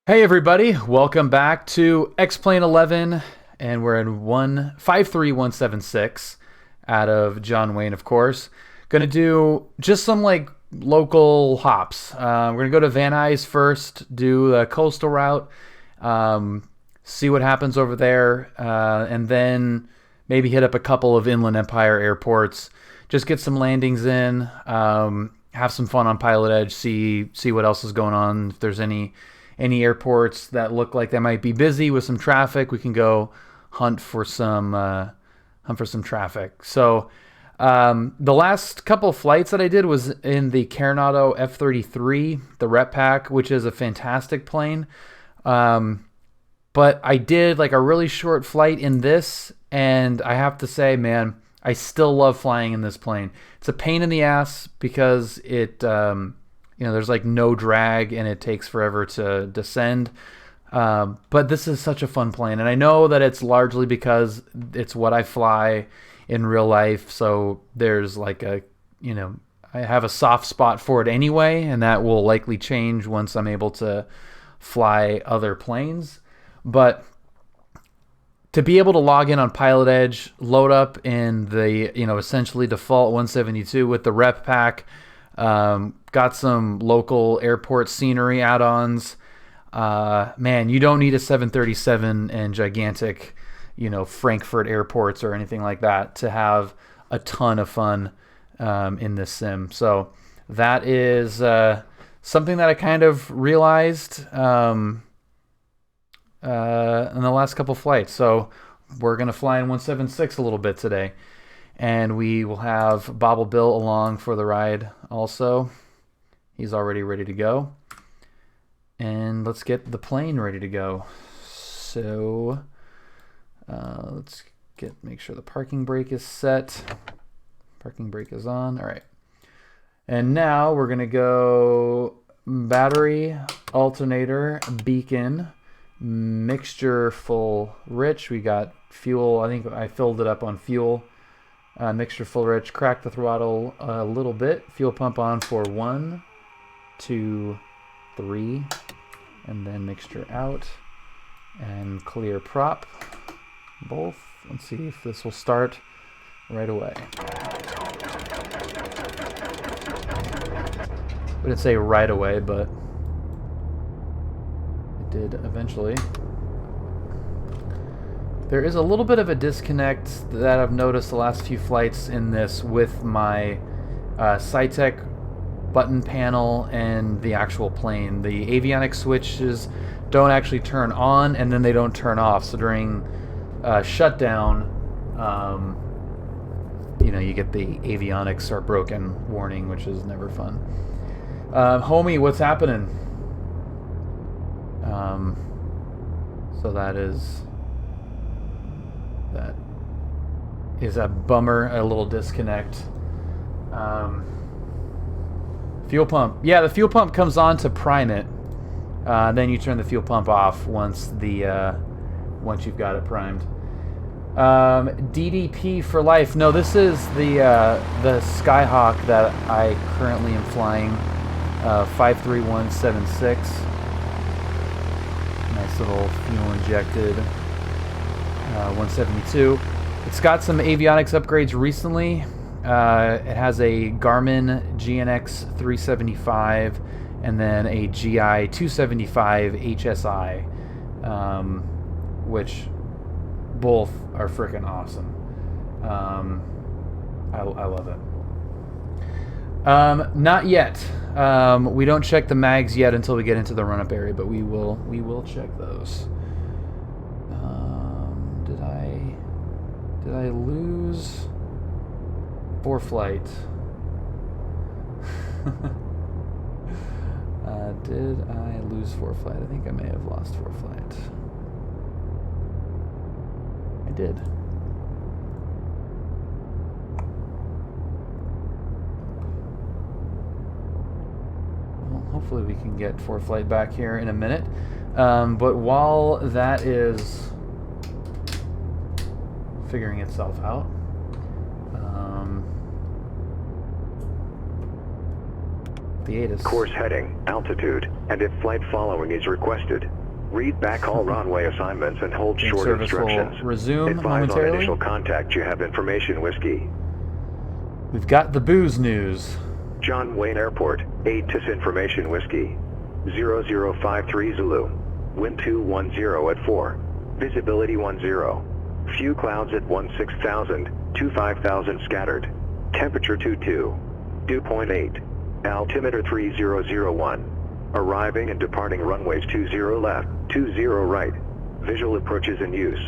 Hey everybody, welcome back to X-Plane 11, and we're in 153176 out of John Wayne, of course. Gonna do just some like local hops. We're gonna go to Van Nuys first, do the coastal route, see what happens over there, and then maybe hit up a couple of Inland Empire airports, just get some landings in, have some fun on PilotEdge, see what else is going on, if there's any airports that look like they might be busy with some traffic. We can go hunt for some traffic. So the last couple of flights that I did was in the Coronado F-33, the Rep Pack, which is a fantastic plane. But I did like a really short flight in this, and I have to say, man, I still love flying in this plane. It's a pain in the ass because it there's like no drag and it takes forever to descend. But this is such a fun plane. And I know that it's largely because it's what I fly in real life. So there's like I have a soft spot for it anyway, and that will likely change once I'm able to fly other planes. But to be able to log in on PilotEdge, load up in the, essentially default 172 with the Rep Pack, got some local airport scenery add-ons. Man, you don't need a 737 and gigantic, Frankfurt airports or anything like that to have a ton of fun in this sim. So that is something that I kind of realized in the last couple flights. So we're going to fly in 176 a little bit today. And we will have Bobble Bill along for the ride also. He's already ready to go. And let's get the plane ready to go. So let's make sure the parking brake is set. Parking brake is on. All right. And now we're going to go battery, alternator, beacon, mixture full rich. We got fuel. I think I filled it up on fuel. Mixture full rich, crack the throttle a little bit, fuel pump on for 1, 2, 3, and then mixture out, and clear prop, both. Let's see if this will start right away. I wouldn't say right away, but it did eventually. There is a little bit of a disconnect that I've noticed the last few flights in this with my SciTech button panel and the actual plane. The avionics switches don't actually turn on, and then they don't turn off. So during shutdown, you get the avionics are broken warning, which is never fun. Homie, what's happening? So that is a bummer, a little disconnect. Fuel pump. Yeah, the fuel pump comes on to prime it. Then you turn the fuel pump off once you've got it primed. DDP for life. No, this is the Skyhawk that I currently am flying. 53176. Nice little fuel injected 172. It's got some avionics upgrades recently. It has a Garmin GNX 375 and then a GI 275 HSI, which both are freaking awesome. I love it. Not yet. We don't check the mags yet until we get into the run-up area, but we will check those. Did I lose ForeFlight? Did I lose ForeFlight? I think I may have lost ForeFlight. I did. Well, hopefully we can get ForeFlight back here in a minute. But while that is figuring itself out, The ATIS. Course heading, altitude, and if flight following is requested. Read back all runway assignments and hold short service instructions. will resume Advise momentarily. on initial contact you have information whiskey. We've got the booze news. John Wayne Airport, ATIS information whiskey. 0053 Zulu. Wind 210 at 4. Visibility 10. Few clouds at 16,000, 25,000 scattered. Temperature 22. Dew point 8. Altimeter 3001. Arriving and departing runways 20 left, 20 right. Visual approaches in use.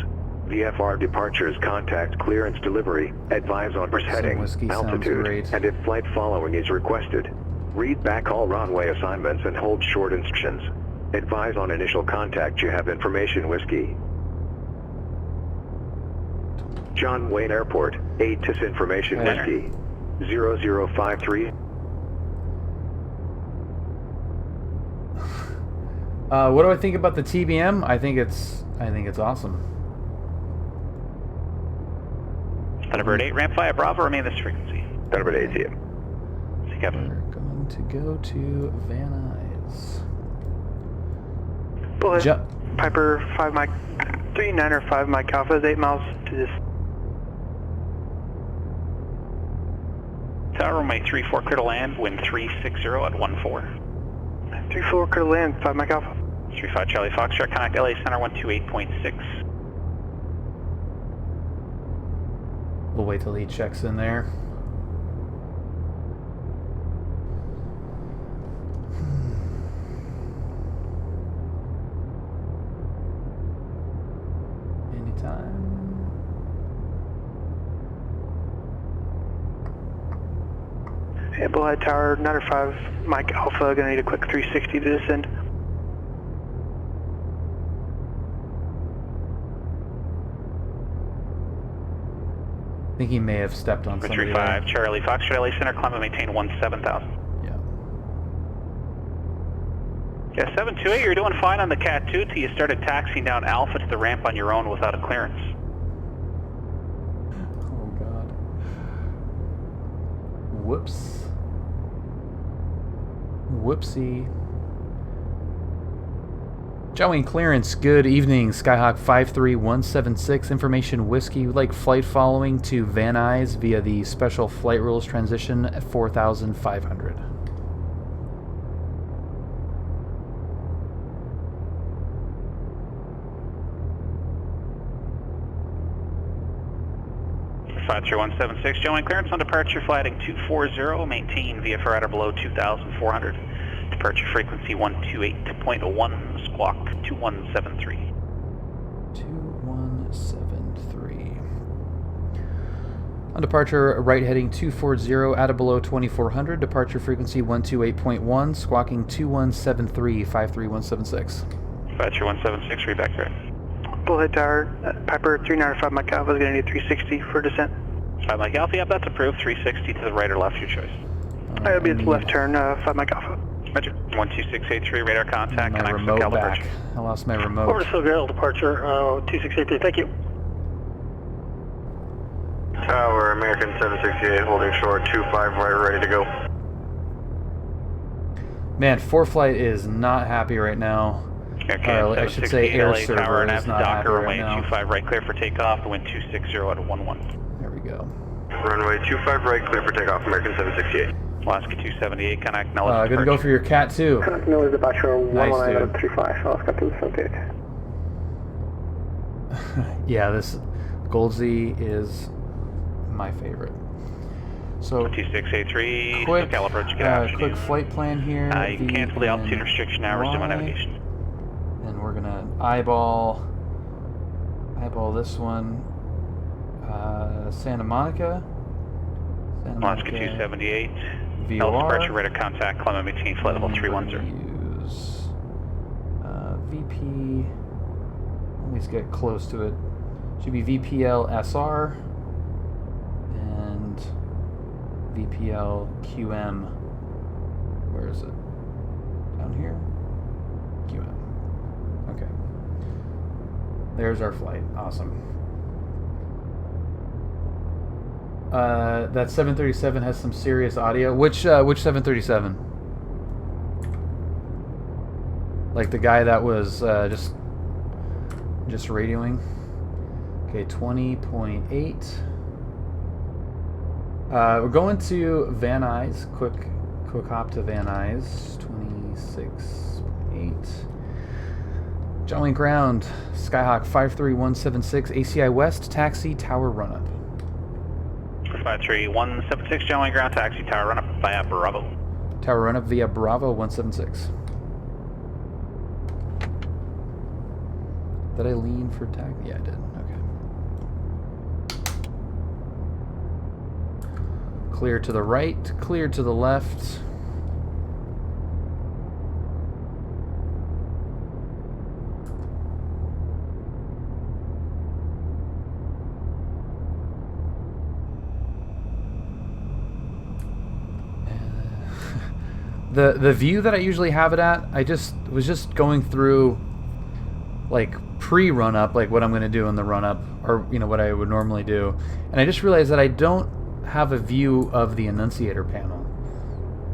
VFR departures, contact clearance delivery. Advise on course heading, altitude, and if flight following is requested. Read back all runway assignments and hold short instructions. Advise on initial contact you have information whiskey. John Wayne Airport, ATIS information whiskey. 0053. What do I think about the TBM? I think it's awesome. Thunderbird 8, ramp 5, Bravo, remain this frequency. Thunderbird 8 to you. See, Captain. We're going to go to Van Nuys. Bullet, Piper 5 Mike, 39 or 5 Mike Alpha is 8 miles to this. Tower runway 34 clear to land, wind 360 at 14. 34 clear to land, 5 Mike Alpha. 35 Charlie Foxtrot, connect LA Center 128.6. We'll wait till he checks in there. Anytime. Yeah, Bullhead Tower, 9 or 5 Mike Alpha, gonna need a quick 360 to descend. I think he may have stepped on somebody. 35 Charlie Foxtrot, LA Center, climb and maintain 17,000. Yeah. Yeah, 728, you're doing fine on the Cat 2 till you started taxiing down Alpha to the ramp on your own without a clearance. Oh God. Whoops. Whoopsie. John Wayne clearance, good evening. Skyhawk 53176, information whiskey. We'd like flight following to Van Nuys via the special flight rules transition at 4,500. Five 176, John Wayne clearance on departure, flighting 240, maintain VFR at or below 2,400. Departure frequency 128.1, squawk 2173. 2173. On departure, right heading 240, at or below 2400. Departure frequency 128.1, squawking 2173, 53176. Departure 176, read back there. Bullhead Tower, Piper 395 Mike Alpha is gonna need 360 for descent. 5 Mike Alpha, yep, that's approved. 360 to the right or left, your choice. It'll be at the left turn, 5 Mike Alpha. Roger. 12683, radar contact, My connect remote SoCal back. departure. I lost my remote. Over to Silverdale departure, 2683, thank you. Tower, American 768, holding short, 25 right, ready to go. Man, ForeFlight is not happy right now. Okay, I should say Air LA Server Tower and is not happy Docker, right runway now. 25 right, clear for takeoff, and wind 260 at 11. There we go. Runway 25 right, clear for takeoff, American 768. Alaska 278, connect Nellis Gonna go for your Cat 2. Connect Miller's departure, Nice, 119.35, Alaska 278. Yeah, this Goldsy is my favorite. So 2683, quick, SoCal approach, good afternoon. quick flight plan here. You can cancel the altitude restriction hours to my navigation. And we're gonna eyeball this one. Santa Monica. Alaska 278. VOR. Nellis departure, radar contact, climb and maintain flight level 310. Use VP. Let's get close to it. Should be VPL SR and VPL QM. Where is it? Down here? QM. Okay. There's our flight. Awesome. That 737 has some serious audio. Which 737? Like the guy that was just radioing. Okay, 20.8. We're going to Van Nuys. Quick hop to Van Nuys. 26.8. John Wayne ground. Skyhawk 53176. ACI West. Taxi tower run up. 53176. John Wayne ground. Taxi tower run up via Bravo. Tower run up via Bravo 176. Did I lean for tag? Yeah, I did. Okay. Clear to the right, clear to the left. The view that I usually have it at, I was just going through like pre-run up, like what I'm going to do in the run up, or you know what I would normally do, and I just realized that I don't have a view of the annunciator panel.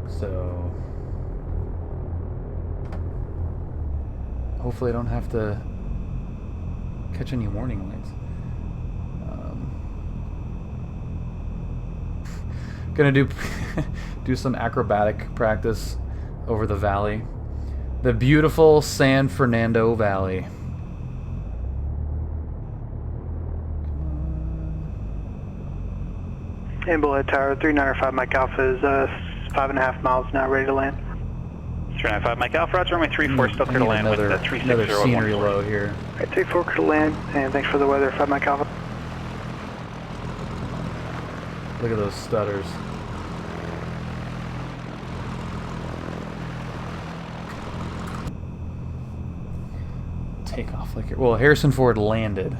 So hopefully I don't have to catch any warning lights. Gonna do do some acrobatic practice over the valley, the beautiful San Fernando Valley. And Bullhead Tower, 395 Mike Alpha is 5.5 miles now, ready to land. 395 Mike Alpha, roger, runway 34, still clear to land with the 360. Another scenery low here. Alright, take 4 clear to land, and thanks for the weather, 5 Mike Alpha. Look at those stutters. Take off like it. Well, Harrison Ford landed.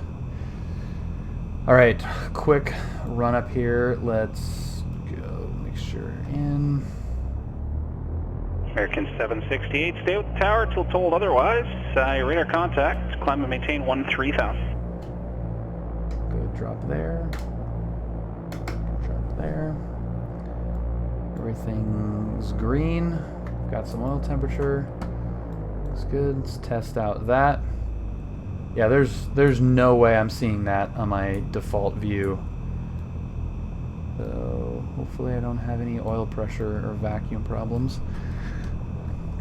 All right, quick run up here. Let's go. Make sure in. American 768, stay with the tower till told otherwise. Radar contact. Climb and maintain 13,000. Good. Drop there. Drop there. Everything's green. Got some oil temperature. Looks good. Let's test out that. Yeah, there's no way I'm seeing that on my default view. So hopefully I don't have any oil pressure or vacuum problems.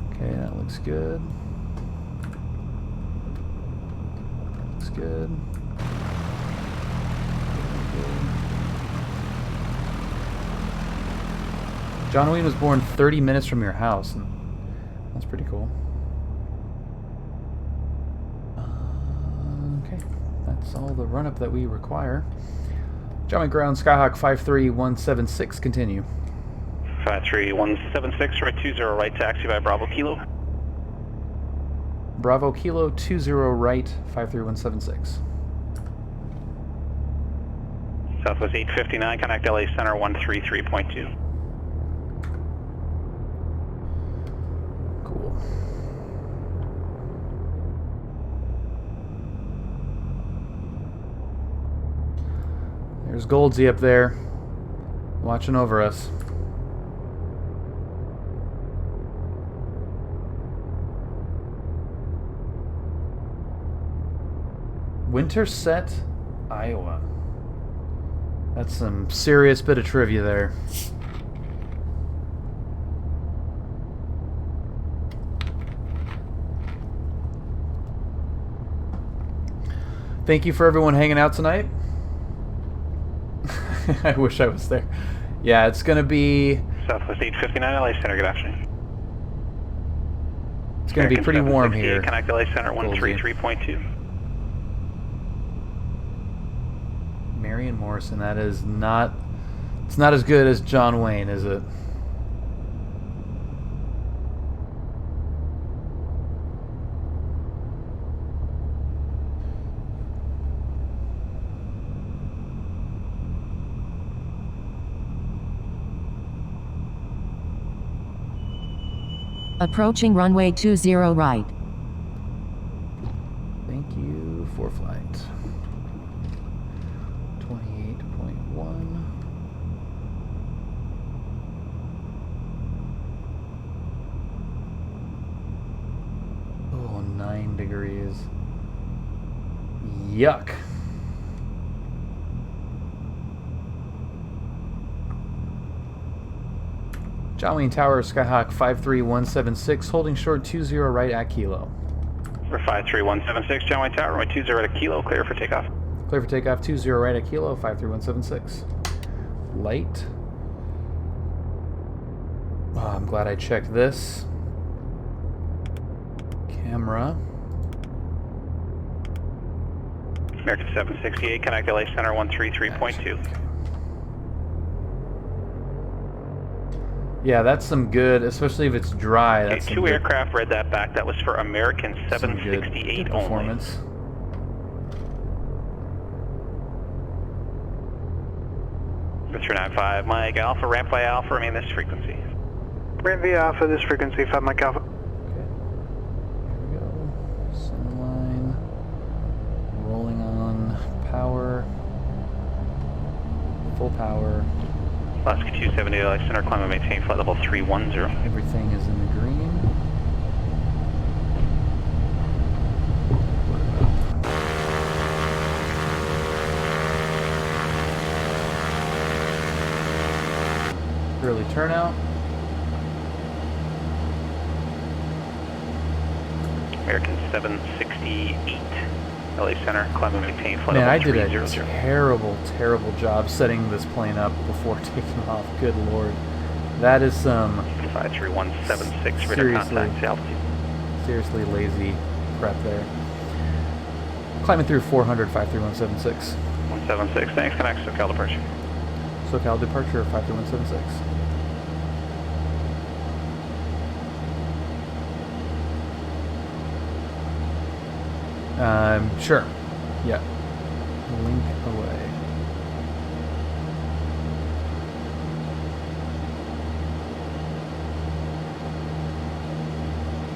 Okay, that looks good. Looks good. John Wayne was born 30 minutes from your house, and that's pretty cool. Okay, that's all the run-up that we require. John Wayne ground, Skyhawk 53176, continue. 53176, right 20 right, taxi by Bravo Kilo. Bravo Kilo 20 right, 53176. Southwest 859, connect LA Center 133.2. Cool. There's Goldsy up there, watching over us. Winterset, Iowa. That's some serious bit of trivia there. Thank you for everyone hanging out tonight. I wish I was there. Yeah, it's going to be... Southwest 859, LA Center, good afternoon. It's going to be pretty warm here. Connect LA Center 133.2. Marion Morrison, that is not... It's not as good as John Wayne, is it? Approaching runway 20 right. Thank you for flight. 28.1. degrees. Yuck. John Wayne Tower, Skyhawk 53176, holding short 20 right at Kilo. For 53176, John Wayne Tower, runway 20 at Kilo, clear for takeoff. Clear for takeoff, 20 right at Kilo, 53176. Light. I'm glad I checked this. Camera. American 768, connect LA Center 133.2. Yeah, that's some good, especially if it's dry. Okay, That's some two good, aircraft read that back. That was for American some good 768 only. performance. For 395, Mike Alpha, ramp by Alpha, remain this frequency. Ramp via Alpha, this frequency, 5 Mike Alpha. Okay. Here we go. Centerline. Rolling on. Power. Full power. Alaska 270, LA Center, climb and maintain flight level 310. Everything is in the green. Early turnout. American 768, LA Center, climb and maintain flight Man, I level did a 300. terrible job setting this plane up before taking off. Good lord. That is some 53176, radar Seriously. contact, altitude. seriously lazy prep there. Climbing through 400, 53176. 176, thanks, connect SoCal departure. SoCal departure, 53176. Sure. Yeah. Link away.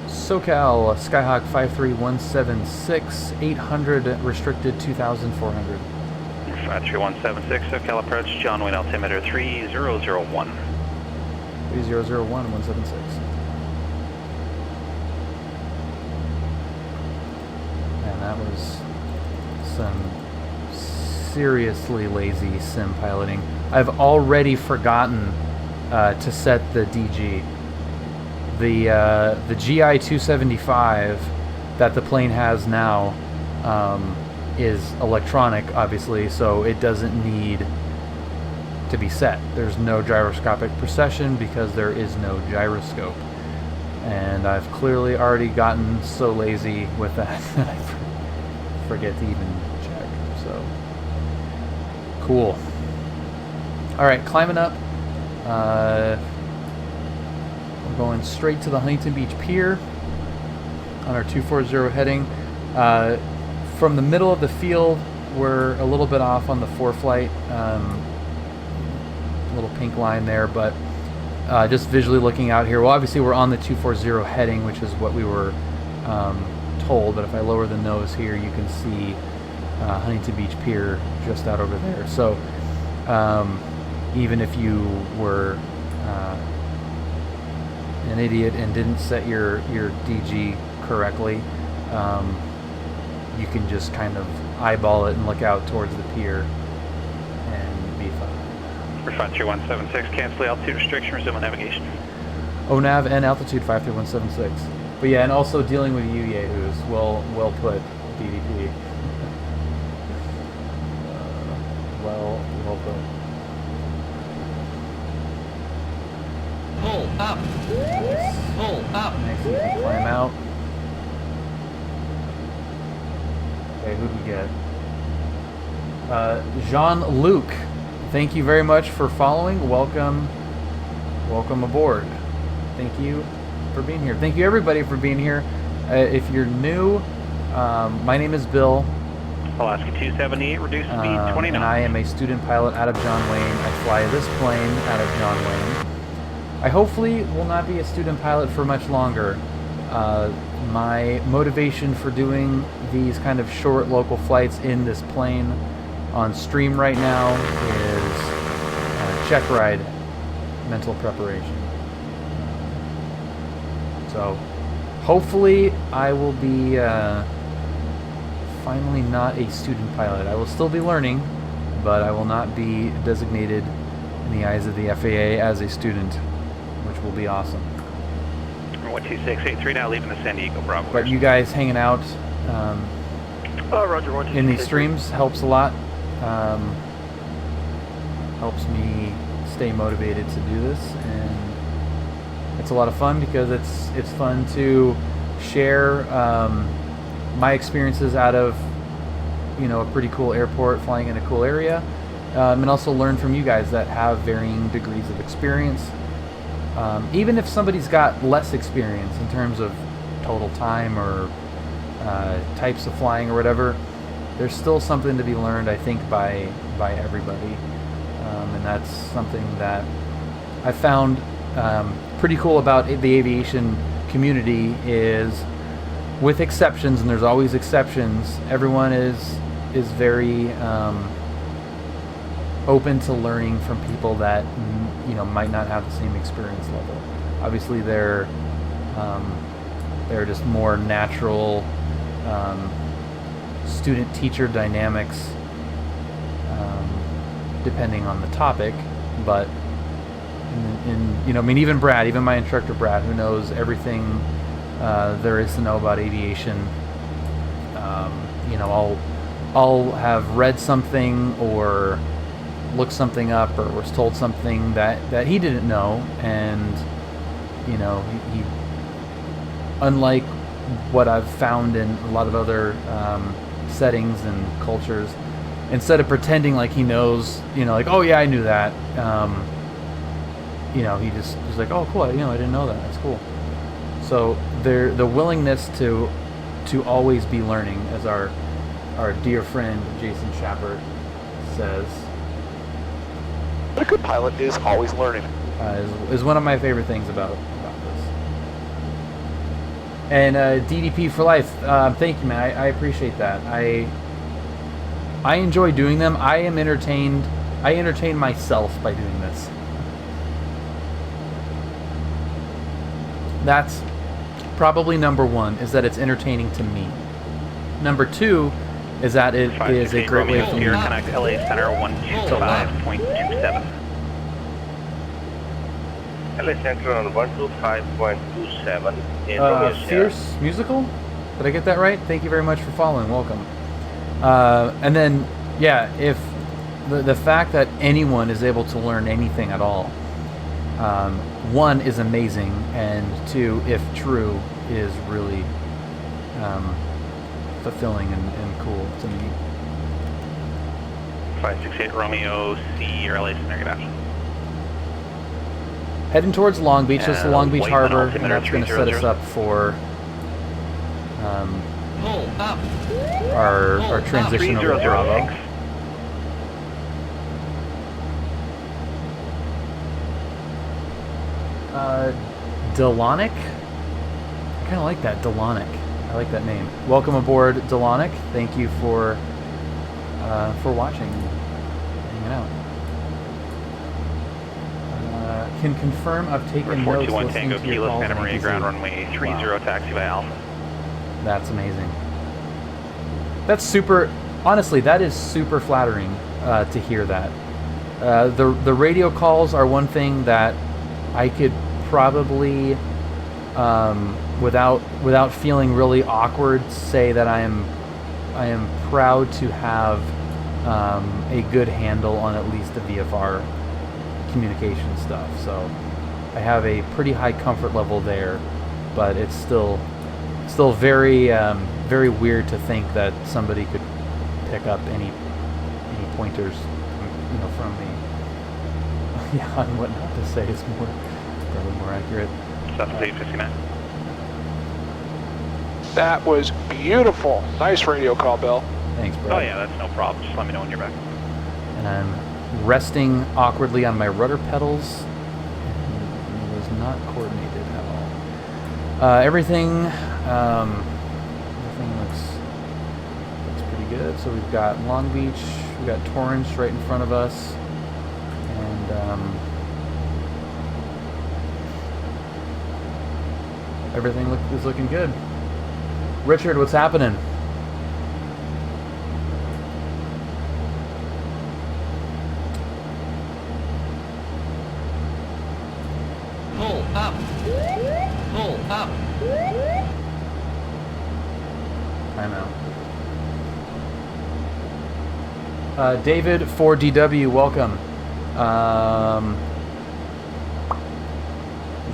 SoCal, Skyhawk 53176, 800 restricted 2,400. 53176, SoCal approach, John Wayne altimeter 3001. 3001, 176. Man, that was some seriously lazy sim piloting. I've already forgotten to set the DG. The GI 275 that the plane has now is electronic, obviously, so it doesn't need to be set. There's no gyroscopic precession because there is no gyroscope. And I've clearly already gotten so lazy with that that I forget to even check. So, cool. Alright, climbing up. We're going straight to the Huntington Beach Pier on our 240 heading. From the middle of the field, we're a little bit off on the flight. Little pink line there, but just visually looking out here, well, obviously we're on the 240 heading, which is what we were told, but if I lower the nose here, you can see Huntington Beach Pier just out over there. So even if you were an idiot and didn't set your DG correctly, you can just kind of eyeball it and look out towards the pier and be fine. For 53176, cancel the altitude restriction, resume navigation. ONAV and altitude 53176. But yeah, and also dealing with you yahoos, well put, DDP. Well put. Pull up. Pull up. Nice easy climb out. Okay, who'd we get? Jean-Luc. Thank you very much for following. Welcome aboard. Thank you for being here. Thank you everybody for being here. If you're new, my name is Bill. Alaska 278, reduce speed 29. And I am a student pilot out of John Wayne. I fly this plane out of John Wayne. I hopefully will not be a student pilot for much longer. My motivation for doing these kind of short local flights in this plane on stream right now is check ride mental preparation. So hopefully I will be finally not a student pilot. I will still be learning, but I will not be designated in the eyes of the FAA as a student, which will be awesome. 12683 now leaving the San Diego Bravo. But you guys hanging out Roger, 12683. in these streams helps a lot. Helps me stay motivated to do this, and it's a lot of fun because it's fun to share my experiences out of a pretty cool airport, flying in a cool area, and also learn from you guys that have varying degrees of experience. Even if somebody's got less experience in terms of total time or types of flying or whatever, there's still something to be learned, I think, by everybody. And that's something that I found pretty cool about the aviation community is, with exceptions, and there's always exceptions, everyone is very open to learning from people that might not have the same experience level. Obviously, they're just more natural student-teacher dynamics, depending on the topic. But even Brad, even my instructor Brad, who knows everything there is to know about aviation, I'll have read something or looked something up or was told something that he didn't know, and he unlike what I've found in a lot of other settings and cultures, instead of pretending like he knows, like, oh yeah, I knew that, he's like, oh cool, I didn't know that, that's cool. So the willingness to always be learning, as our dear friend Jason Shepard says. But a good pilot is always learning. Is one of my favorite things about this. And DDP for life. Thank you, man. I appreciate that. I enjoy doing them. I am entertained. I entertain myself by doing this. That's probably number one, is that it's entertaining to me. Number two is that it is a great way for me. Connect LA Center 125.27. LA Center on 125.27. Fierce Musical? Did I get that right? Thank you very much for following. Welcome. And then, yeah, if the fact that anyone is able to learn anything at all, one, is amazing, and two, if true, is really fulfilling and cool to me. 568 Romeo C, your LA Center, good afternoon. Heading towards Long Beach. This is Long Beach Harbor, and that's going to set us up for our transition over to Bravo. Delonic? I kind of like that, Delonic. I like that name. Welcome aboard, Delonic. Thank you for watching and hanging out. Can confirm I've taken notes listening to your calls. Santa Maria ground runway 30 taxi by Alpha. That's amazing. That's super. Honestly, that is super flattering to hear that. The radio calls are one thing that I could probably, without feeling really awkward, say that I am proud to have a good handle on at least the VFR communication stuff. So I have a pretty high comfort level there, but it's still very very weird to think that somebody could pick up any pointers from me. Yeah, on what not to say is probably more accurate. 7859. That was beautiful. Nice radio call, Bill. Thanks, bro. Oh yeah, that's no problem. Just let me know when you're back. And I'm resting awkwardly on my rudder pedals. And it was not coordinated at all. Everything looks pretty good. So we've got Long Beach, we've got Torrance right in front of us, and everything is looking good. Richard, what's happening? Pull up. Pull up. Timeout. David 4DW, welcome.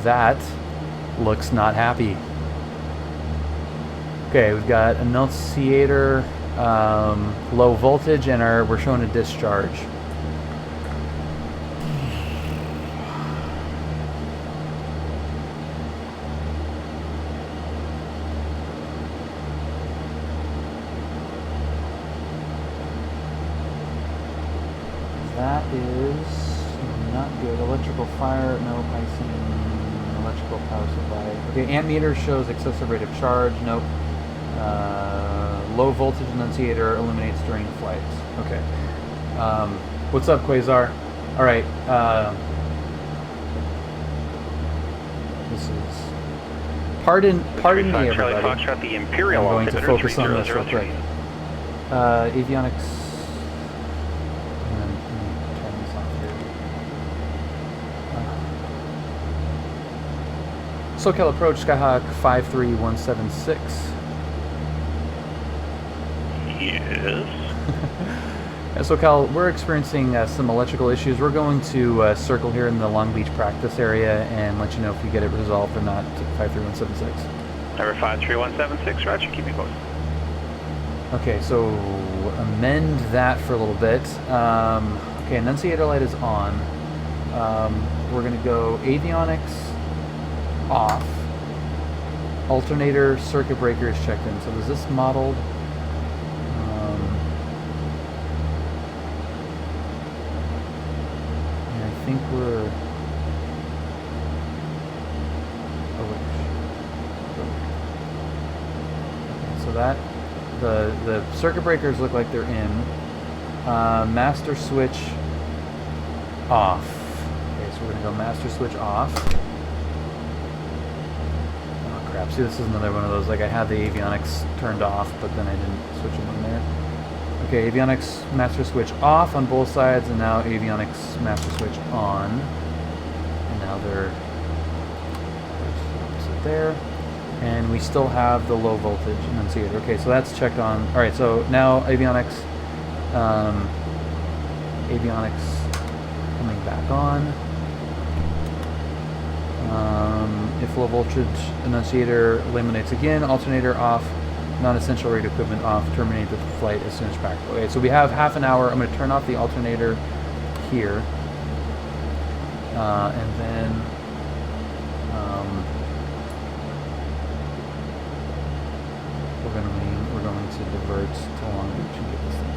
That looks not happy. Okay, we've got annunciator, low voltage, and we're showing a discharge. That is not good. Electrical fire, no icing, electrical power supply. Okay, amp meter shows excessive rate of charge, nope. Low voltage annunciator eliminates during flights. Okay. What's up, Quasar? All right. This is. Pardon me, Charlie everybody. Foxtrot, the Imperial I'm going to altimeter, focus on this real 3003. quick. Avionics. Let me turn this off here. SoCal approach, Skyhawk 53176. Yes. Yeah, SoCal, we're experiencing some electrical issues. We're going to circle here in the Long Beach practice area and let you know if we get it resolved or not to 53176. Number 53176, roger, keep me posted. Okay, so amend that for a little bit. Okay, annunciator light is on. We're going to go avionics off. Alternator circuit breaker is checked in. So is this modeled? I think we're... Oh, wait. Okay, so that... The circuit breakers look like they're in. Master switch off. Okay, so we're going to go master switch off. Oh crap, see this is another one of those, like I had the avionics turned off, but then I didn't switch them in there. Okay, avionics master switch off on both sides, and now avionics master switch on. And now they're opposite there. And we still have the low voltage annunciator. Okay, so that's checked on. All right, so now avionics, avionics coming back on. If low voltage annunciator eliminates again, alternator off, non-essential radio equipment off, terminate the flight as soon as practical. Okay, so we have half an hour. I'm going to turn off the alternator here, and then. We're going to divert to Long Beach and get this thing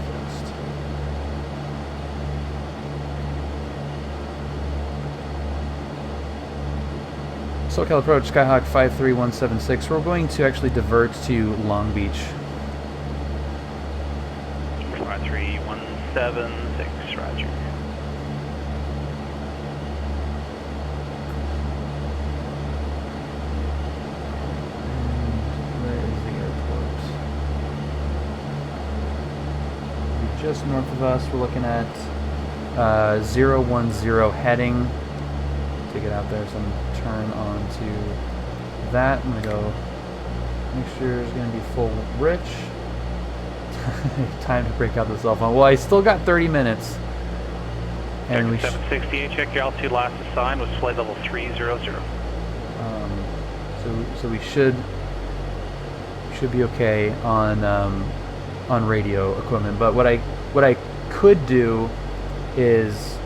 fixed. SoCal approach, Skyhawk 53176. We're going to actually divert to Long Beach. 53176, roger. Just north of us, we're looking at 010 heading to get out there. So I'm going to turn on to that. I'm going to go, mixture is going to be full rich. Time to break out the cell phone. Well, I still got 30 minutes. And we 768, check your altitude last assigned with flight level 300. So we should be okay on radio equipment, but what I could do is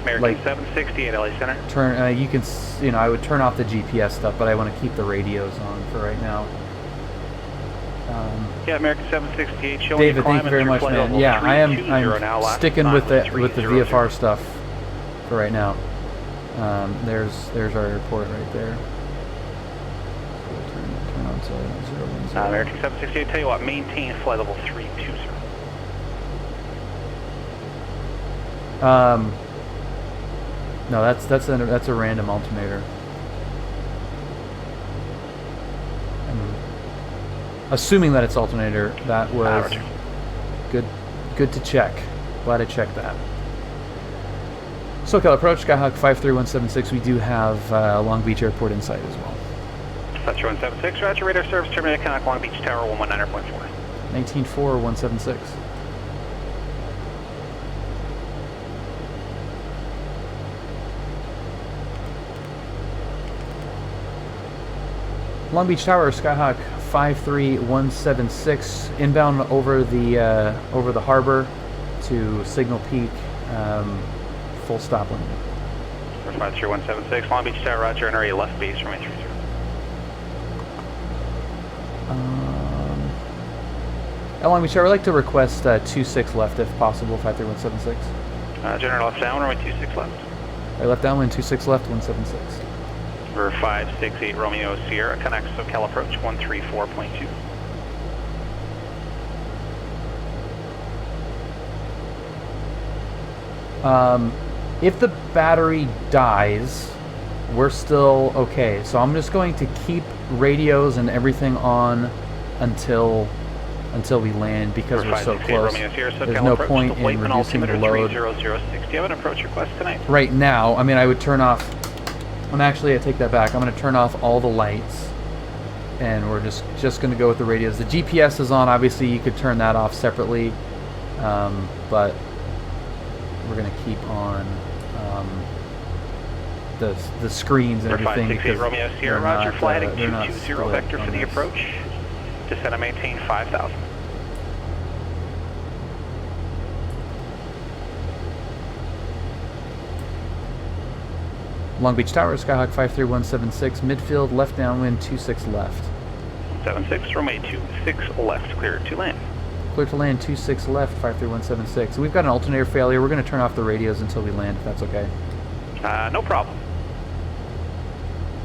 American like 768 LA Center. turn. You can, I would turn off the GPS stuff, but I want to keep the radios on for right now. Yeah, American 768 showing David, thank you very much, man. Yeah, I'm sticking with the VFR stuff for right now. There's our airport right there. So we'll turn on to 010. American 768, tell you what, maintain flight level 320. No, that's a random alternator. Assuming that it's Alternator, that was Roger. good to check. Glad I checked that. SoCal approach, Skyhawk 53176. We do have Long Beach Airport in sight as well. Fletcher 176, roger, radar service terminated, Canuck Long Beach Tower 119.4. 194176. Long Beach Tower, Skyhawk 53176, inbound over the harbor to Signal Peak, full stop landing. Fletcher 176, Long Beach Tower, roger, NRA left base, runway 30. At Long Beach Tower, I'd like to request 26 left if possible, 53176. General left down, runway 26 left. I left downwind, 26 left, 176. For 568 Romeo Sierra, connect SoCal approach 134.2. If the battery dies, we're still okay. So I'm just going to keep radios and everything on until we land because we're so close. There's no point in reducing the load. 3006. Do you have an approach request tonight? Right now, I mean, I would turn off. I take that back. I'm going to turn off all the lights, and we're just going to go with the radios. The GPS is on. Obviously, you could turn that off separately, but we're going to keep on the screens and everything. 568 Romeo Sierra, roger, fly heading 220 vector for the approach. Descend and maintain 5,000. Long Beach Tower, Skyhawk 53176, midfield, left downwind, 26 left. 76, runway 26 left, clear to land. Clear to land, 26 left, 53176. We've got an alternator failure. We're going to turn off the radios until we land, if that's okay. No problem.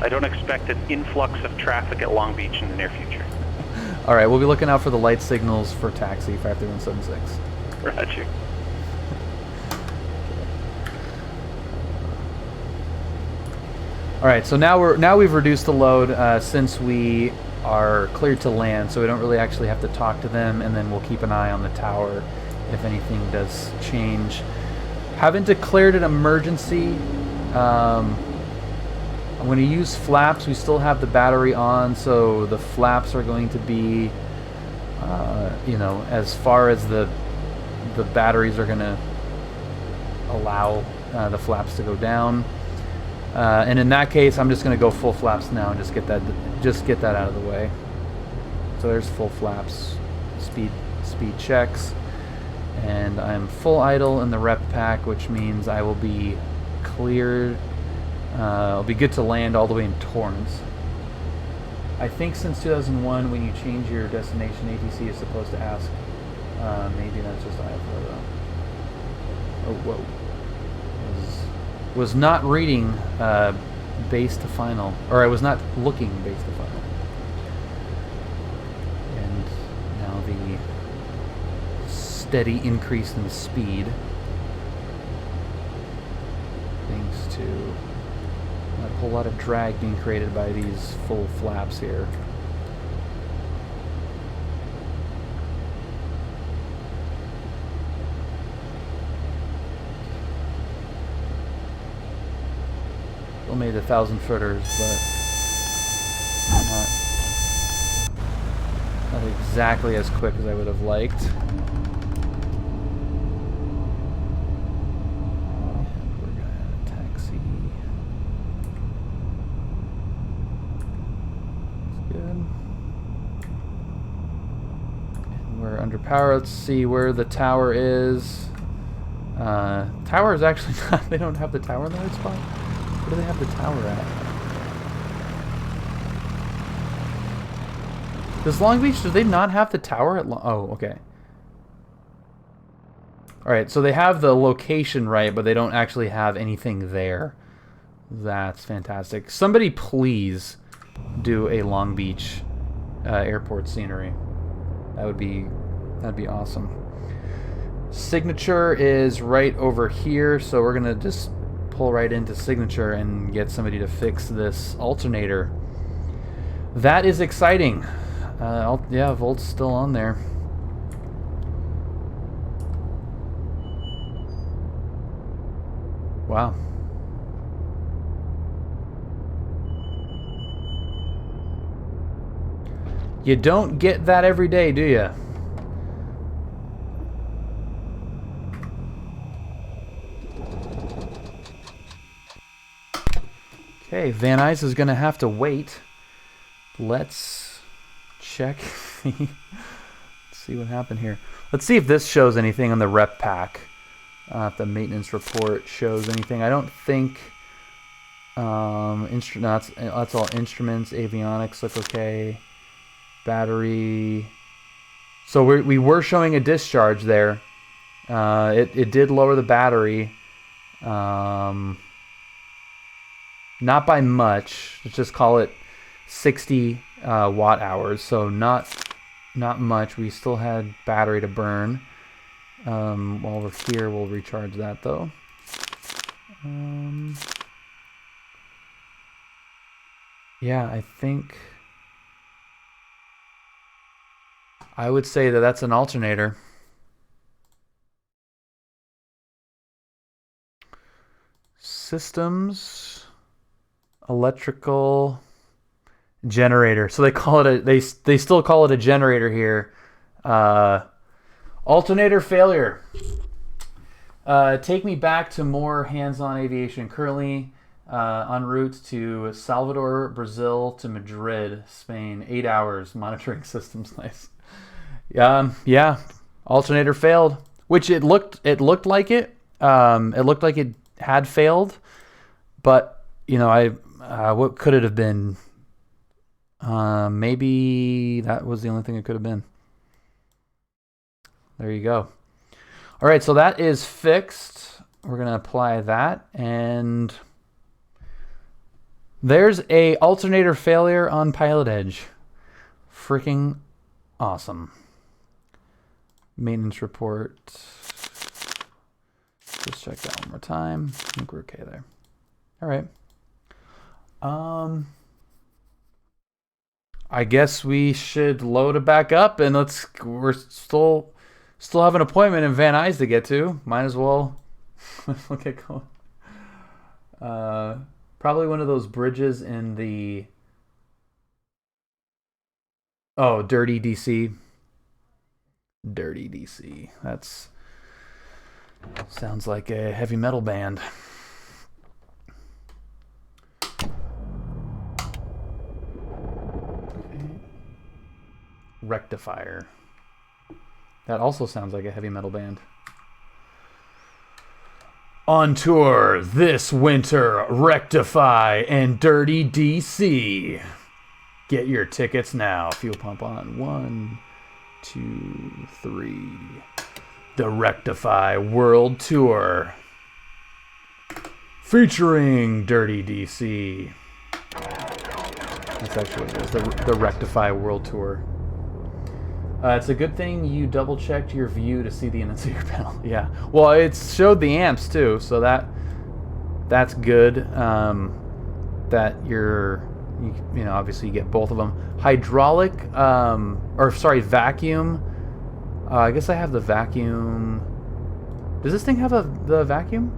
I don't expect an influx of traffic at Long Beach in the near future. All right, we'll be looking out for the light signals for taxi, 53176. Roger. All right, so now we've reduced the load since we are cleared to land, so we don't really actually have to talk to them, and then we'll keep an eye on the tower if anything does change. Haven't declared an emergency. I'm going to use flaps. We still have the battery on, so the flaps are going to be, as far as the batteries are going to allow the flaps to go down. And in that case, I'm just going to go full flaps now and just get that out of the way. So there's full flaps, speed checks, and I'm full idle in the rep pack, which means I will be cleared. I'll be good to land all the way in Torrance. I think since 2001, when you change your destination, ATC is supposed to ask. Maybe that's just IFO though. Oh, whoa. Was not reading base to final, or I was not looking base to final. And now the steady increase in speed, thanks to not a whole lot of drag being created by these full flaps here. Still made 1,000 footers, but not exactly as quick as I would have liked. And we're gonna taxi. That's good. And we're under power. Let's see where the tower is. Tower is actually not. They don't have the tower in the right spot. Where do they have the tower at? Does Long Beach, do they not have the tower at oh, okay. Alright, so they have the location right, but they don't actually have anything there. That's fantastic. Somebody please do a Long Beach airport scenery. That'd be awesome. Signature is right over here, so we're gonna just pull right into Signature and get somebody to fix this alternator. That is exciting. yeah, Volt's still on there. Wow. You don't get that every day, do you? Okay, Van Nuys is going to have to wait. Let's check. Let's see what happened here. Let's see if this shows anything on the rep pack. If the maintenance report shows anything. I don't think that's all instruments, avionics look okay. Battery. So we were showing a discharge there. It did lower the battery. Not by much. Let's just call it 60 watt hours. So not much. We still had battery to burn. While we're here, we'll recharge that though. Yeah, I think I would say that that's an alternator. Systems, electrical, generator. So they call it they still call it a generator here. Alternator failure. Take me back to more hands-on aviation. Currently en route to Salvador, Brazil to Madrid, Spain. 8 hours monitoring systems. Nice. Yeah. Alternator failed, which it looked like it. It looked like it had failed, but you know, what could it have been? Maybe that was the only thing it could have been. There you go. All right, so that is fixed. We're gonna apply that, and there's a alternator failure on PilotEdge. Freaking awesome. Maintenance report. Just check that one more time. I think we're okay there. All right. I guess we should load it back up, and we're still have an appointment in Van Nuys to get to. Might as well get going. Probably one of those bridges in the Dirty DC. Dirty DC. That's sounds like a heavy metal band. Rectifier. That also sounds like a heavy metal band. On tour this winter, Rectify and Dirty DC. Get your tickets now. Fuel pump on. 1, 2, 3. The Rectify World Tour. Featuring Dirty DC. That's actually what it is. The Rectify World Tour. It's a good thing you double-checked your view to see the annunciator panel. Yeah. Well, it showed the amps too, so that's good. That you know, obviously you get both of them. Hydraulic, vacuum. I guess I have the vacuum. Does this thing have the vacuum?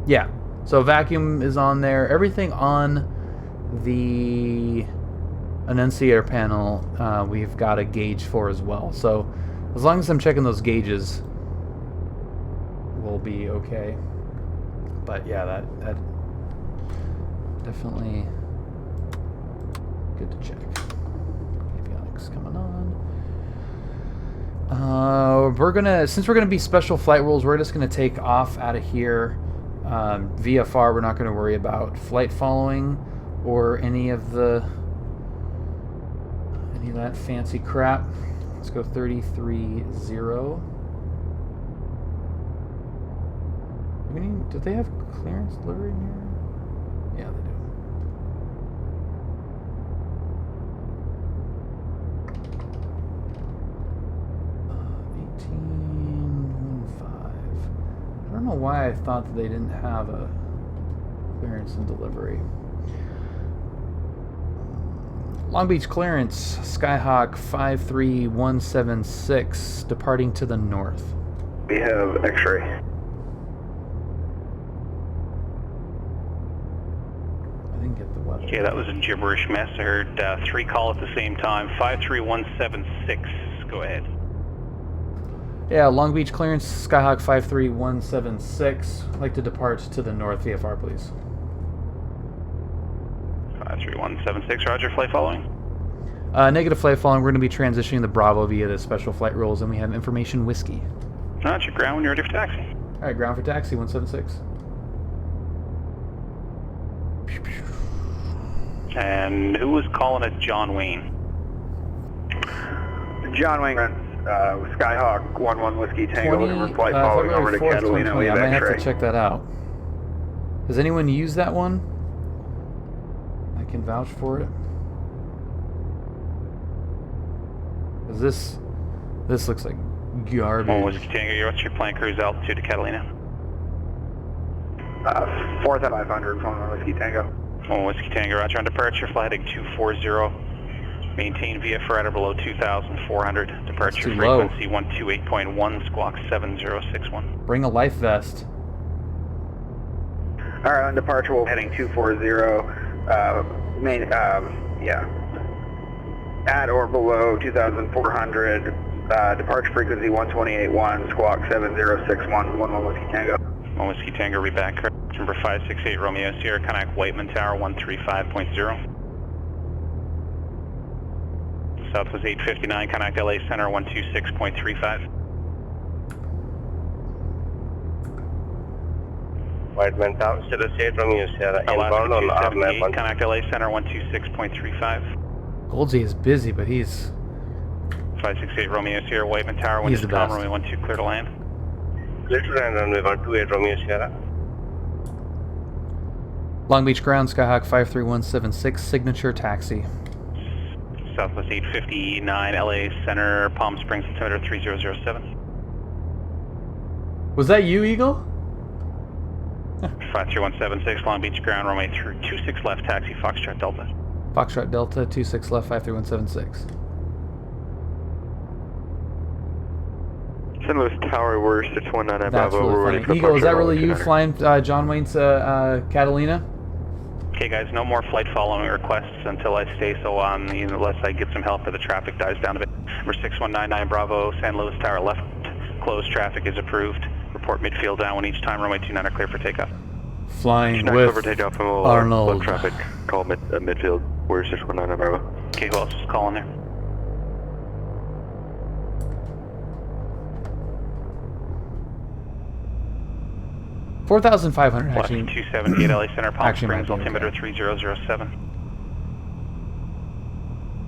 Yeah. So vacuum is on there. Everything on the annunciator panel we've got a gauge for as well. So as long as I'm checking those gauges, we'll be okay. But yeah, that definitely good to check. Avionics coming on. Since we're gonna be special flight rules, we're just gonna take off out of here. VFR, we're not gonna worry about flight following or any of that fancy crap. Let's go 33-0. Do they have clearance delivery in here? Yeah, they do. I don't know why I thought that they didn't have a clearance and delivery. Long Beach clearance, Skyhawk 53176, departing to the north. We have X-ray. I didn't get the weather. Okay, that was a gibberish mess. I heard 3 call at the same time. 53176, go ahead. Yeah, Long Beach clearance, Skyhawk 53176. I'd like to depart to the north, VFR, please. 53176, roger, flight following. Negative flight following. We're going to be transitioning the Bravo via the special flight rules, and we have information whiskey. Roger, ground when you're ready for taxi. All right, ground for taxi, 176. And who was calling it John Wayne? John Wayne, Skyhawk 11 Whiskey Tango, looking for flight following over to February 4th, Catalina. 2020. We I have might have X-ray. to check that out. Has anyone used that one? I can vouch for it. 'Cause this looks like garbage. 1 Whiskey Tango, what's your plane cruise altitude to Catalina? 4,500, 1 Whiskey Tango. 1 Whiskey Tango, roger, on departure, flight heading 240. Maintain VFR at or below 2,400. Departure too low. frequency 128.1, squawk 7061. Bring a life vest. All right, on departure, we're heading 240. At or below 2,400. Departure frequency 128.1, squawk 7061. 1 Whiskey Tango. 1 Whiskey Tango, read back. Number 568 Romeo Sierra, contact Whiteman Tower 135.0. Southwest 859, contact LA Center 126.35. Whiteman Tower, 08 Romeo Sierra, Alaska inbound on 278, R11. contact LA Center 126.35. Goldsy is busy, but he's 568 Romeo Sierra, Whiteman Tower, He's the Windscom, best. runway 12, clear to land. Clear to land runway 128 Romeo Sierra. Long Beach ground, Skyhawk 53176, signature taxi. Southwest 859, LA Center, Palm Springs, altimeter 3007. Was that you, Eagle? 53176, Long Beach ground, runway 26 left, taxi, Foxtrot Delta. Foxtrot Delta 26 left 53176. St. Louis Tower, we're 619 That's Bravo. We're really ready for funny. Eagle, is that departure, really you 200. flying John Wayne's Catalina? Okay guys, no more flight following requests until I stay so on, unless I get some help or the traffic dies down a bit. Number 6199 Bravo, San Luis Tower left, closed, traffic is approved. Report midfield down when each time, runway 29 are clear for takeoff. Flying Snack with over takeoff and we'll Arnold. look traffic. Call midfield. We're 619 Bravo. Okay, who else is calling there? $4,500 Left actually. 278 LA Center, Palm Actually, Springs, might be altimeter okay. 3007.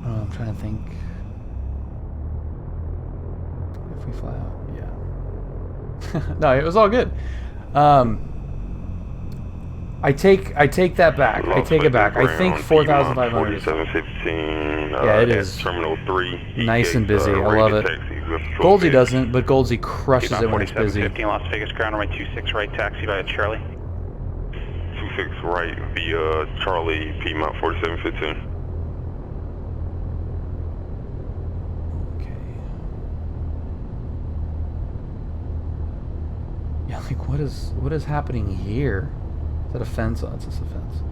Oh, I'm trying to think. If we fly out, yeah. No, it was all good. I take that back. I take it back. I think 4,500 is 4715. Yeah, it is. Terminal 3. Nice and busy. I love it. Goldsy doesn't, but Goldsy crushes it when it's busy. 15 Las Vegas ground, runway 26 right, taxi via Charlie. 26 right via Charlie, Piedmont 4715. Okay. Yeah, like what is happening here? Is that a fence? Oh, it's just a fence.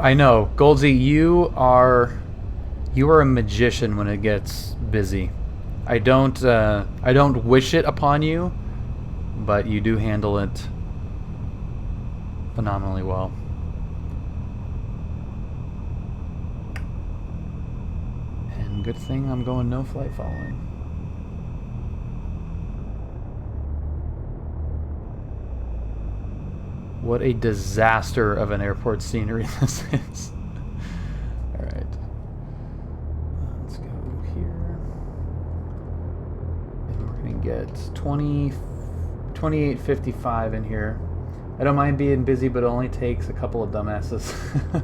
I know, Goldsy, you are a magician when it gets busy. I don't wish it upon you, but you do handle it phenomenally well. And good thing I'm going no flight following. What a disaster of an airport scenery this is. Alright. Let's go here. And we're going to get 2855 in here. I don't mind being busy, but it only takes a couple of dumbasses. Yeah.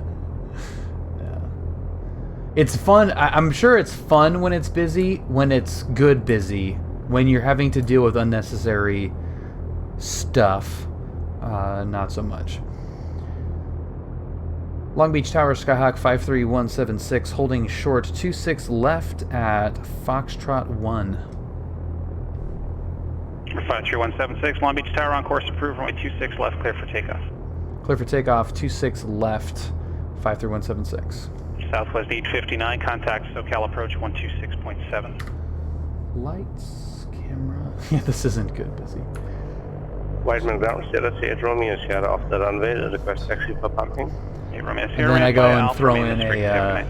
It's fun. I'm sure it's fun when it's busy, when it's good busy, when you're having to deal with unnecessary stuff. Not so much. Long Beach Tower, Skyhawk 53176, holding short 26 left at Foxtrot 1. 53176, Long Beach Tower on course approved, runway 26 left, clear for takeoff. Clear for takeoff, 26 left, 53176. Southwest 859, contact SoCal approach 126.7. Lights, camera. Yeah, this isn't good, busy. Whiteman ground status 8 Romeo Sierra off the runway, request taxi for parking. And then I go and throw in a 8 Romeo Sierra,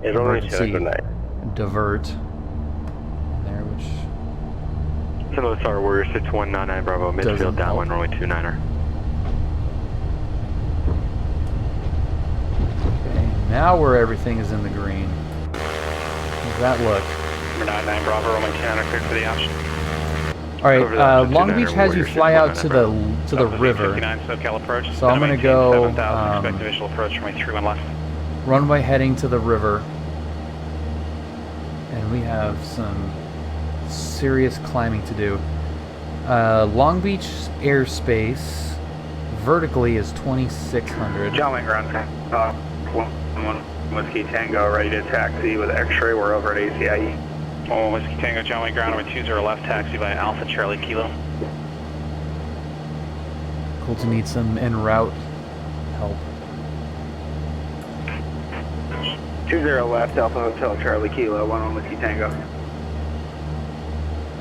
emergency good night. divert there, which St. Louis Tower, Warrior 6199 Bravo, Doesn't midfield downwind, help. runway 29er. okay, now where everything is in the green. How's that look? Number 99 Bravo, runway 29er, cleared for the option. All right, Over that, Long 29er, Beach has you Warrior fly out to 6199 the river. 59 SoCal approach. So I'm gonna go, 7000, expect visual approach, runway 31 left. Runway heading to the river, and we have some serious climbing to do. Long Beach airspace vertically is 2600. John Wayne ground, 1 Whiskey Tango, ready to taxi with X-ray. We're over at ACIE. 1 Whiskey Tango, John Wayne ground, runway 20 left, taxi by Alpha Charlie Kilo. Cool to need some en route help. 20 left, Alpha Hotel Charlie Kilo, 1 Whiskey Tango.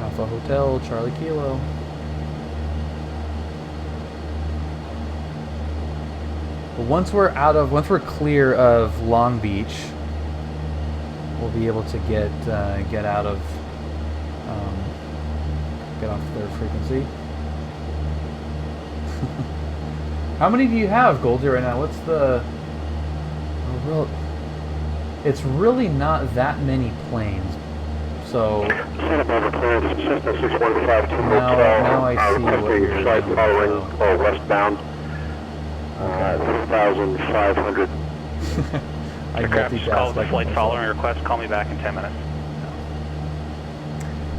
Alpha Hotel, Charlie Kilo. But once we're clear of Long Beach, we'll be able to get out of get off their frequency. How many do you have, Goldie, right now? What's the it's really not that many planes. So now I see what you're doing. So. Westbound, 1,500. I Aircraft just called the flight myself. following request. Call me back in 10 minutes.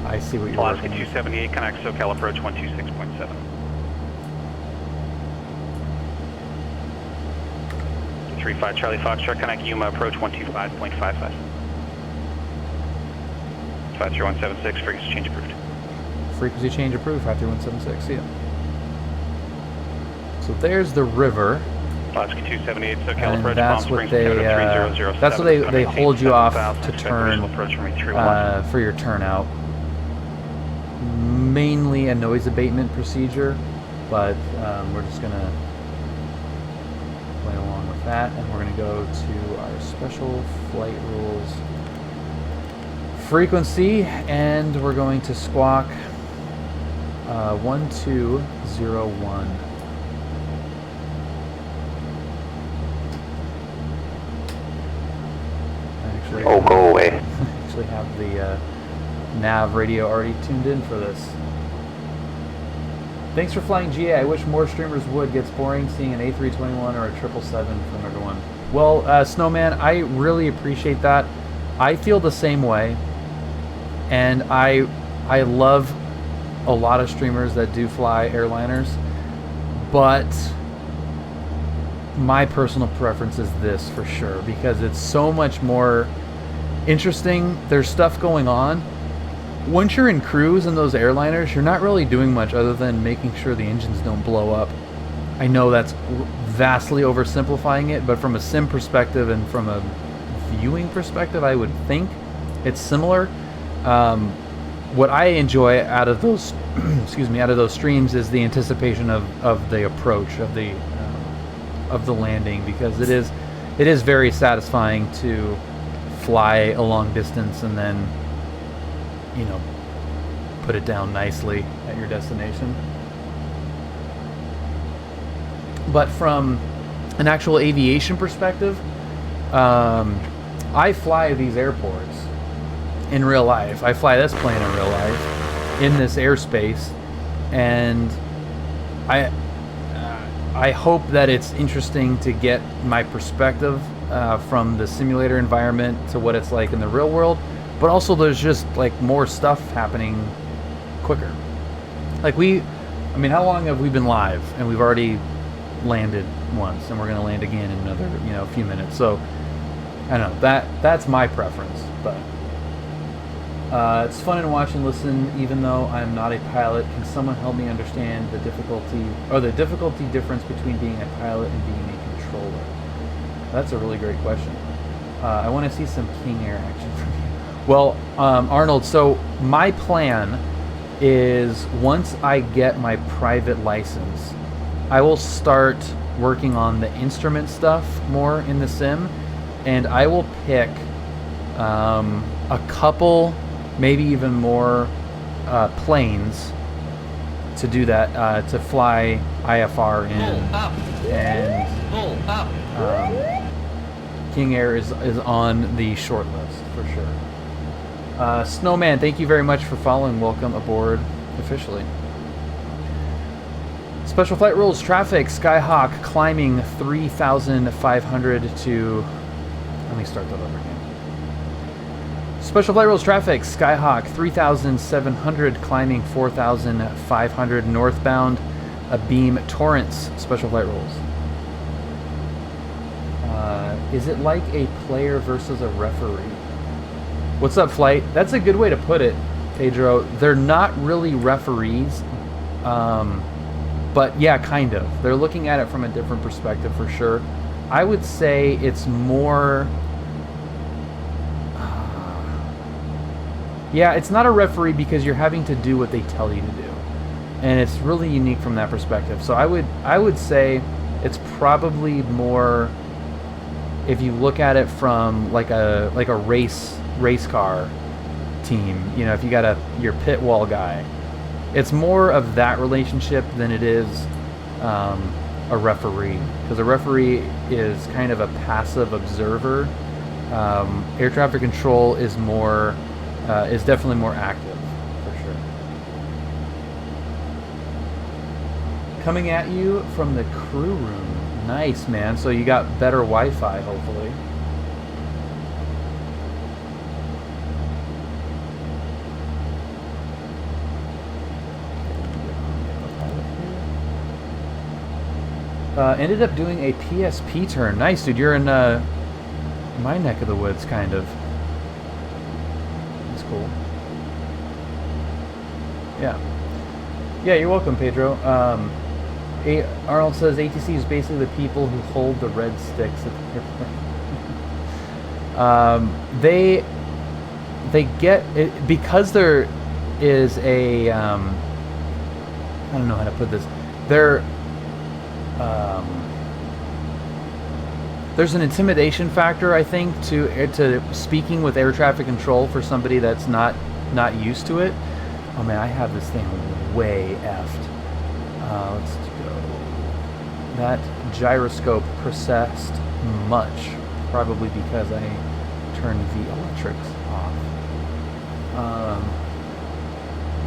I see what you're Alaska working with. 278, connect SoCal approach 126.7. 35 Charlie Foxtrot, connect Yuma approach 125.55. 53176, frequency change approved. Frequency change approved, 53176, see ya. So there's the river, Alaska 278, SoCal and approach, that's Palm what Springs, they Canada 3007, that's what they hold you off 7000, to expect turn visual approach from 31. for your turnout. Mainly a noise abatement procedure, but we're just gonna play along with that, and we're gonna go to our special flight rules frequency, and we're going to squawk 1201. Actually, Oh, go away. actually have the nav radio already tuned in for this. Thanks for flying GA. I wish more streamers would. Gets boring seeing an A321 or a 777 from everyone. Well, Snowman, I really appreciate that. I feel the same way, and I love a lot of streamers that do fly airliners, but my personal preference is this for sure, because it's so much more interesting. There's stuff going on. Once you're in cruise in those airliners, you're not really doing much other than making sure the engines don't blow up. I know that's vastly oversimplifying it, but from a sim perspective and from a viewing perspective, I would think it's similar. What I enjoy out of those, out of those streams is the anticipation of the approach of the landing, because it is very satisfying to fly a long distance and then, you know, put it down nicely at your destination. But from an actual aviation perspective, I fly these airports in real life. I fly this plane in real life in this airspace, and I hope that it's interesting to get my perspective from the simulator environment to what it's like in the real world. But also there's just like more stuff happening quicker. Like how long have we been live and we've already landed once, and we're going to land again in another, you know, few minutes. So I don't know, that's my preference, but it's fun to watch and listen, even though I'm not a pilot. Can someone help me understand the difficulty difference between being a pilot and being a controller? That's a really great question. I want to see some King Air action from you. Well, Arnold, so my plan is once I get my private license, I will start working on the instrument stuff more in the sim, and I will pick a couple, maybe even more planes to do that, to fly IFR in, and King Air is on the short list for sure. Snowman, thank you very much for following. Welcome aboard officially. Special flight rules, traffic, Skyhawk climbing 3,500 to, let me start that over again. Special flight rules, traffic, Skyhawk 3,700 climbing 4,500 northbound, Beam Torrance. Special flight rules. Is it like a player versus a referee? What's up, Flight? That's a good way to put it, Pedro. They're not really referees, but yeah, kind of. They're looking at it from a different perspective for sure. I would say it's more... yeah, it's not a referee because you're having to do what they tell you to do. And it's really unique from that perspective. So I would say it's probably more... if you look at it from like a race car team, you know, if you got your pit wall guy, it's more of that relationship than it is a referee, because a referee is kind of a passive observer. Air traffic control is more is definitely more active for sure. Coming at you from the crew room. Nice, man. So you got better Wi-Fi, hopefully. Ended up doing a PSP turn. Nice, dude. You're in my neck of the woods, kind of. That's cool. Yeah. Yeah, you're welcome, Pedro. Arnold says ATC is basically the people who hold the red sticks at the airplane. They get it because there is a I don't know how to put this. There's an intimidation factor, I think, to speaking with air traffic control for somebody that's not used to it. Oh man, I have this thing way effed. Let's go. That gyroscope processed much, probably because I turned the electrics off.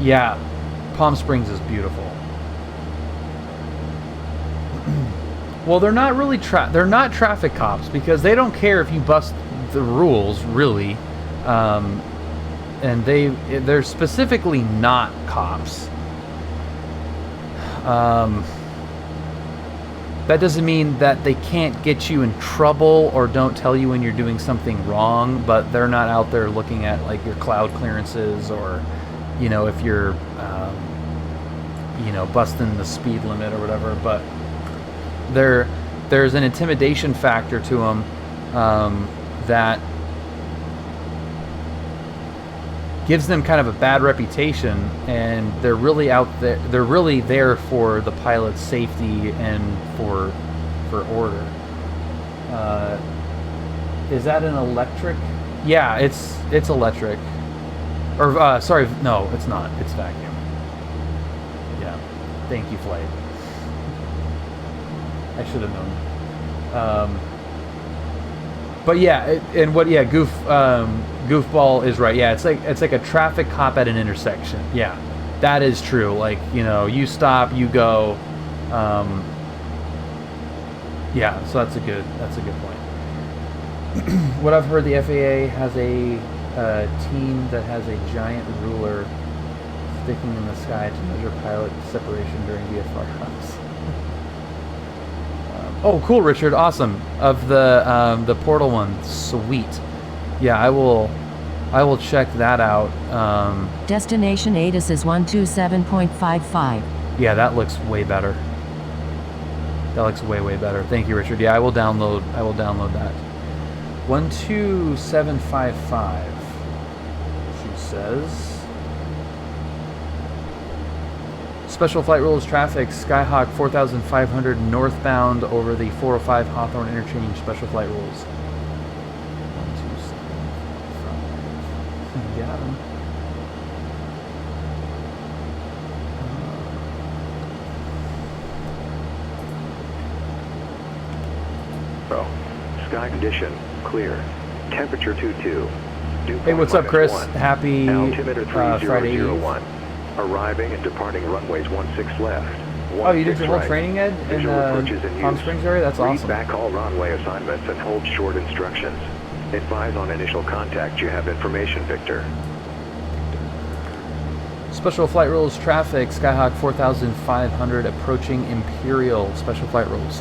Yeah, Palm Springs is beautiful. Well, they're not really they're not traffic cops because they don't care if you bust the rules, really. And they're specifically not cops. That doesn't mean that they can't get you in trouble or don't tell you when you're doing something wrong, but they're not out there looking at like your cloud clearances or, you know, if you're, you know, busting the speed limit or whatever. But there's an intimidation factor to them that gives them kind of a bad reputation, and they're really out there. They're really there for the pilot's safety and for order. Is that an electric? Yeah, it's electric. Or sorry, no, it's not. It's vacuum. Yeah, thank you, Flight. I should have known. But yeah, Goofball is right. Yeah, it's like a traffic cop at an intersection. Yeah, that is true. Like, you know, you stop, you go. Yeah, so that's a good point. What I've heard, the FAA has a team that has a giant ruler sticking in the sky to measure pilot separation during VFR runs. Oh, cool, Richard. Awesome. Of the portal one. Sweet. Yeah, I will check that out. Destination ATIS is 127.55. Yeah, that looks way better. That looks way better. Thank you, Richard. Yeah, I will download that. 12755. She says. Special flight rules traffic, Skyhawk 4500 northbound over the 405 Hawthorne interchange. Special flight rules. 12755. Got him. Sky condition clear. Temperature 22. Hey, what's up, Chris? Happy Altimeter Friday Eve. 3001. Arriving and departing runways 16 left. Oh, you did 16 your whole right. training, Ed, in Visual approaches in Palm use. Springs area? That's Read awesome. back all runway assignments and hold short instructions. Advise on initial contact. You have information, Victor. Special flight rules traffic, Skyhawk 4500 approaching Imperial. Special flight rules.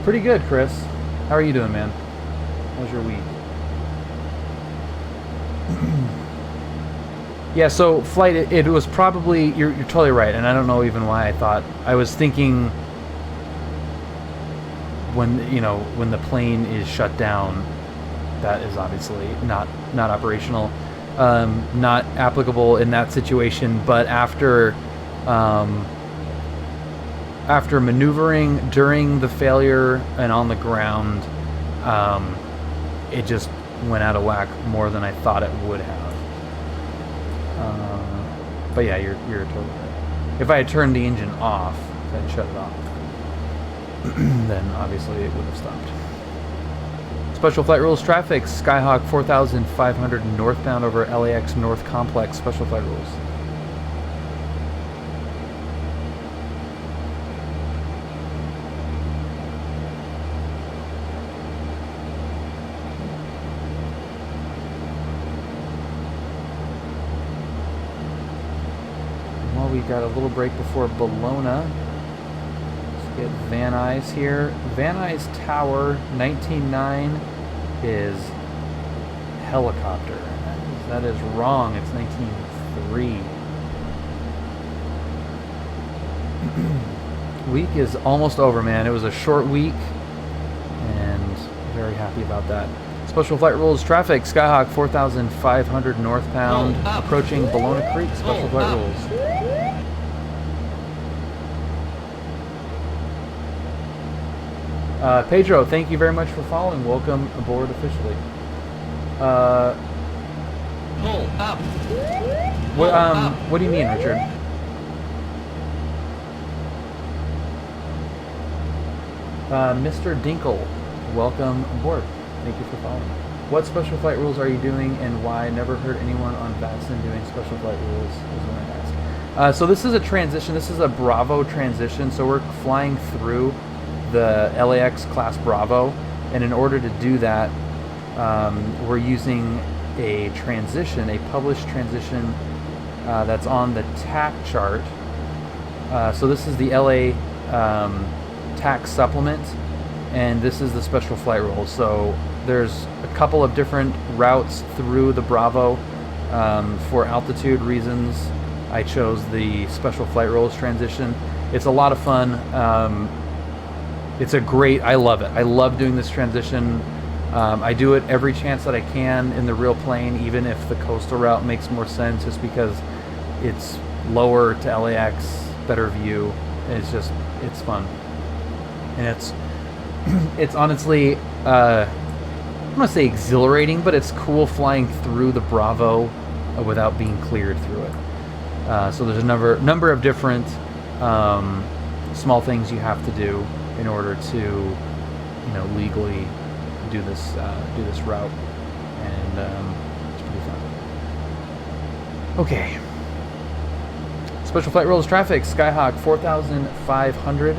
Pretty good, Chris. How are you doing, man? How's your week? Yeah, so flight, it was probably, you're totally right, and I don't know even why I was thinking when the plane is shut down, that is obviously not operational, not applicable in that situation, but after maneuvering during the failure and on the ground, it just went out of whack more than I thought it would have. But yeah, you're totally right. If I had turned the engine off, if I had shut it off, then obviously it would have stopped. Special flight rules traffic, Skyhawk 4500 northbound over LAX North Complex. Special flight rules. We got a little break before Bologna. Let's get Van Nuys here. Van Nuys Tower 199 is helicopter. That is wrong. It's 193. Week is almost over, man. It was a short week, and very happy about that. Special flight rules traffic, Skyhawk 4500 northbound, approaching Bologna Creek. Special flight rules. Pedro, thank you very much for following. Welcome aboard officially. Pull up. What do you mean, Richard? Mr. Dinkle, welcome aboard. Thank you for following. What special flight rules are you doing, and why? Never heard anyone on Vatson doing special flight rules, is what I asked. So this is a transition. This is a Bravo transition. So we're flying through the LAX class Bravo, and in order to do that, we're using a transition, a published transition that's on the TAC chart. So this is the LA TAC supplement, and this is the special flight rules. So there's a couple of different routes through the Bravo. For altitude reasons, I chose the special flight rules transition. It's a lot of fun. I love it. I love doing this transition. I do it every chance that I can in the real plane, even if the coastal route makes more sense, just because it's lower to LAX, better view. It's fun. And it's honestly, I don't want to say exhilarating, but it's cool flying through the Bravo without being cleared through it. So there's a number of different small things you have to do in order to, legally do this route, and it's pretty fun. Okay. Special flight rules traffic, Skyhawk 4500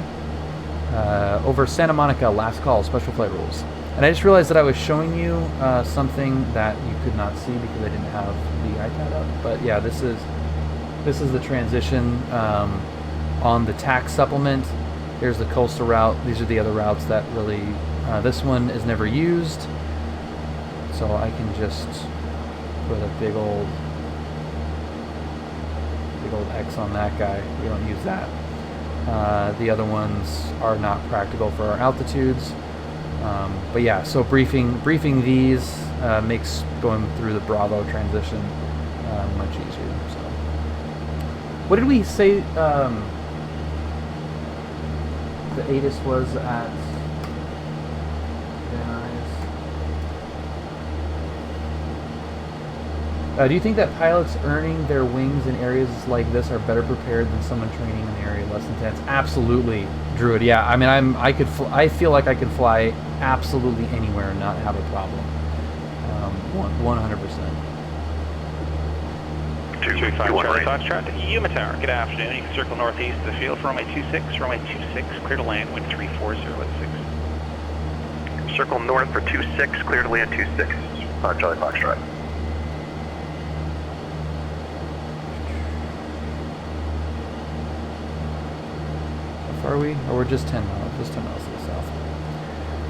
over Santa Monica. Last call. Special flight rules. And I just realized that I was showing you something that you could not see because I didn't have the iPad up. But yeah, this is the transition on the TAC supplement. Here's the coastal route. These are the other routes that really, this one is never used. So I can just put a big old X on that guy. We don't use that. The other ones are not practical for our altitudes. But yeah, so briefing these makes going through the Bravo transition much easier. So, what did we say the ATIS was at? Do you think that pilots earning their wings in areas like this are better prepared than someone training in an area less intense? Absolutely, Druid. Yeah, I mean, I feel like I could fly absolutely anywhere and not have a problem. 100%. 235 Charlie Foxtrot, Yuma Tower. Good afternoon. You can circle northeast of the field for runway 26. Runway 26, clear to land, wind 340 at 6. Circle north for 26, clear to land 26. Charlie Foxtrot. How far are we? Oh, we're just 10 miles. Just 10 miles to the south.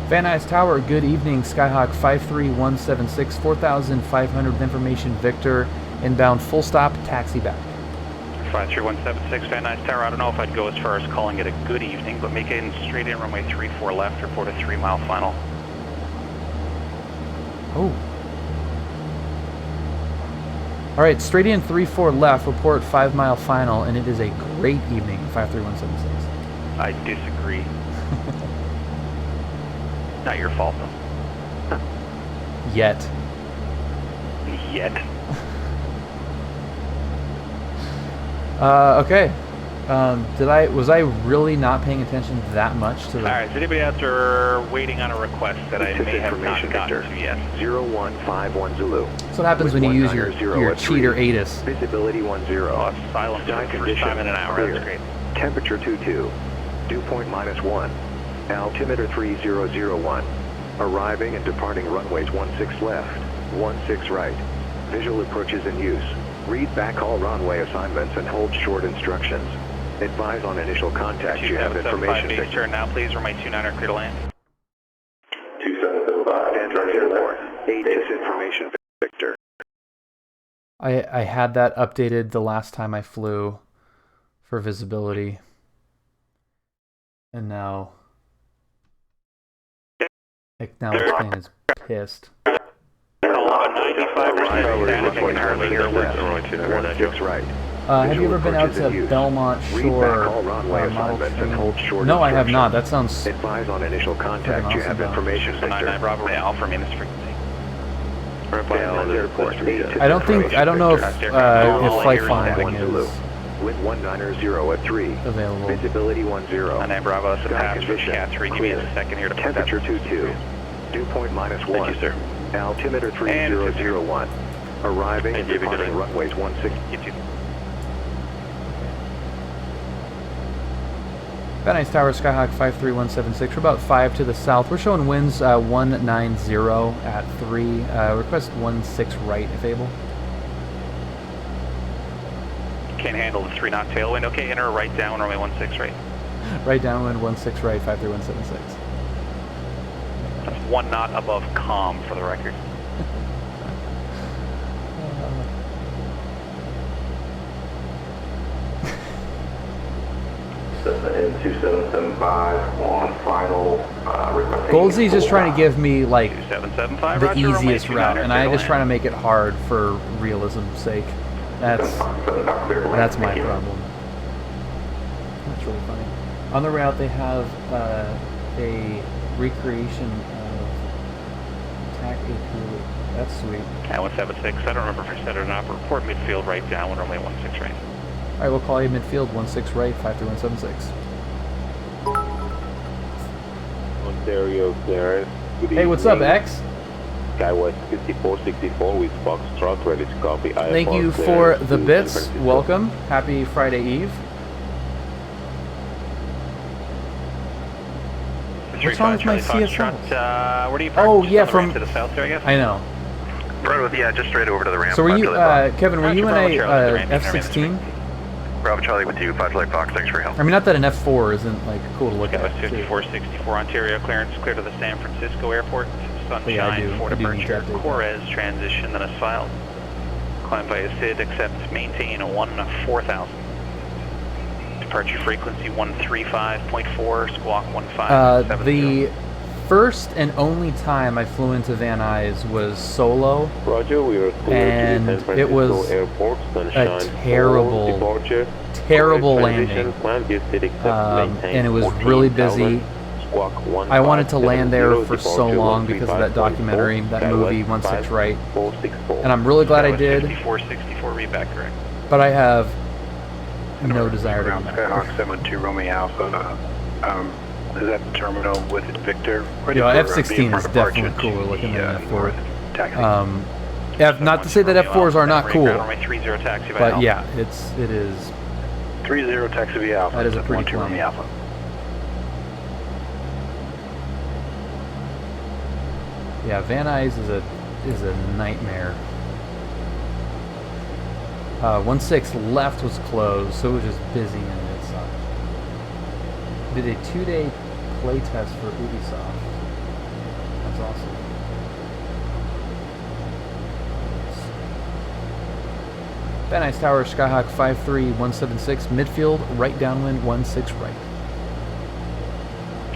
Van Nuys Tower, good evening. Skyhawk 53176, 4,500 with information. Victor, inbound, full stop, taxi back. 53176, Van Nuys Tower. I don't know if I'd go as far as calling it a good evening, but make it straight in, runway 34 left, report a 3-mile final. Oh. Alright, straight in 34 left, report 5-mile final, and it is a great evening, 53176. I disagree. Not your fault, though. Yet. Okay. Was I really not paying attention that much to the... Alright, is anybody out there waiting on a request that I may have not gotten to yet? 0151 Zulu. That's what happens when you use your cheater ATIS. Visibility 10. Oh, silence for the first time in an hour, clear. that's great. Temperature 22. Dew point -1. Altimeter 3001. Arriving and departing runways 16 left, 16 right. Visual approaches in use. Read back all runway assignments and hold short instructions. Advise on initial contact. You have information. Base turn now, please. Runway 29 clear to land. 2775. Android Airport. ATIS information, Victor. I had that updated the last time I flew for visibility. And now... now the plane is pissed. Have you ever been out to Belmont Shore model training? No, I have not. That sounds... Advise on initial contact. You have information, Victor. 99 Bravo Alpha, minutes frequency. I don't know if flight following is Wind 190 at 3. available. Visibility 10. 99 Bravo, it's a pass for Cat 3. Give me a second here to put that. Temperature 22. Dew point -1. Thank you, sir. Altimeter 3001. Arriving and departing runways 16. Van Nuys Tower, Skyhawk 53176. We're about 5 to the south. We're showing winds 190 at 3. Request 16 right if able. Can't handle the 3-knot tailwind. Okay, enter right down, runway 16 right. Right downwind 16 right, 53176. That's 1 knot above calm for the record. In 2775 on final Goldsy's just trying to give me like 2775, the Roger, easiest runway route, 29 and clear I'm to just land. trying to make it hard for realism's sake. That's my problem. That's really funny. On the route, they have a recreation of attack AP. That's sweet. Cat 176. I don't remember if I said it or not, but report midfield right down, runway 16 right. All right, we'll call you midfield 16 right, 53176. Ontario clearance. Hey, what's up, X? Skywest 5464 with Foxtrot, ready to copy. Thank you for the bits. Welcome. Happy Friday Eve. What's wrong with my CSLs? Where do you park? Oh, Just yeah, on the from... ramp to the south there, I guess? I know. Right, yeah, just straight over to the ramp. So were you, Kevin, were you in a F-16? Bravo Charlie with you, 5 Flight Fox, thanks for your help. I mean, not that an F4 isn't like cool to look That was at. 5464 Ontario clearance, clear to the San Francisco Airport. Yeah, I Sunshine do. for I do need departure. to update that. Corez transition, then is filed. Climb by SID, accept, maintain 4000. Departure frequency 135.4, squawk 1570. The first and only time I flew into Van Nuys was solo. Roger, we are clear And to San it was Francisco Airport, Sunshine a terrible, departure. terrible Transition, landing. climb to SID, accept, maintain And it was really 14,000, busy. squawk I wanted to land there 1570, for so departure long because of that 135.4, documentary, that movie, Skyline 16 Right. 5464. And I'm really glad I did, 5464, read back correct. but I have no desire to go back there. Skyhawk 72 Romeo Alpha. Is that the terminal with Victor? You know, F-16 is definitely cooler looking than an F4. Not to say that F4s are not cool, but yeah, it is. 30 taxi via Alpha. That is a pretty 12 Romeo plane. Alpha. Yeah, Van Nuys is a nightmare. 16 left was closed, so it was just busy and it sucked. Did a 2-day play test for Ubisoft. That's awesome. Van Nuys Tower, Skyhawk 53176, midfield, right downwind, 16 right.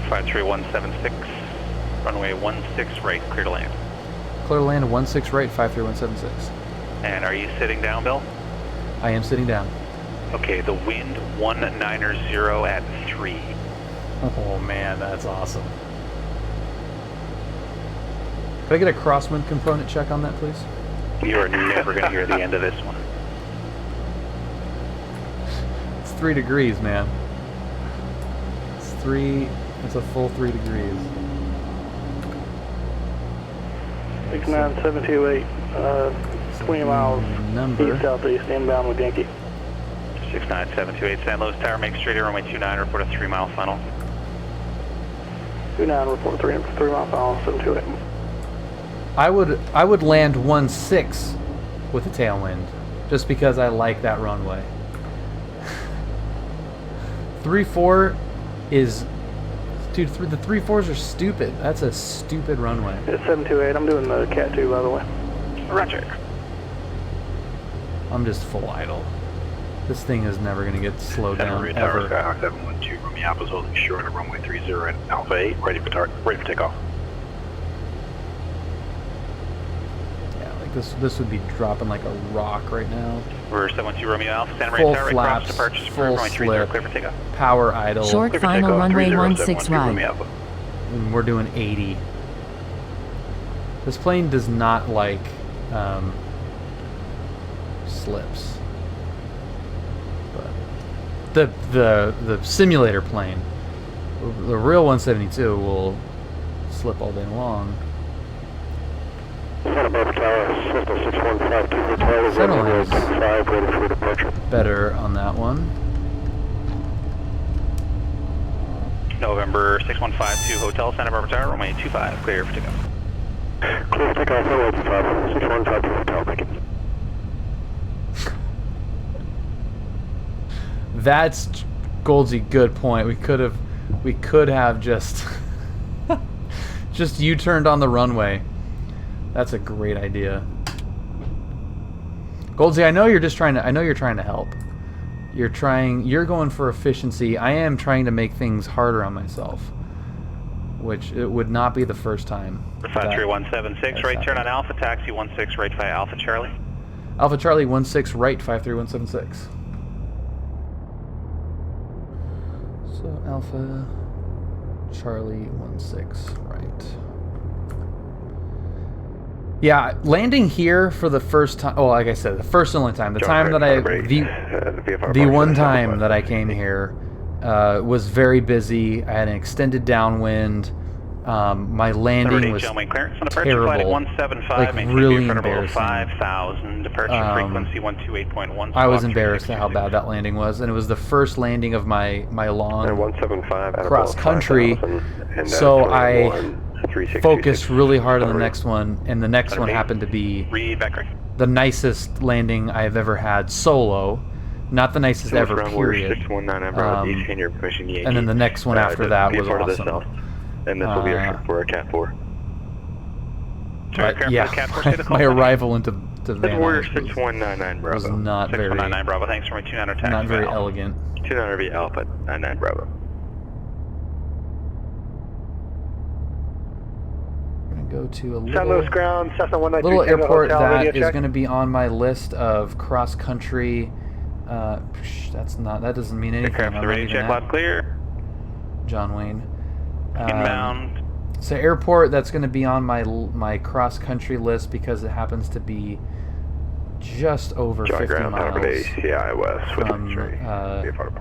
53176, runway 16 right, clear to land. Clear to land, 16 right, 53176. And are you sitting down, Bill? I am sitting down. Okay, the wind 190 at 3. Oh man, that's awesome. Could I get a crosswind component check on that, please? You are never going to hear the end of this one. It's 3 degrees, man. It's a full 3 degrees. 69728, 20 miles Number. east southeast, inbound with Yankee. 69728 San Luis Tower, make straight air runway 29, report a 3-mile final. 29, report 3 mile final, 728. I would land 16 with a tailwind, just because I like that runway. 3-4 is, dude. The 3-4s are stupid. That's a stupid runway. It's 728. I'm doing the Cat 2, by the way. Roger. I'm just full idle. This thing is never gonna get slowed down ever. Skyhawk 712, Romeo Alpha is holding short of runway 30 at Alpha 8, ready for takeoff. Yeah, like this would be dropping like a rock right now. We're 712 Romeo Alpha, Santa Full Maria Tower, right flaps, cross departures, full runway 30, slip. clear for takeoff. Power idle. Short Clear for final takeoff, runway 30, 16 Romeo right. Alpha. And we're doing 80. This plane does not like slips. But the simulator plane, the real 172 will slip all day long. Santa Barbara Tower, Cessna 6152 Hotel is Center runway line's 5, ready for departure. better on that one. November 6152 Hotel, Santa Barbara Tower, runway 25, clear for takeoff. Clear for takeoff, runway 25, 6152 Hotel, thank you. That's Goldsy, good point. We could have just just U-turned on the runway. That's a great idea. Goldsy, I know you're trying to help. You're going for efficiency. I am trying to make things harder on myself, which it would not be the first time. 53176, right turn on Alpha, taxi 16 right via Alpha Charlie. Alpha Charlie 16 right 53176. So Alpha Charlie 16 right. Yeah, landing here for the first time. Oh, like I said, the first and only time. The time that the one time that I came here was very busy. I had an extended downwind. My landing was terrible, like really embarrassing. 5,000, departure frequency 128.1. I was embarrassed at how bad that landing was, and it was the first landing of my long 175 cross country. So I focused really hard on the next one, and the next one happened to be the nicest landing I've ever had solo. Not the nicest ever, Ground Warrior period. 619 Bravo, DC, and your permission EAD. And then the next one after that was part awesome. Of the south. And this will be our for our Cat 4. But yeah, my arrival into Van Warrior Nuys 6199 Bravo. was not very 6199 Bravo, thanks for my 200 taxi. not very elegant. 200 Alpha 99 Bravo. We're gonna go to a San Luis ground, Cessna 193 little airport hotel, that radio is check. going to be on my list of cross country. That doesn't mean anything. Aircraft, I'm the not radio even check at lab clear. John Wayne. Inbound. So airport that's going to be on my cross country list because it happens to be just over 50 ground, miles ACI West, from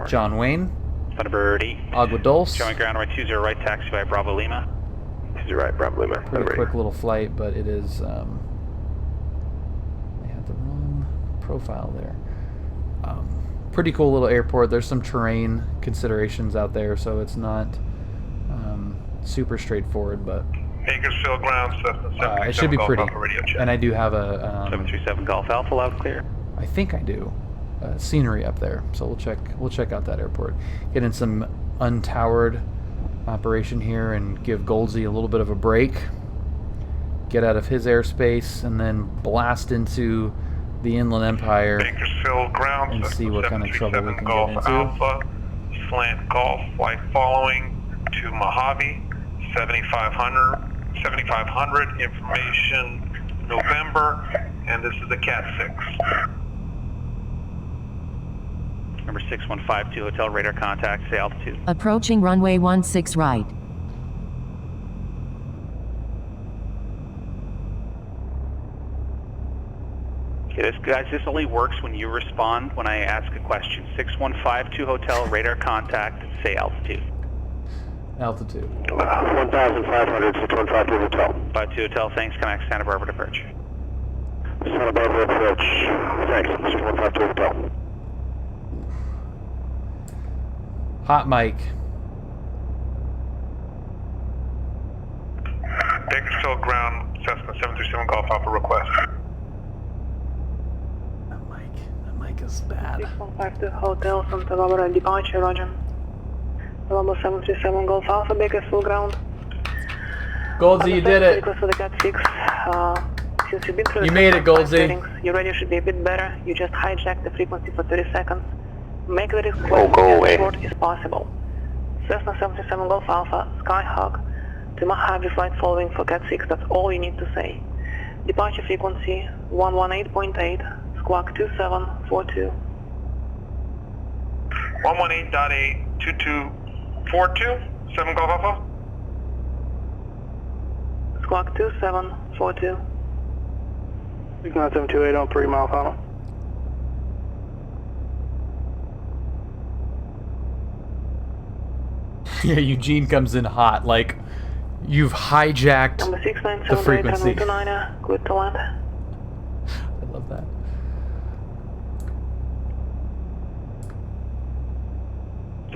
John Wayne, Thunderbird 8. Agua Dulce. Showing ground runway 20 right, taxi by Bravo Lima. 20 right, Bravo Lima. Pretty quick little flight, but it is. I had the wrong profile there. Pretty cool little airport. There's some terrain considerations out there, so it's not super straightforward, but Bakersfield ground, Cessna it should be pretty. And I do have a 737 Golf Alpha loud clear. I think I do scenery up there, so we'll check out that airport. Get in some untowered operation here and give Goldsy a little bit of a break. Get out of his airspace and then blast into the Inland Empire. Bakersfield ground, and see what kind of trouble we can get into. Alpha, slant Golf, flight following to Mojave, 7500, information November, and this is the Cat 6. Number 6152 hotel radar contact, say altitude. Approaching runway 16 right. Guys, this only works when you respond when I ask a question. 6152 hotel radar contact, say altitude. Altitude. 1,500, 6152 hotel. 52 hotel, thanks. Connect Santa Barbara approach. Santa Barbara approach. Thanks, 6152 hotel. Hot mic. Bakersfield ground, Cessna 737 Golf Alpha request. That mic is bad. 6152 hotel, Santa Barbara departure, roger. November 737 Golf Alpha, Bakersfield ground. Goldsy, you did it. Request for the Cat 6. Since you've been through You the made it, Goldsy. your radio should be a bit better. You just hijacked the frequency for 30 seconds. Make the request as short as possible. Cessna 737 Golf Alpha, Skyhawk, to Mojave flight following for Cat 6. That's all you need to say. Departure frequency 118.8, squawk 2742. 118.8, 2242, 7 Golf Alpha. Squawk 2742. Ignite 728 on 3 mile final. Yeah, Eugene comes in hot, like you've hijacked Number the 697 frequency. 29, good to land. I love that.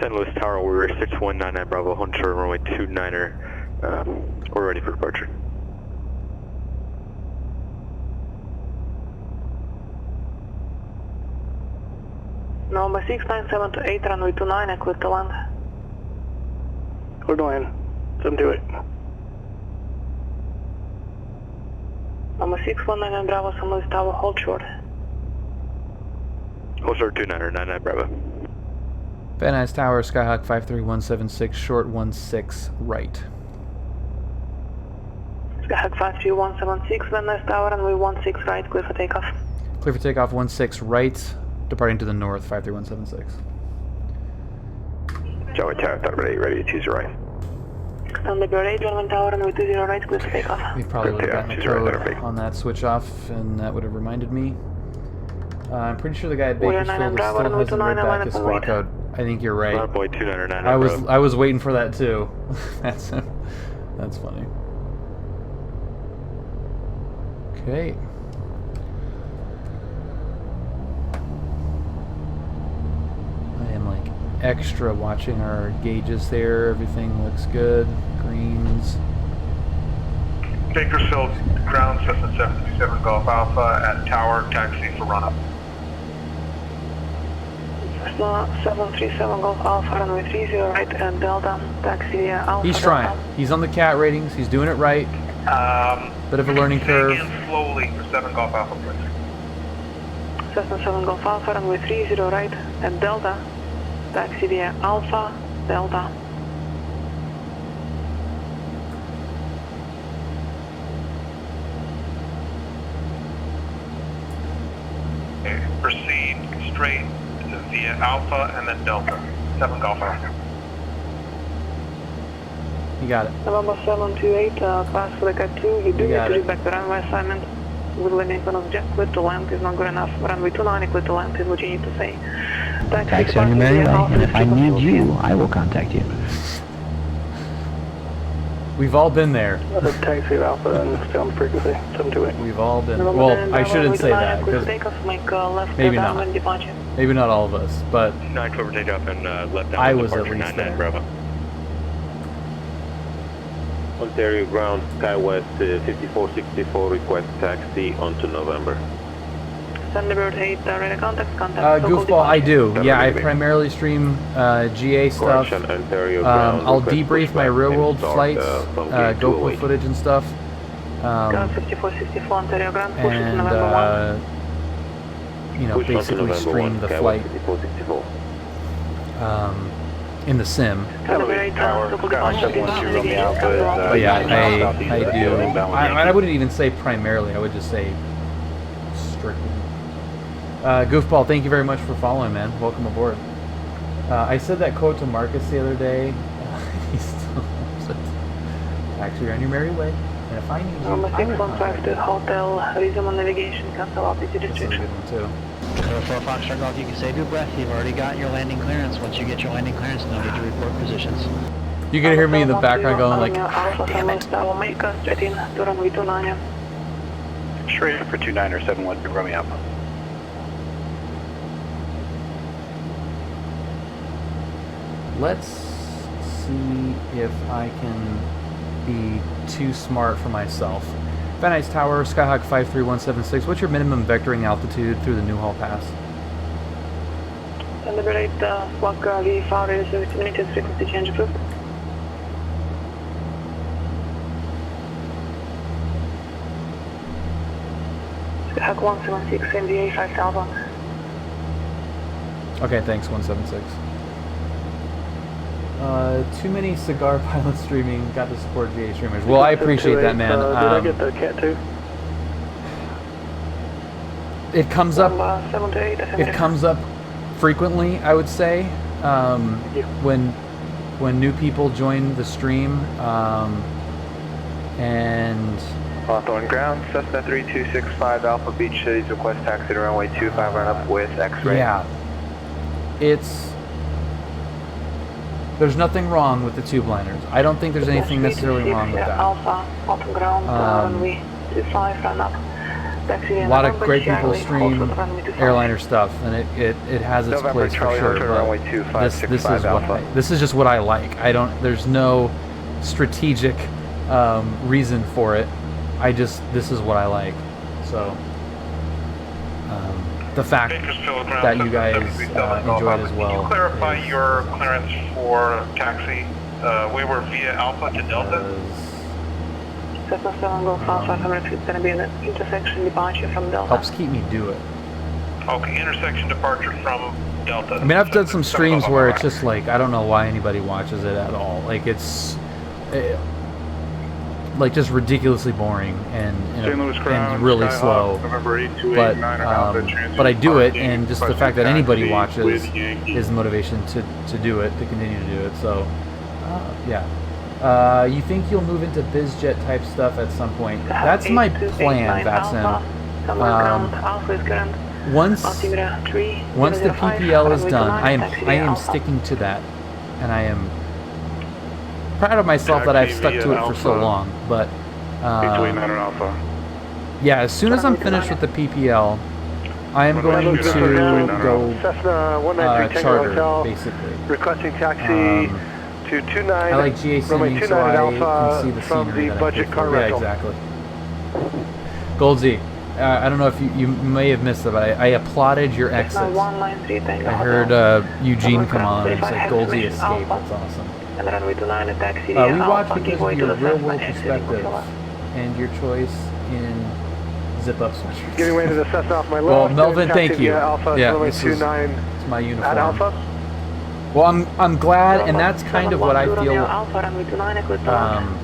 San Luis Tower, Warrior 6199 Bravo, Hunter, runway 29er. We're ready for departure. Number 697 runway 29, clear to land. Clear to land, 728. Number 619 Bravo, San Luis Tower, hold short. Hold short 29er, 99 Bravo. Van Nuys Tower, Skyhawk 53176, short 16 right. Skyhawk 53176, Van Nuys Tower, runway 16 right, clear for takeoff. Clear for takeoff 16 right, departing to the north 53176. John Tower, Thunderbird 8, ready to choose your right. Thunderbird 8, German Tower, runway 20 right, clear for takeoff. We probably would have gotten a Choose right, code Thunderbird. on that switch off, and that would have reminded me. I'm pretty sure the guy at Warrior Bakersfield 9 Bravo, still runway hasn't read 29, back line his up flight and code. I think you're right. Runway 29er, 99 I was waiting for that too. That's funny. Okay. I am like extra watching our gauges there. Everything looks good. Greens. Bakersfield ground, Cessna 737 Golf Alpha at tower, taxi for run-up. Cessna 737 Golf Alpha, runway 30 right at Delta, taxi via Alpha. He's trying. He's on the CAT ratings. He's doing it right. Bit of a learning curve. Again, slowly for 7 Golf Alpha, please. Cessna 7 Golf Alpha, runway 30 right at Delta, taxi via Alpha, Delta. Okay, proceed straight via Alpha and then Delta. 7 Golf Alpha. You got it. November 728, pass for the CAT 2. You do need to read back the runway assignment. With landing on jet, clear to land is not good enough. Runway 29, clear to land is what you need to say. Taxi on your merry way, and if I need you, I will contact you. We've all been there. Taxi Alpha and stay on frequency, 728. We've all been. Well, I shouldn't say that, because maybe not. Maybe not all of us, but 9 over takeoff and left down. I was at least there. Bravo. Ontario ground, SkyWest 5464, request taxi onto November. Thunderbird 8, radar contact. Goofball, I do. Yeah, I primarily stream GA stuff. Ontario ground, I'll debrief my real-world flights, GoPro footage and stuff. 5464 Ontario ground, push and, to November 1. you know, basically stream the flight in the sim. Tower, But yeah, I do. I wouldn't even say primarily. I would just say strictly. Goofball, thank you very much for following, man. Welcome aboard. I said that quote to Marcus the other day. He still loves it. Actually, you're on your merry way. And if I need you, Number 615 to hotel, resume on navigation, cancel altitude restriction. That's a good one too. 4 Foxtrot Golf, you can save your breath. You've already got your landing clearance. Once you get your landing clearance, no need to report positions. You can hear me in the background going like, Alpha, damn it. Make us straight in to runway 29. straight for 29 or 71, Romeo Alpha. Let's see if I can be too smart for myself. Van Nuys Tower, Skyhawk 53176. What's your minimum vectoring altitude through the Newhall Pass? Thunderbird 8, Squawk VFR is 15 minutes, frequency change approved. Skyhawk 176, MDA 5000. Okay, thanks, 176. Too many cigar pilot streaming. Got to support GA streamers. Well, I appreciate that, man. Did I get the CAT 2? It comes up. 7 to 8, It comes up frequently, I would say, when new people join the stream, and. Hawthorne ground, Cessna 3265 Alpha Beach Cities, request taxi to runway 25 run up with X-ray. Yeah, there's nothing wrong with the tube liners. I don't think there's anything necessarily wrong with that. Alpha, bottom ground, runway 25 run up. A lot of great people stream airliner stuff, and it has its place for sure. But this is just what I like. There's no strategic reason for it. This is what I like. So the fact that you guys enjoy it as well. Can you clarify your clearance for taxi? We were via Alpha to Delta. Cessna 7 Golf Alpha 500 feet, going to be an intersection departure from Delta. Helps keep me do it. Okay, intersection departure from Delta. I mean, I've done some streams where it's just like, I don't know why anybody watches it at all. Like, it's like just ridiculously boring and really slow. But I do it, and just the fact that anybody watches is motivation to do it, to continue to do it. So, yeah. You think you'll move into BizJet type stuff at some point? That's my plan, Vatson. Once the PPL is done, I am sticking to that, and I am proud of myself that I've stuck to it for so long. But yeah, as soon as I'm finished with the PPL, I am going to go charter, basically. Requesting taxi to 29. I like GAC, so I can see the scenery that I pick. Yeah, exactly. Goldsy, I don't know if you may have missed it, but I applauded your exit. Cessna 193 Tango I Hotel. heard Eugene come on and Verify say, have Goldsy information escape. Alpha. That's awesome. And runway 29 at taxi We Alpha, watch give because way of to your the real-world Cessna exiting perspective Mozilla. and your choice in zip-up sweatshirts. Giving way to the Cessna off my left. Well, Melvin, taxi thank you. via Alpha, Yeah, runway this is 29 it's my uniform. at Alpha. Well, I'm glad, and that's kind of what I feel. Alpha, runway 29, clear to land.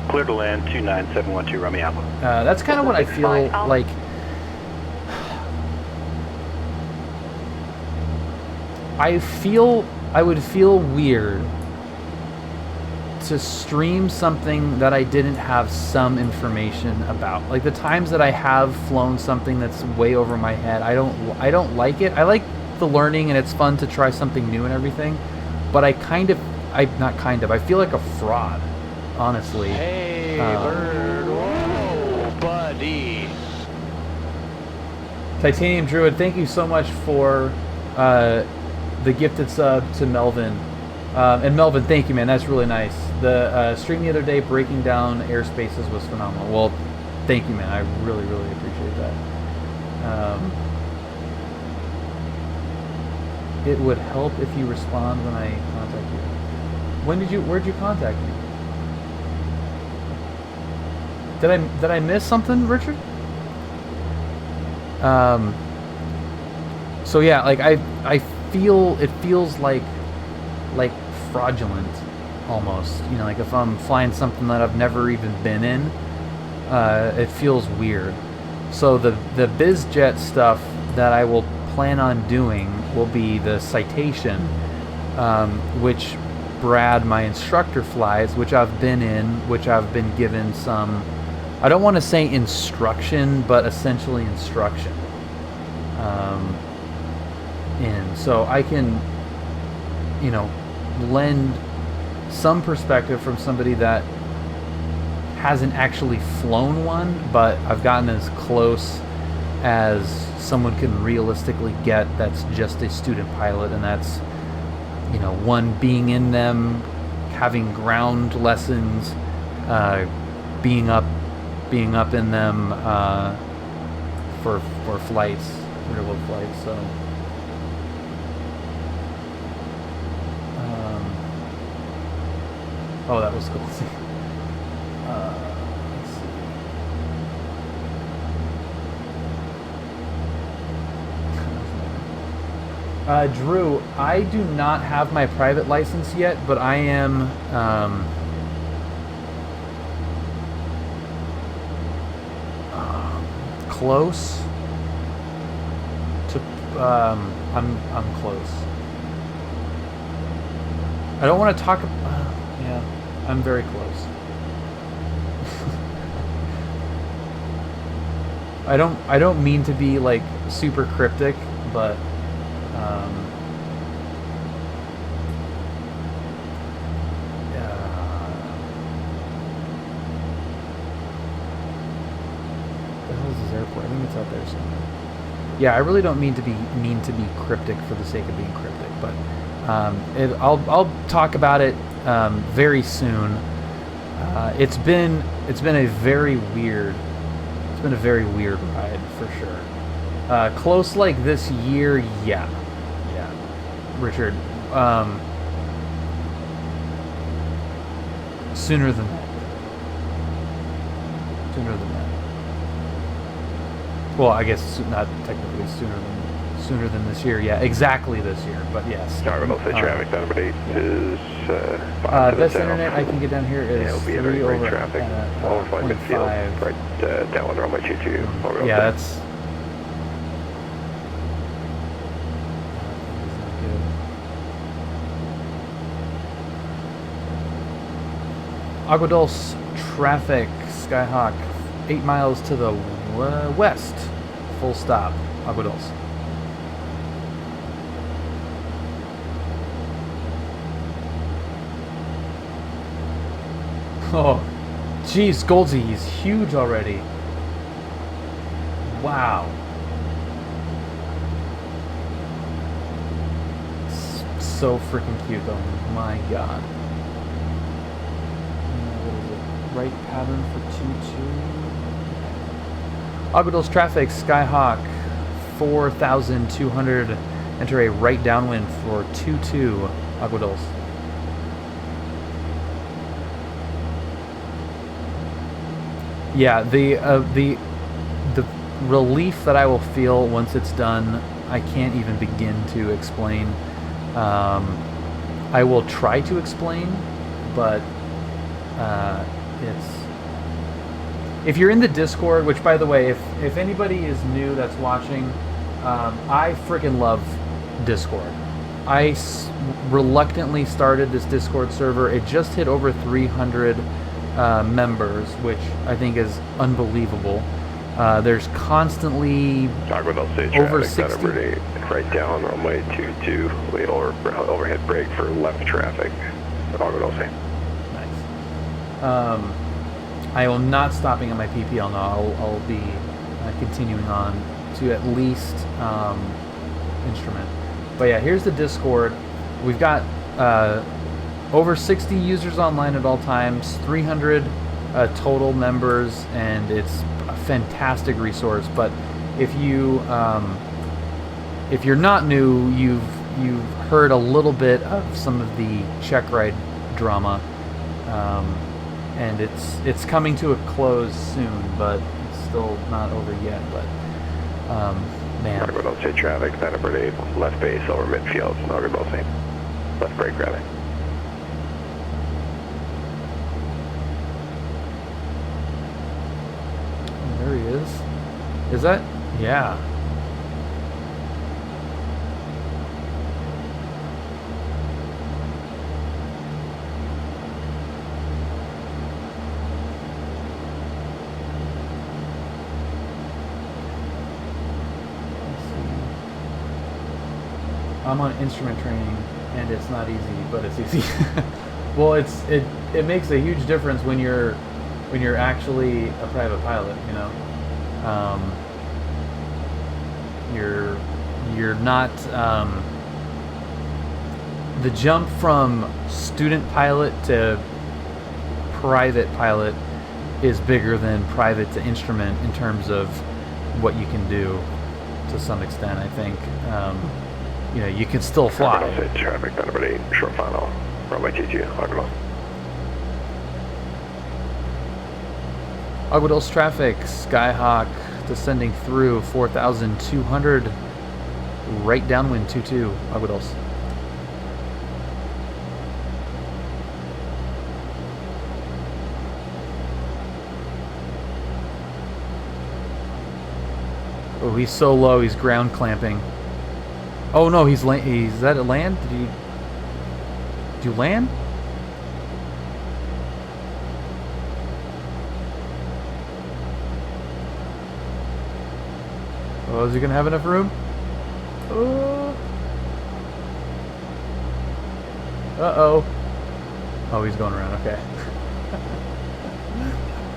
Clear to land, 29712 Romeo Alpha. That's kind of what I feel like. I would feel weird to stream something that I didn't have some information about. Like the times that I have flown something that's way over my head, I don't like it. I like the learning and it's fun to try something new and everything, but I feel like a fraud, honestly. Hey, bird, whoa, buddy. Titanium Druid, thank you so much for the gifted sub to Melvin. And Melvin, thank you, man. That's really nice. The stream the other day, breaking down airspaces, was phenomenal. Well, thank you, man. I really, really appreciate that. It would help if you respond when I contact you. Where'd you contact me? Did I miss something, Richard? So yeah, like I feel, it feels like fraudulent almost, you know, like if I'm flying something that I've never even been in, it feels weird. So the BizJet stuff that I will plan on doing will be the Citation, which Brad, my instructor, flies, which I've been in, which I've been given some, I don't want to say instruction, but essentially instruction in. So I can, you know, lend some perspective from somebody that hasn't actually flown one, but I've gotten as close as someone can realistically get that's just a student pilot, and that's, you know, one, being in them, having ground lessons, being up in them for flights, real-world flights. So oh, that was cool. Let's see. Drew, I do not have my private license yet, but I am close to. I'm close. I don't want to talk. Yeah, I'm very close. I don't mean to be like super cryptic, but the hell is this airport? I think it's out there somewhere. Yeah, I really don't mean to be cryptic for the sake of being cryptic, but I'll talk about it very soon. It's been a very weird ride for sure. Close like this year, yeah, Richard. Sooner than that. Well, I guess not technically sooner than this year. Yeah, exactly this year. But yes. Normal traffic number 8 is best internet I can get down here is it'll be a 3 very over great traffic. Overflight midfield, right down on runway 22. Yeah, that's. Agua Dulce traffic, Skyhawk, 8 miles to the west. Full stop, Agua Dulce. Oh, geez, Goldsy, he's huge already. Wow. So freaking cute, though. My God. What is it? Right pattern for 2-2. Aguadulce traffic, Skyhawk 4,200. Enter a right downwind for 22 Aguadulce. Yeah, the relief that I will feel once it's done, I can't even begin to explain. I will try to explain, but it's... If you're in the Discord, which, by the way, if anybody is new that's watching, I freaking love Discord. I reluctantly started this Discord server. It just hit over 300 members, which I think is unbelievable. There's constantly over 60. Right down runway 22. We overhead brake for left traffic. Nice. I am not stopping at my PPL now. I'll be continuing on to at least instrument. But yeah, here's the Discord. We've got over 60 users online at all times, 300 total members, and it's a fantastic resource. But if you're not new, you've heard a little bit of some of the check ride drama, and it's coming to a close soon, but it's still not over yet. But man, Aguadulce traffic, Santa Bernard, left base over midfield, Aguadulce, left brake rally. There he is. Is that? Yeah. I'm on instrument training, and it's not easy, but it's easy. Well, it makes a huge difference when you're actually a private pilot, you know. You're not the jump from student pilot to private pilot is bigger than private to instrument in terms of what you can do to some extent, I think. You know, you can still fly. Traffic, Santa short final, runway 22, Aguadulce. Aguadulce traffic, Skyhawk descending through 4,200, right downwind 22, Aguadulce. Oh, he's so low, he's ground clamping. Oh no, he's that a land? Did you land? Oh, is he gonna have enough room? Oh. Uh-oh. Oh, he's going around, okay.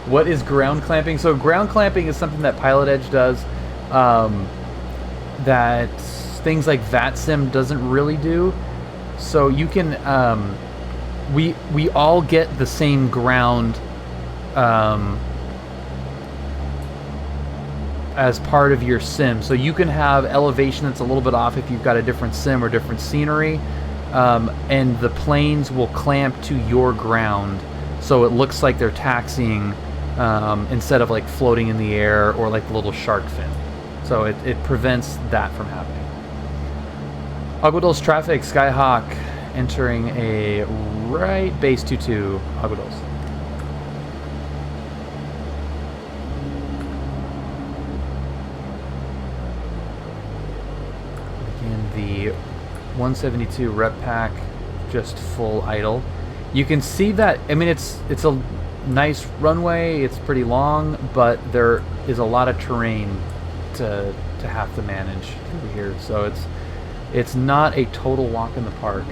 What is ground clamping? So ground clamping is something that PilotEdge does, that things like VATSIM doesn't really do. So you can, we all get the same ground as part of your sim. So you can have elevation that's a little bit off if you've got a different sim or different scenery, and the planes will clamp to your ground, so it looks like they're taxiing instead of like floating in the air or like the little shark fin. So it prevents that from happening. Aguadulce traffic, Skyhawk entering a right base 22, Aguadulce. Again, the 172 rep pack, just full idle. You can see that, I mean, it's a nice runway, it's pretty long, but there is a lot of terrain to have to manage through here, so it's not a total walk in the park.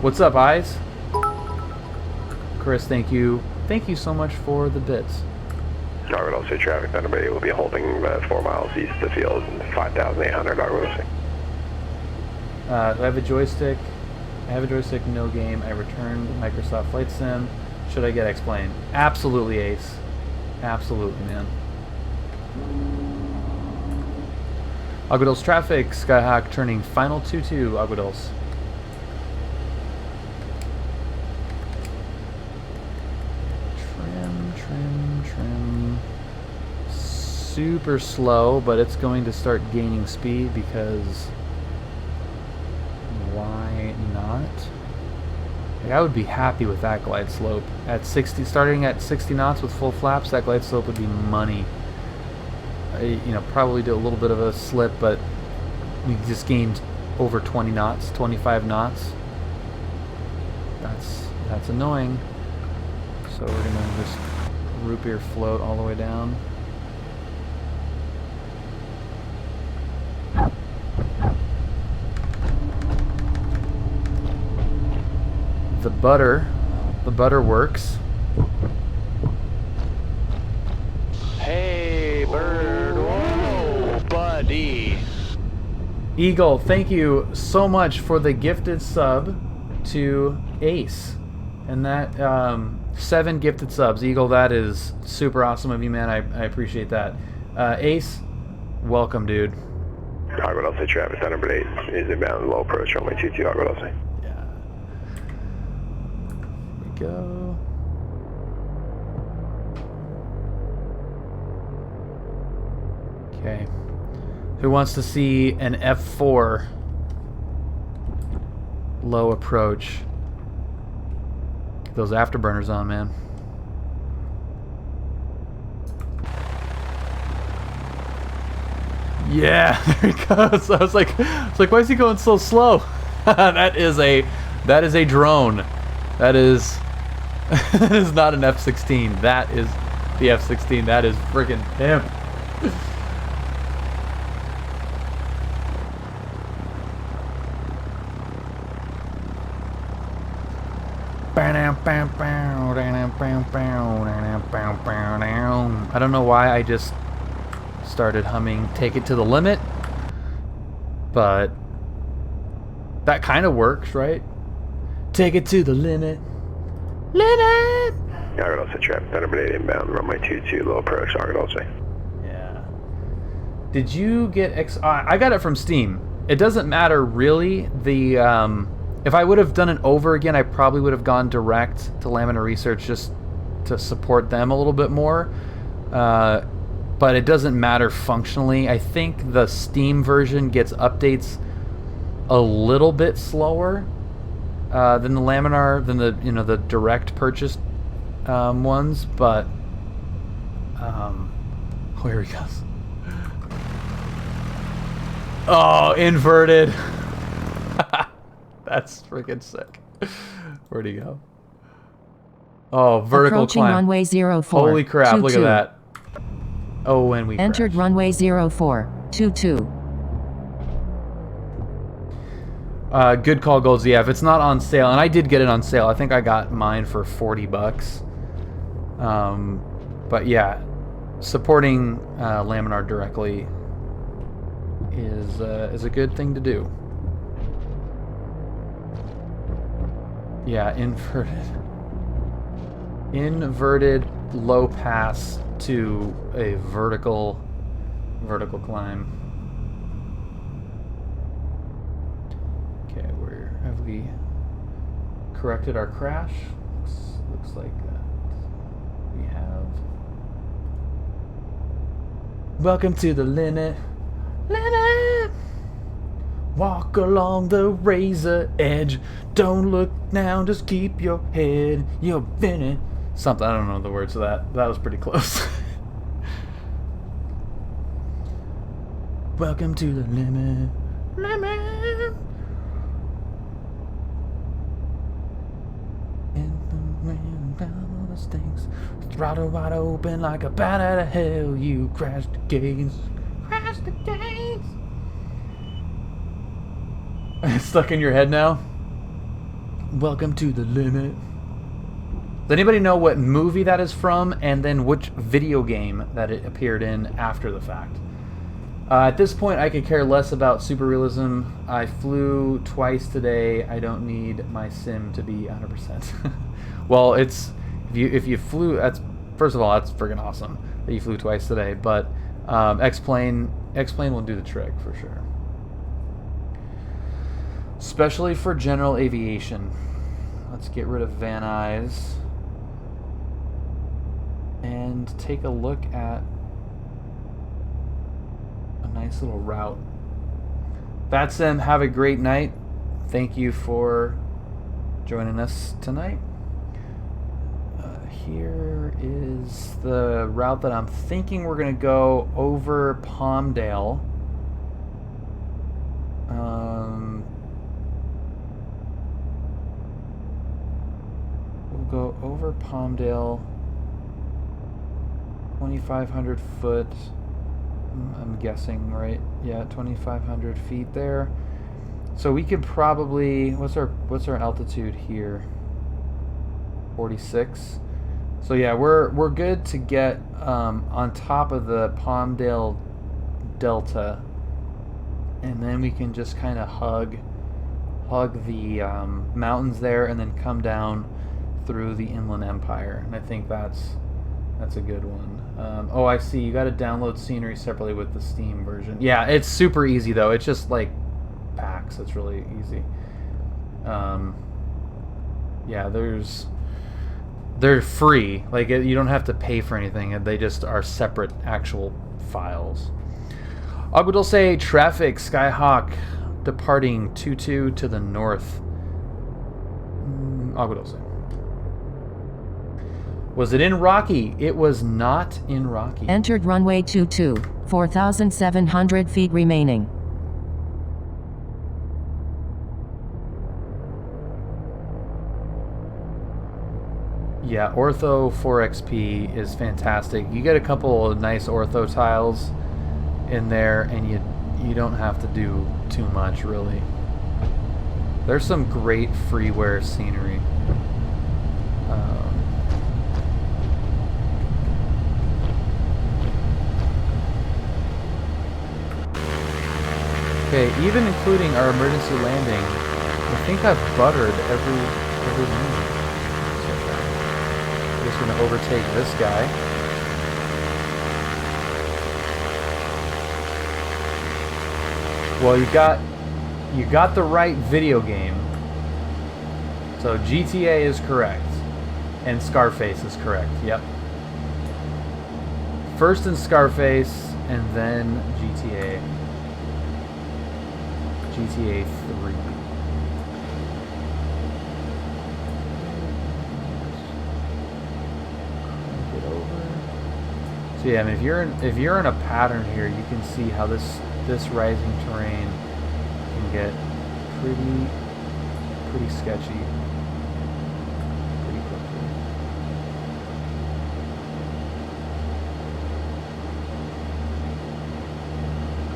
What's up, Eyes? Chris, thank you so much for the bits. Aguadulce traffic, Santa Bernard will be holding 4 miles east of the field, 5,800 Aguadulce. Do I have a joystick? I have a joystick, no game. I returned Microsoft Flight Sim. Should I get explained? Absolutely, Ace. Absolutely, man. Aguadulce traffic, Skyhawk turning final 2-2, Aguadulce. Trim. Super slow, but it's going to start gaining speed because why not? Like, I would be happy with that glide slope. At 60, starting at 60 knots with full flaps, that glide slope would be money. You know, probably do a little bit of a slip, but we just gained over 20 knots, 25 knots. That's annoying. So we're gonna just root beer float all the way down. The butter works. Hey, bird. Whoa, buddy. Eagle, thank you so much for the gifted sub to Ace. And that, 7 gifted subs. Eagle, that is super awesome of you, man. I appreciate that. Ace, welcome, dude. Aguadulce traffic, number 8 is inbound, low approach, runway 22, Aguadulce. Yeah. Here we go. Okay. Who wants to see an F4 low approach? Get those afterburners on, man. Yeah, there he goes. I was like, why is he going so slow? that is a drone. That is that is not an F-16. That is the F-16. That is friggin' him. I don't know why I just started humming Take It to the Limit, but that kind of works, right? Take it to the limit. Limit! Aguadulce traffic, number 8 inbound, runway 22, low approach, Aguadulce. Yeah. Did you get I got it from Steam. It doesn't matter really. The if I would have done it over again, I probably would have gone direct to Laminar Research just to support them a little bit more. But it doesn't matter functionally. I think the Steam version gets updates a little bit slower than the Laminar, than the the direct purchase ones. But here he goes. Oh, inverted. That's freaking sick. Where'd he go? Oh, vertical Approaching climb. runway 04. Holy crap, 22. look at that. Oh, and we entered crashed. runway 04. 22. Good call, Golds. Yeah, if it's not on sale, and I did get it on sale. I think I got mine for $40. But yeah, supporting Laminar directly is a good thing to do. Yeah, inverted low pass to a vertical climb. Okay, have we corrected our crash? Looks like that. We have. Welcome to the limit. Limit. Walk along the razor edge. Don't look down, just keep your head. You're in it. Something, I don't know the words of that. That was pretty close. Welcome to the limit. Limit. In the rain, down the stinks. Throttle wide open like a bat out of hell. You crashed the gates. Crashed the gates. It's stuck in your head now? Welcome to the limit. Does anybody know what movie that is from, and then which video game that it appeared in after the fact? At this point, I could care less about super realism. I flew twice today. I don't need my sim to be 100%. Well, it's if you flew. That's first of all, that's freaking awesome that you flew twice today. But X-plane will do the trick for sure. Especially for general aviation. Let's get rid of Van Nuys and take a look at a nice little route. That's them. Have a great night. Thank you for joining us tonight. Here is the route that I'm thinking we're going to go over Palmdale. We'll go over Palmdale, 2,500 foot. I'm guessing, right? Yeah, 2,500 feet there. So we could probably, what's our altitude here? 46. So yeah, we're good to get on top of the Palmdale Delta, and then we can just kind of hug the mountains there, and then come down through the Inland Empire. And I think that's a good one. Oh, I see. You got to download scenery separately with the Steam version. Yeah, it's super easy though. It's just like packs. It's really easy. Yeah, they're free. Like, you don't have to pay for anything. They just are separate actual files. Agua Dulce traffic, Skyhawk departing 22 to the north. Agua Dulce. Was it in Rocky? It was not in Rocky. Entered runway 22, 4,700 feet remaining. Yeah, Ortho 4XP is fantastic. You get a couple of nice Ortho tiles in there, and you don't have to do too much, really. There's some great freeware scenery. Okay, even including our emergency landing, I think I've buttered every landing. I'm just going to overtake this guy. Well, you got the right video game. So GTA is correct, and Scarface is correct. Yep. First in Scarface, and then GTA. GTA 3. So yeah, I mean, if you're in a pattern here, you can see how this rising terrain can get pretty sketchy pretty quickly.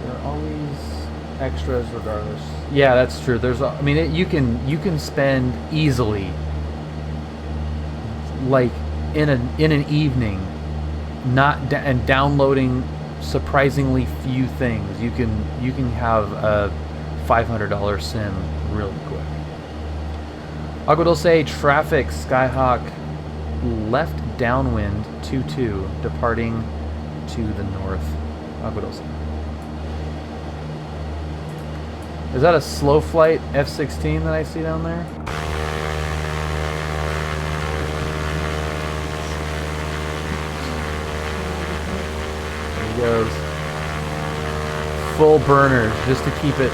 There are always extras regardless. Yeah, that's true. I mean, you can spend easily, like in an evening, and downloading surprisingly few things. You can have a $500 sim really quick. Agua Dulce traffic, Skyhawk left downwind 22, departing to the north. Agua Dulce. Is that a slow flight F-16 that I see down there? There he goes. Full burner just to keep it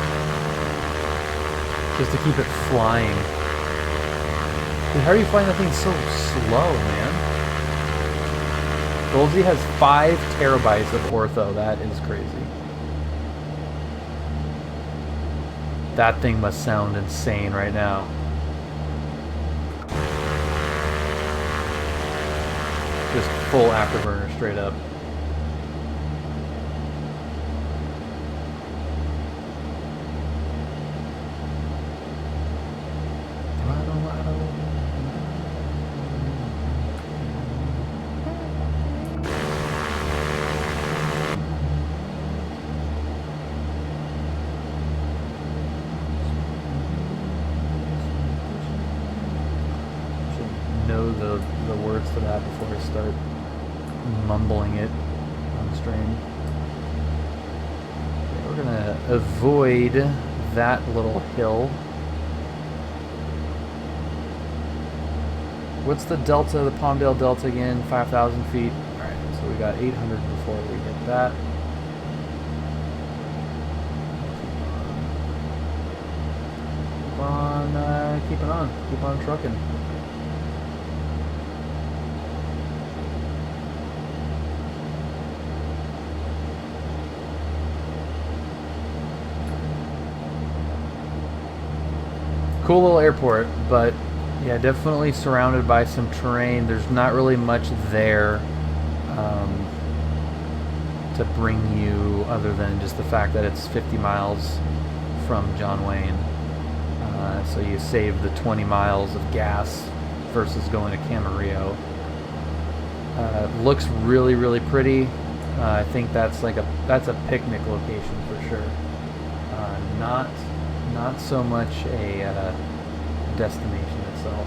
flying. Dude, how are you flying that thing so slow, man? Goldsy has 5 terabytes of ortho. That is crazy. That thing must sound insane right now. Just full afterburner straight up. The words to that before I start mumbling it on stream. we're gonna avoid that little hill. What's the delta, the Palmdale Delta again? 5,000 feet. Alright, so we got 800 before we hit that. Keep on trucking. Cool little airport, but yeah, definitely surrounded by some terrain. There's not really much there to bring you other than just the fact that it's 50 miles from John Wayne. So you save the 20 miles of gas versus going to Camarillo. Looks really, really pretty. I think that's like that's a picnic location for sure. Not so much a destination itself.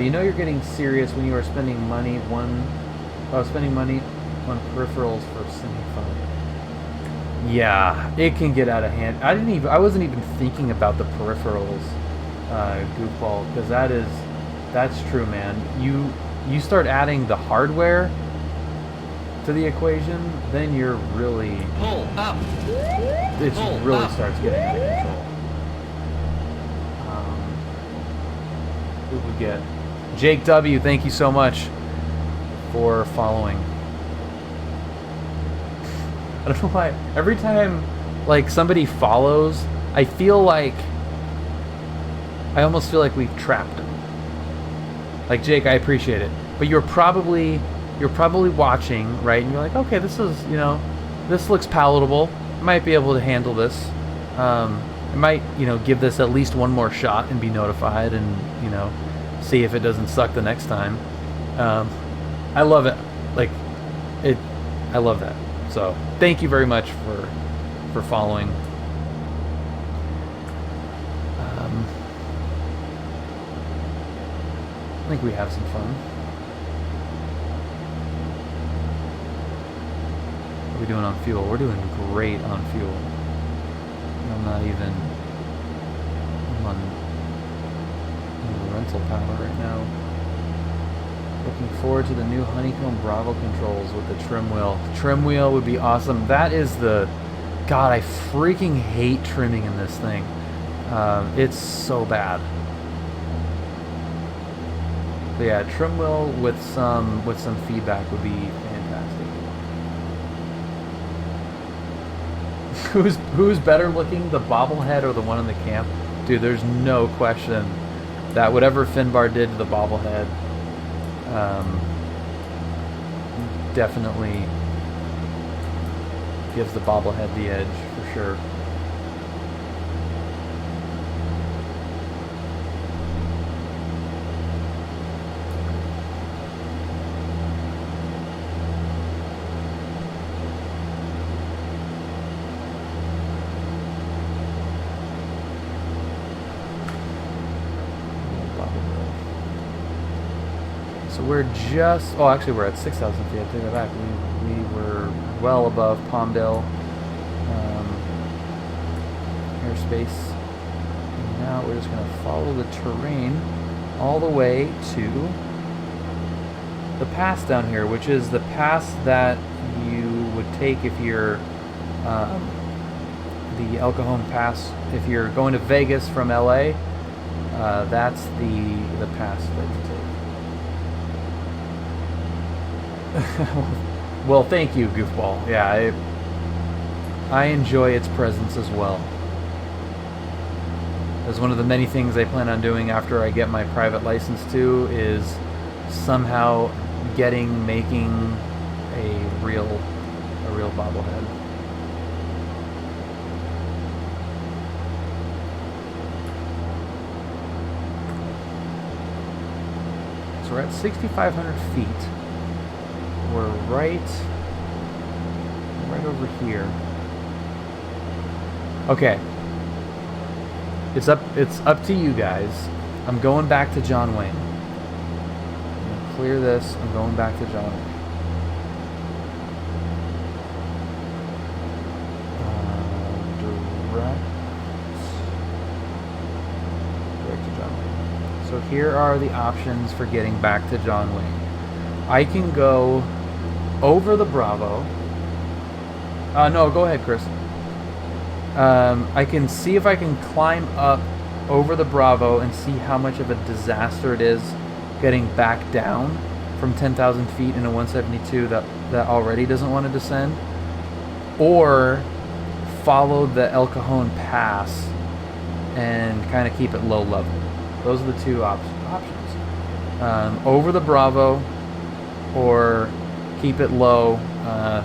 You know you're getting serious when you are spending money on peripherals for semi-fun. Yeah, it can get out of hand. I wasn't even thinking about the peripherals, goofball, because that's true, man. You start adding the hardware to the equation, then you're really Pull up. It really starts getting out of control. Who we get? Jake W, thank you so much for following. I don't know why. Every time, like, somebody follows, I almost feel like we've trapped them. Like, Jake, I appreciate it, but you're probably watching, right? And you're like, okay, this is, this looks palatable. I might be able to handle this. I might, give this at least one more shot and be notified, and see if it doesn't suck the next time. I love it. I love that. So thank you very much for following. I think we have some fun. What are we doing on fuel? We're doing great on fuel. I'm on rental power right now. Looking forward to the new Honeycomb Bravo controls with the trim wheel. Trim wheel would be awesome. That is God, I freaking hate trimming in this thing. It's so bad. But yeah, trim wheel with some feedback would be fantastic. Who's better looking, the bobblehead or the one in the camp? Dude, there's no question that whatever Finbar did to the bobblehead definitely gives the bobblehead the edge for sure. We're just, actually we're at 6,000 feet, I take that back. We were well above Palmdale airspace. And now we're just going to follow the terrain all the way to the pass down here, which is the pass that you would take if you're the El Cajon Pass. If you're going to Vegas from LA, that's the pass that you take. Well, thank you, Goofball. Yeah, I enjoy its presence as well. As one of the many things I plan on doing after I get my private license too is somehow making a real bobblehead. So we're at 6,500 feet. We're right over here. Okay. It's up to you guys. I'm going back to John Wayne. I'm gonna clear this. I'm going back to John Wayne. Brad. Direct to John Wayne. So here are the options for getting back to John Wayne. I can go over the Bravo. No, go ahead, Chris. I can see if I can climb up over the Bravo and see how much of a disaster it is getting back down from 10,000 feet in a 172 that already doesn't want to descend, or follow the El Cajon Pass and kind of keep it low level. Those are the two options. Over the Bravo, or keep it low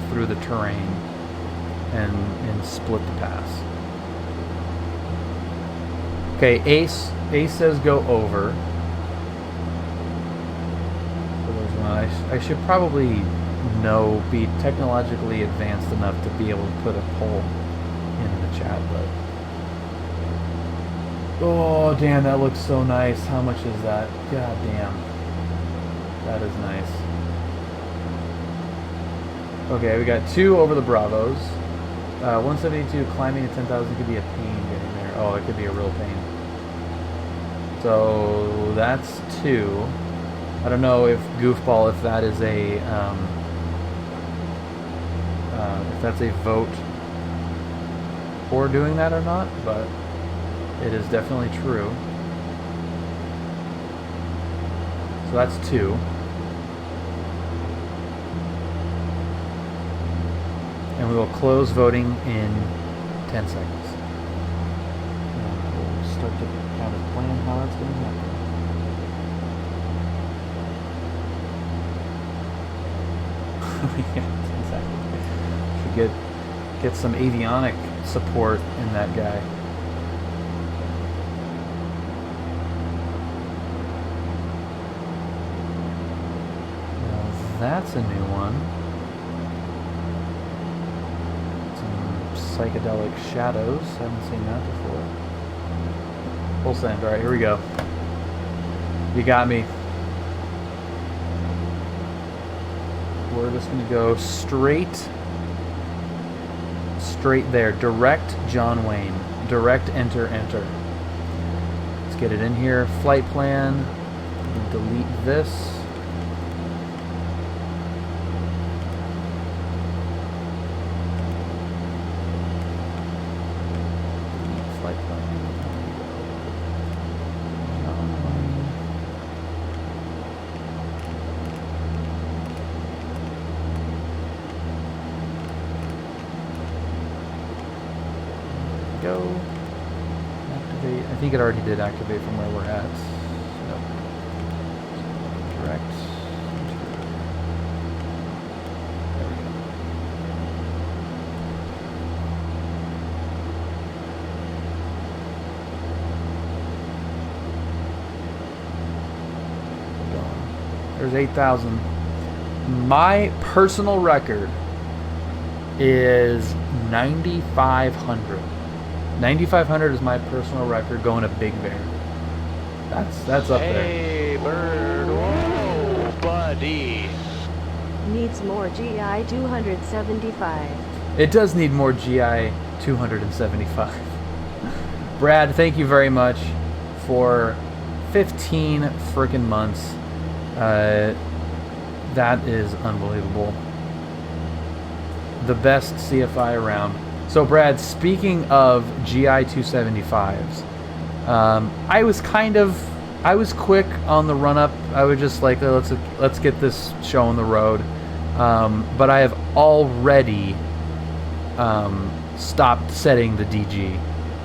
through the terrain and split the pass. Okay, Ace says go over. I should probably be technologically advanced enough to be able to put a poll in the chat, but oh damn, that looks so nice. How much is that? God damn, that is nice. Okay, we got 2 over the Bravos. 172 climbing to 10,000 could be a pain getting there. Oh, it could be a real pain. So that's 2. I don't know if Goofball, if that is a if that's a vote for doing that or not, but it is definitely true. So that's 2. And we will close voting in 10 seconds. And we'll start to kind of plan how that's going to happen. Yeah, exactly. Should get some avionic support in that guy. Now that's a new one. Some psychedelic shadows. Haven't seen that before. Full send. All right, here we go. You got me. We're just going to go straight there. Direct John Wayne. Direct enter. Let's get it in here. Flight plan. Delete this. Flight plan. Go. Activate. I think it already did activate from where we're at. Nope. Direct. There we go. There's 8,000. My personal record is 9,500. 9,500 is my personal record going to Big Bear. That's up there. Hey, bird. Whoa, buddy. Needs more GI 275. It does need more GI 275. Brad, thank you very much for 15 frickin' months. That is unbelievable. The best CFI around. So Brad, speaking of GI 275s, I was quick on the run up. I was just like, let's get this show on the road. But I have already stopped setting the DG,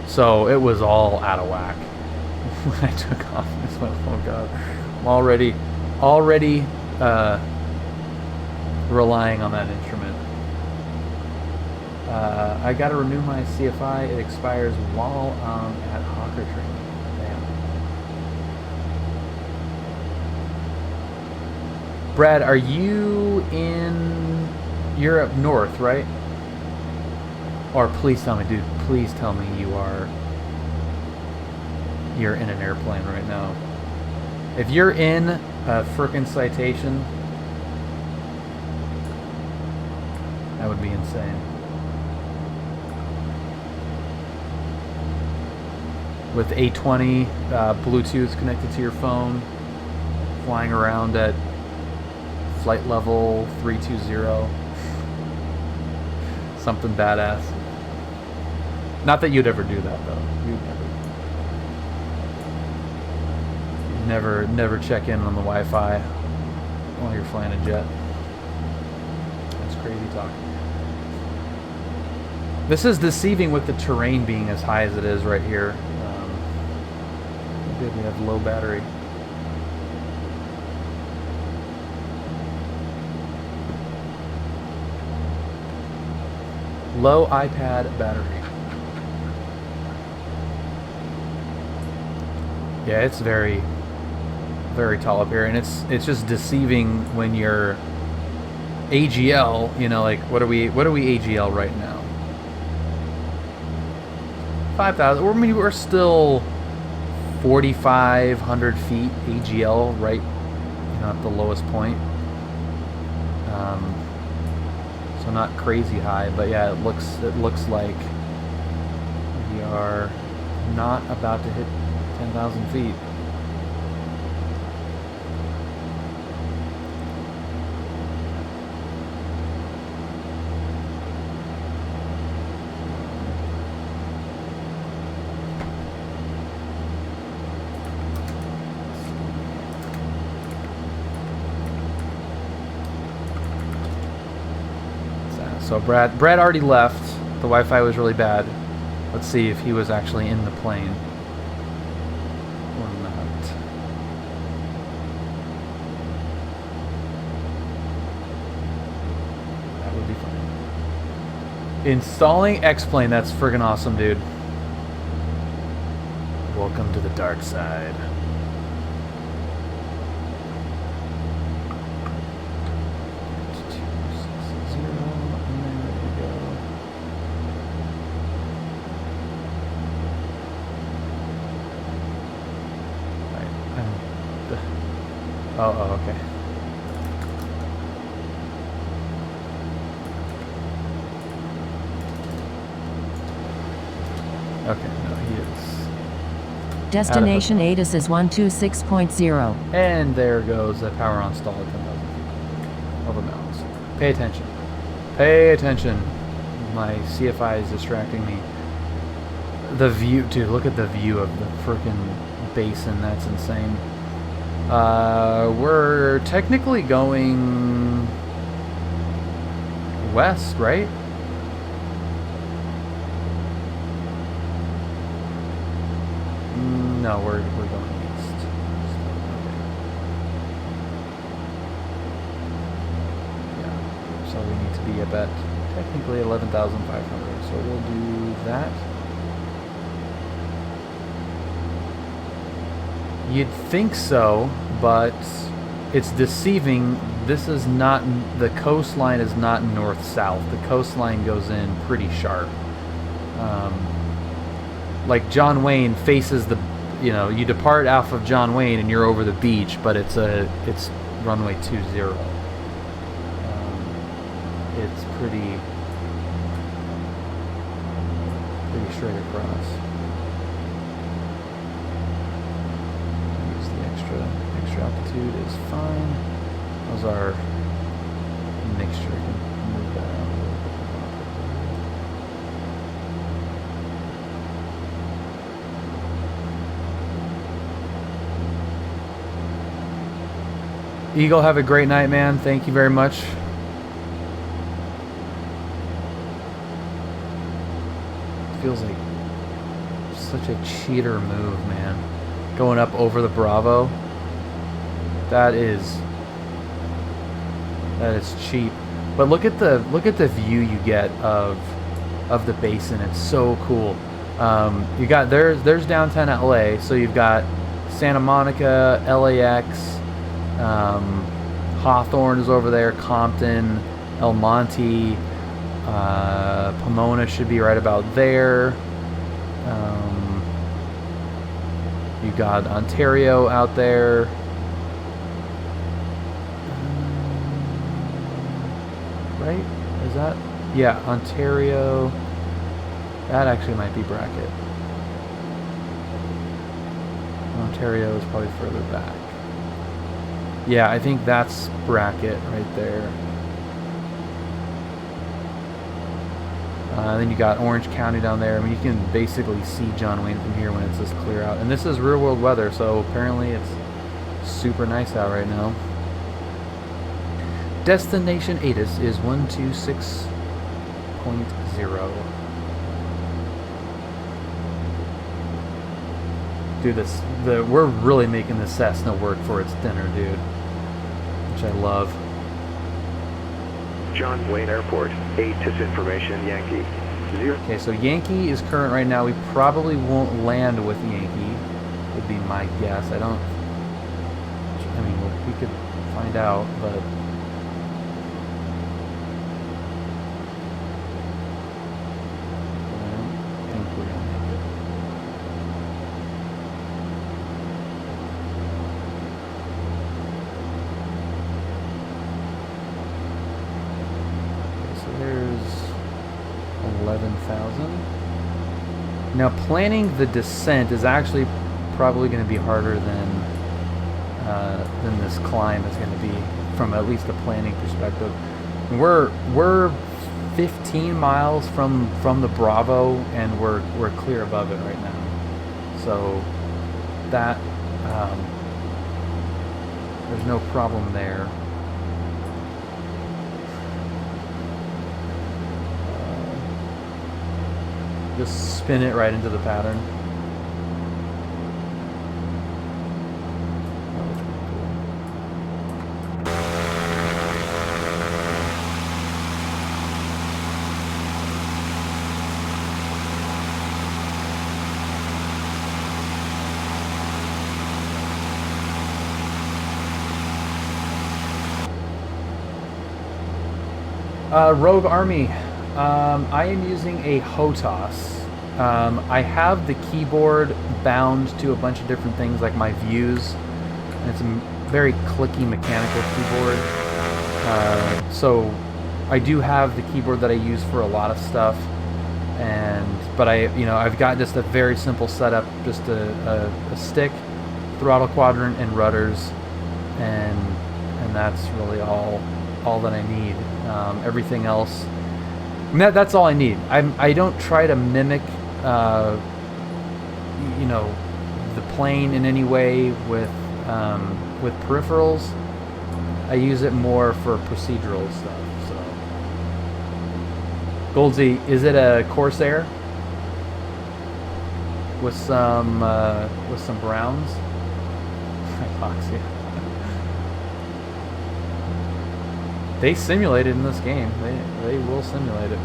so it was all out of whack when I took off. This went, oh god, I'm already relying on that instrument. I gotta renew my CFI. It expires while I'm at Hawker training. Damn. Brad, are you in Europe North, right? Or please tell me, dude, please tell me you're in an airplane right now. If you're in a frickin' citation, that would be insane. with 820 Bluetooth connected to your phone, flying around at flight level 320. Something badass. Not that you'd ever do that though. You'd never check in on the Wi-Fi while you're flying a jet. That's crazy talk. This is deceiving with the terrain being as high as it is right here. Good, we have low battery. Low iPad battery. Yeah, it's very tall up here, and it's just deceiving when you're AGL. You know, like what are we AGL right now? 5,000. I mean, we're still 4,500 feet AGL, right? You know, at the lowest point. So not crazy high, but yeah, it looks like we are not about to hit 10,000 feet. So Brad already left. The Wi-Fi was really bad. Let's see if he was actually in the plane or not. That would be fun. Installing X-Plane. That's friggin' awesome, dude. Welcome to the dark side. Oh, okay. Okay, no, he is. Destination ATIS is 126.0. And there goes the power on stall at 10,000 feet. Over mountains. Pay attention. Pay attention. My CFI is distracting me. The view, dude, look at the view of the frickin' basin. That's insane. We're technically going west, right? No, we're going east. Yeah, so we need to be about technically 11,500. So we'll do that. You'd think so, but it's deceiving. This is not, the coastline is not north-south. The coastline goes in pretty sharp. Like John Wayne faces the, you know, you depart off of John Wayne and you're over the beach, but it's runway 20. It's pretty straight across. Extra altitude is fine. How's our mixture? Can move that out a little bit. Eagle, have a great night, man. Thank you very much. It feels like such a cheater move, man. Going up over the Bravo. That is cheap. But look at the view you get of the basin. It's so cool. You got there's downtown LA, so you've got Santa Monica, LAX, Hawthorne is over there, Compton, El Monte, Pomona should be right about there. You got Ontario out there. Right? Is that? Yeah, Ontario. That actually might be Bracket. Ontario is probably further back. Yeah, I think that's Bracket right there. Then you got Orange County down there. I mean, you can basically see John Wayne from here when it's this clear out. And this is real world weather, so apparently it's super nice out right now. Destination ATIS is 126.0. Dude, we're really making this Cessna work for its dinner, dude. Which I love. John Wayne Airport, ATIS information, Yankee. 0. Okay, so Yankee is current right now. We probably won't land with Yankee, would be my guess. I mean, we could find out, but... I don't think we're going to make it. So there's 11,000. Now planning the descent is actually probably going to be harder than this climb is going to be, from at least a planning perspective. We're 15 miles from the Bravo, and we're clear above it right now. So that there's no problem there. Just spin it right into the pattern. Rogue Army. I am using a HOTAS. I have the keyboard bound to a bunch of different things like my views, and it's a very clicky mechanical keyboard. So I do have the keyboard that I use for a lot of stuff, but I've got just a very simple setup, just a stick, throttle quadrant, and rudders, and that's really all that I need. Everything else, that's all I need. I don't try to mimic the plane in any way with peripherals. I use it more for procedural stuff. So, Goldsy, is it a Corsair with some browns? Hypoxia. They simulate it in this game. They will simulate it.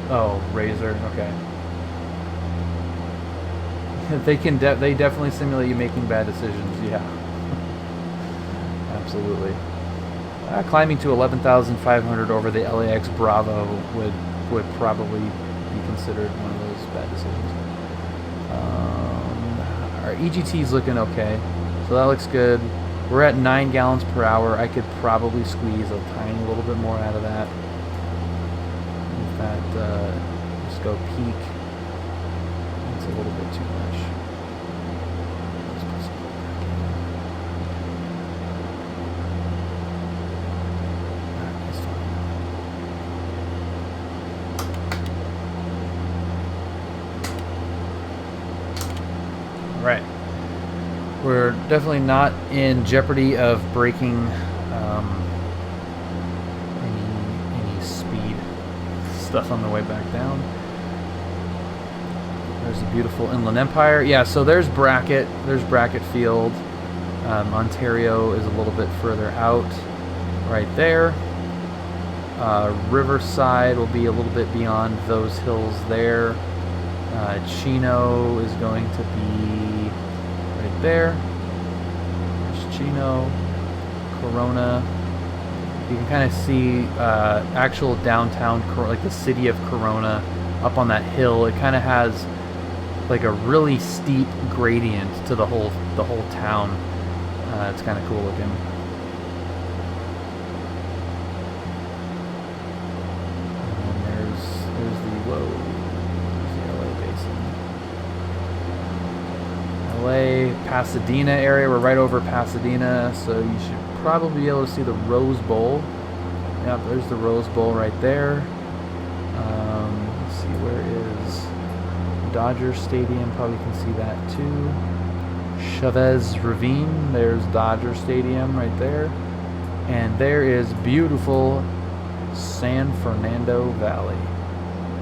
Oh, Razor. Okay. They definitely simulate you making bad decisions. Yeah. Absolutely. Climbing to 11,500 over the LAX Bravo would probably be considered one of those bad decisions. Our EGT's looking okay, so that looks good. We're at 9 gallons per hour. I could probably squeeze a tiny little bit more out of that. In fact, just go peak. It's a little bit too much. Right. We're definitely not in jeopardy of breaking any speed stuff on the way back down. There's a beautiful Inland Empire. Yeah, so there's Bracket. There's Bracket Field. Ontario is a little bit further out right there. Riverside will be a little bit beyond those hills there. Chino is going to be right there. There's Chino, Corona. You can kind of see actual downtown, like the city of Corona, up on that hill. It kind of has like a really steep gradient to the whole town. It's kind of cool looking. And there's the LA basin. LA Pasadena area. We're right over Pasadena, so you should probably be able to see the Rose Bowl. Yep, there's the Rose Bowl right there. Let's see, where is Dodger Stadium? Probably can see that too. Chavez Ravine, there's Dodger Stadium right there. And there is beautiful San Fernando Valley.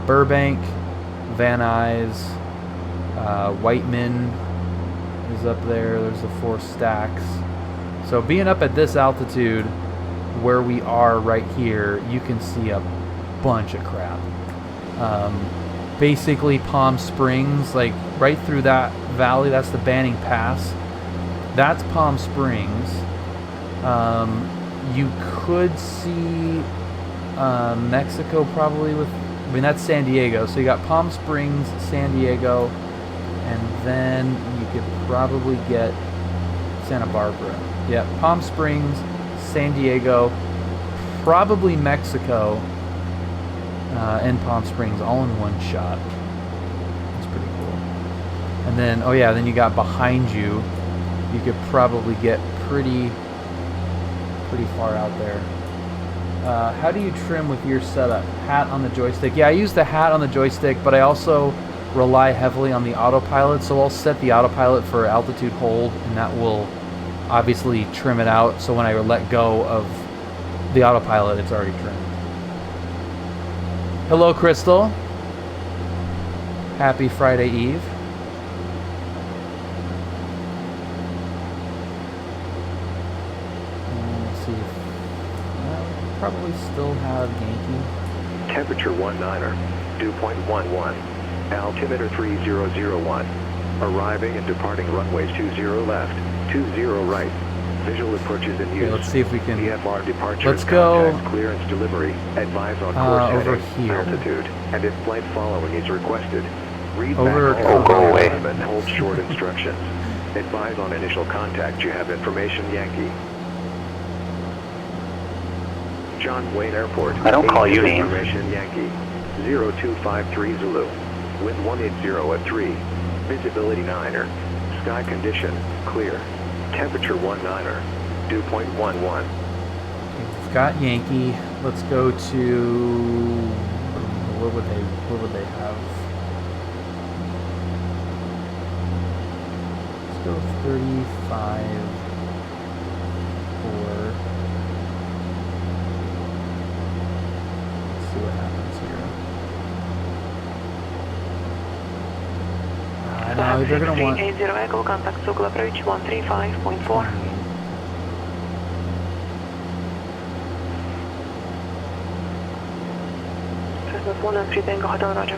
Burbank, Van Nuys, Whiteman is up there. There's the 4 stacks. So being up at this altitude where we are right here, you can see a bunch of crap. Basically Palm Springs, like right through that valley, that's the Banning Pass. That's Palm Springs. You could see Mexico probably with, I mean, that's San Diego. So you got Palm Springs, San Diego, and then you could probably get Santa Barbara. Yeah, Palm Springs, San Diego, probably Mexico, and Palm Springs all in one shot. That's pretty cool. And then, oh yeah, then you got behind you, you could probably get pretty far out there. How do you trim with your setup? Hat on the joystick. Yeah, I use the hat on the joystick, but I also rely heavily on the autopilot, so I'll set the autopilot for altitude hold, and that will obviously trim it out, so when I let go of the autopilot, it's already trimmed. Hello, Crystal. Happy Friday Eve. Let's see. We probably still have Yankee. Temperature 19er, dew point 11, altimeter 3001, arriving and departing runways 20 left, 20 right. Visual approaches in use. Okay, let's see if we can. VFR departure. Let's go. Clearance delivery. Advise on course over heading, here. altitude, and if flight following is requested. Read Over. back all go away. And hold short instructions. Advise on initial contact. You have information, Yankee. John Wayne Airport. I don't call you names. Information, Yankee. 0253 Zulu. Wind 180 at 3. Visibility 9er. Sky condition clear. Temperature 19er, dew point 11. We've got Yankee. Let's go to what would they have? Let's go 35 or let's see what happens here. I know they're gonna want 80 echo contact circle approach 135.4. Cessna 1 Tango Hotel, roger.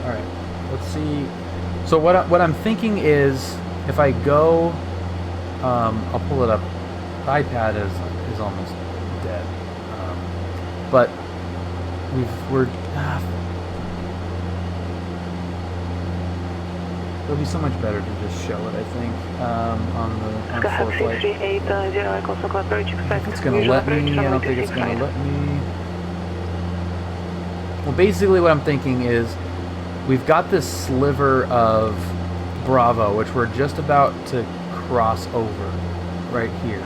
Alright, let's see. So what I'm thinking is, if I go, I'll pull it up. The iPad is almost dead, but it'll be so much better to just show it, I think, on full flight. If it's gonna let me, I don't think it's gonna let me. Well, basically what I'm thinking is, we've got this sliver of Bravo, which we're just about to cross over, right here.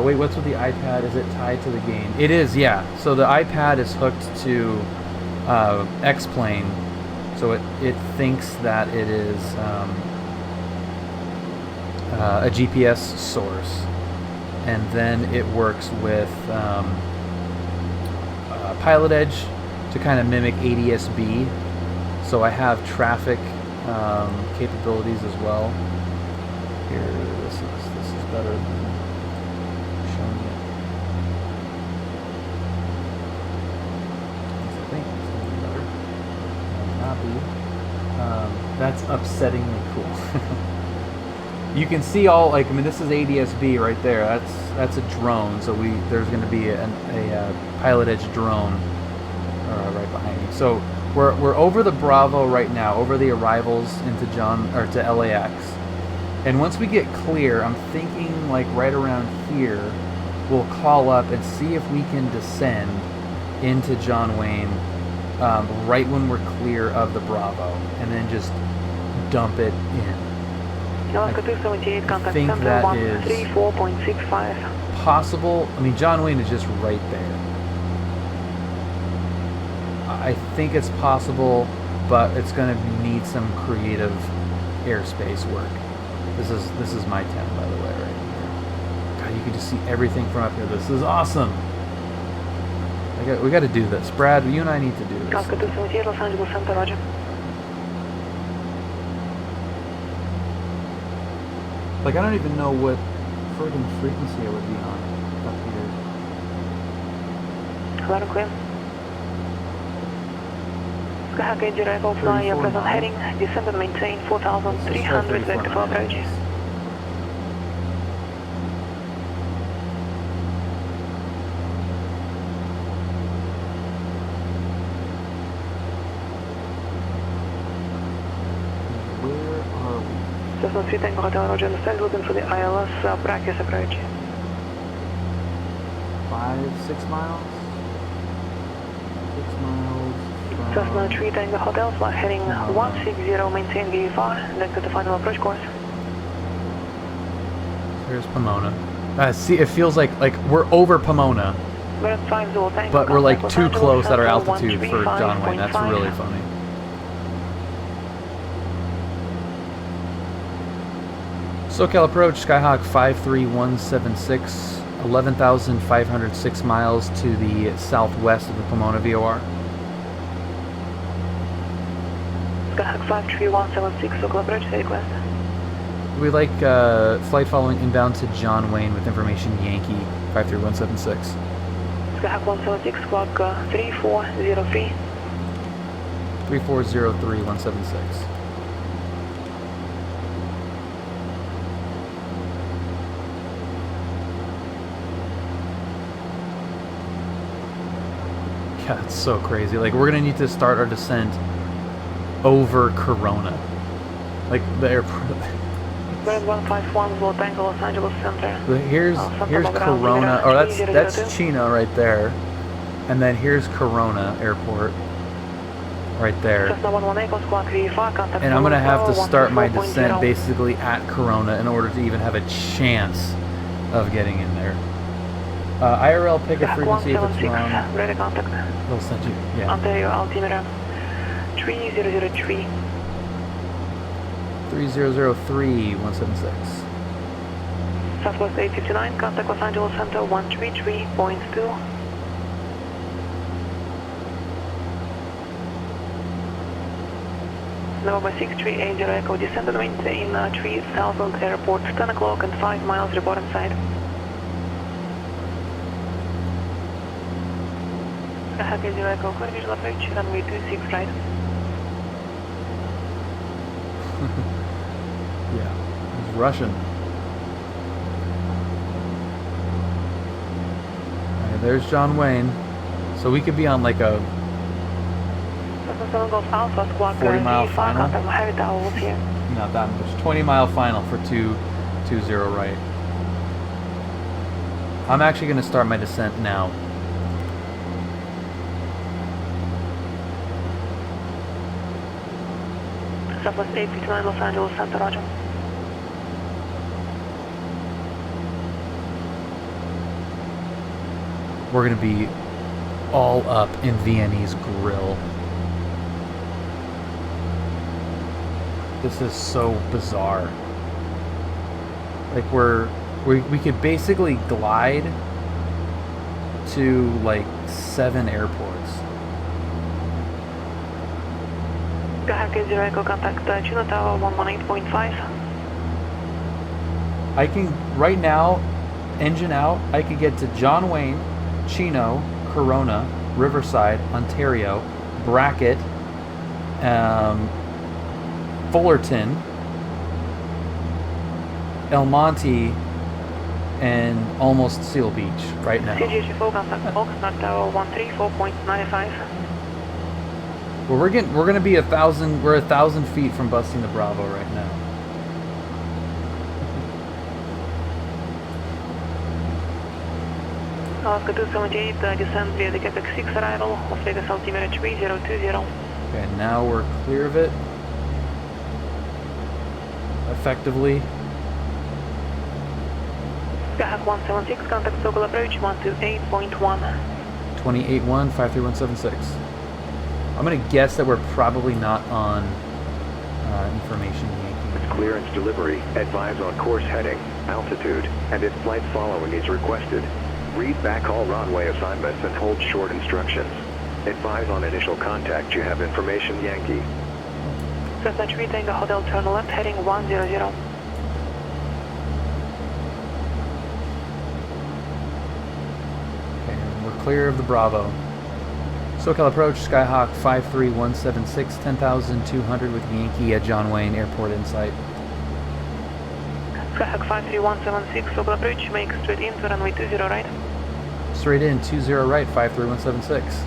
Wait, what's with the iPad? Is it tied to the game? It is, yeah. So the iPad is hooked to X-Plane, so it thinks that it is a GPS source, and then it works with PilotEdge to kind of mimic ADS-B. So I have traffic capabilities as well. Here, this is better than showing it. I think it's going to be better. It might not be. That's upsettingly cool. you can see all, like, I mean, this is ADS-B right there. That's a drone, so there's going to be a PilotEdge drone right behind me. So we're over the Bravo right now, over the arrivals into to LAX. And once we get clear, I'm thinking like right around here, we'll call up and see if we can descend into John Wayne right when we're clear of the Bravo, and then just dump it in. I think that is possible. I mean, John Wayne is just right there. I think it's possible, but it's going to need some creative airspace work. This is my town, by the way, right here. God, you can just see everything from up here. This is awesome. We got to do this, Brad. You and I need to do this. Los Angeles Center, Roger. Like, I don't even know what friggin' frequency I would be on up here. Loud and clear. Skyhawk 80 Echo, fly your present heading, descend and maintain 4,300 vector for approaches. Where are we? Cessna 3 Tango Hotel, Roger, understand, looking for the ILS practice approach. 6 miles? 6 miles. Cessna 3 Tango Hotel, fly heading 160, maintain VFR, then to the final approach course. Here's Pomona. See, it feels like we're over Pomona, but we're like too close at our altitude for John Wayne. That's really funny. SoCal approach, Skyhawk 53176, 11,506 miles to the southwest of the Pomona VOR. Skyhawk 53176, SoCal approach, say request. We like flight following inbound to John Wayne with information Yankee 53176. Skyhawk 176, clock 3403. 3403 176. Yeah, it's so crazy. Like, we're gonna need to start our descent over Corona, like the airport. Bird 151, Los Angeles Center. Here's Corona, or that's Chino right there, and then here's Corona Airport, right there. And I'm gonna have to start my descent basically at Corona in order to even have a chance of getting in there. IRL, pick a frequency if it's wrong. Ready contact. They'll send you, yeah. Ontario altimeter 3003. 3003 176. Southwest 859, contact Los Angeles Center 133.2. November 6380 Echo, descend and maintain 3000 airport, 10 o'clock and 5 miles, report inside. Skyhawk 80 Echo, clear visual approach, runway 26 right. Yeah, he's Russian. Alright, there's John Wayne. So we could be on like a 40-mile final. Not that much. 20-mile final for 220 right. I'm actually going to start my descent now. Southwest 859 Los Angeles Center, Roger. We're going to be all up in Viennese grill. This is so bizarre. Like we could basically glide to like 7 airports. Skyhawk 80 Echo, contact Chino Tower 118.5. I can, right now, engine out, I could get to John Wayne, Chino, Corona, Riverside, Ontario, Brackett, Fullerton, El Monte and almost Seal Beach right now. CGH4 contact Oxnard Tower 134.95. Well, we're gonna be 1,000. We're 1,000 feet from busting the Bravo right now. Alaska 278, descend via the Quebec 6 arrival, Las Vegas altimeter 3020. Okay, now we're clear of it. Effectively. Skyhawk 176, contact local approach 128.1. 28-1, 53176. I'm gonna guess that we're probably not on information Yankee. Clearance delivery. Advise on course heading, altitude, and if flight following is requested. Read back all runway assignments and hold short instructions. Advise on initial contact. You have information Yankee. Cessna 3 Tango Hotel, turn left, heading 100. Okay, we're clear of the Bravo. SoCal approach, Skyhawk 53176, 10,200 with Yankee at John Wayne Airport in sight. Skyhawk 53176, local approach, make straight in to runway 20 right. Straight in, 20 right, 53176.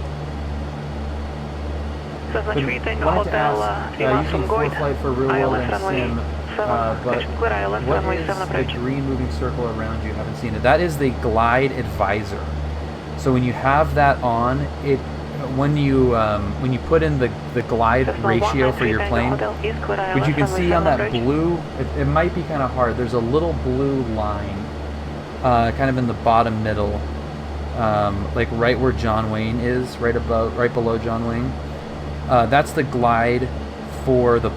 Cessna 3 Tango Hotel, 3 miles from Goyd, flight for real world ILS and runway sim, 7, but clear ILS what runway is 7 approach. the green moving circle around you? Haven't seen it. That is the glide advisor. So when you have that on, it when you put in the glide ratio for your plane, which you can see on that blue, it might be kind of hard. There's a little blue line, kind of in the bottom middle, like right where John Wayne is, right below John Wayne. That's the glide for the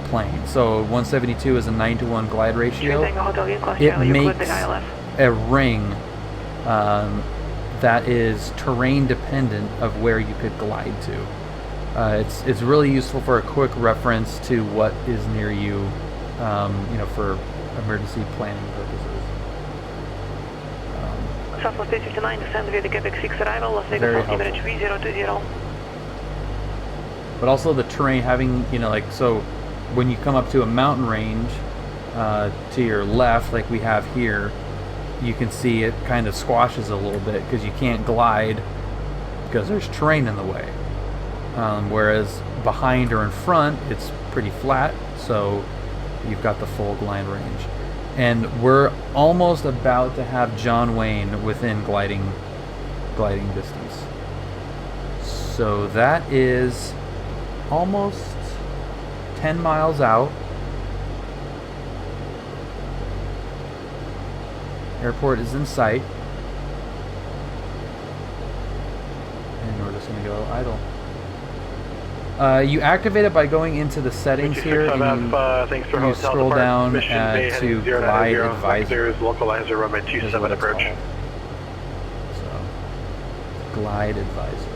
plane. So 172 is a 9-to-1 glide ratio. It makes a ring that is terrain dependent of where you could glide to. It's really useful for a quick reference to what is near you, you know, for emergency planning purposes. Southwest 859, descend via the Quebec 6 arrival, Las Vegas altimeter 3020. But also the terrain, having, you know, like, so when you come up to a mountain range to your left, like we have here, you can see it kind of squashes a little bit because you can't glide because there's terrain in the way. Whereas behind or in front, it's pretty flat, so you've got the full glide range. And we're almost about to have John Wayne within gliding distance. So that is almost 10 miles out. Airport is in sight. And we're just going to go idle. You activate it by going into the settings here, and you scroll down to glide advisor. Localizer runway 27 approach. So, glide advisor.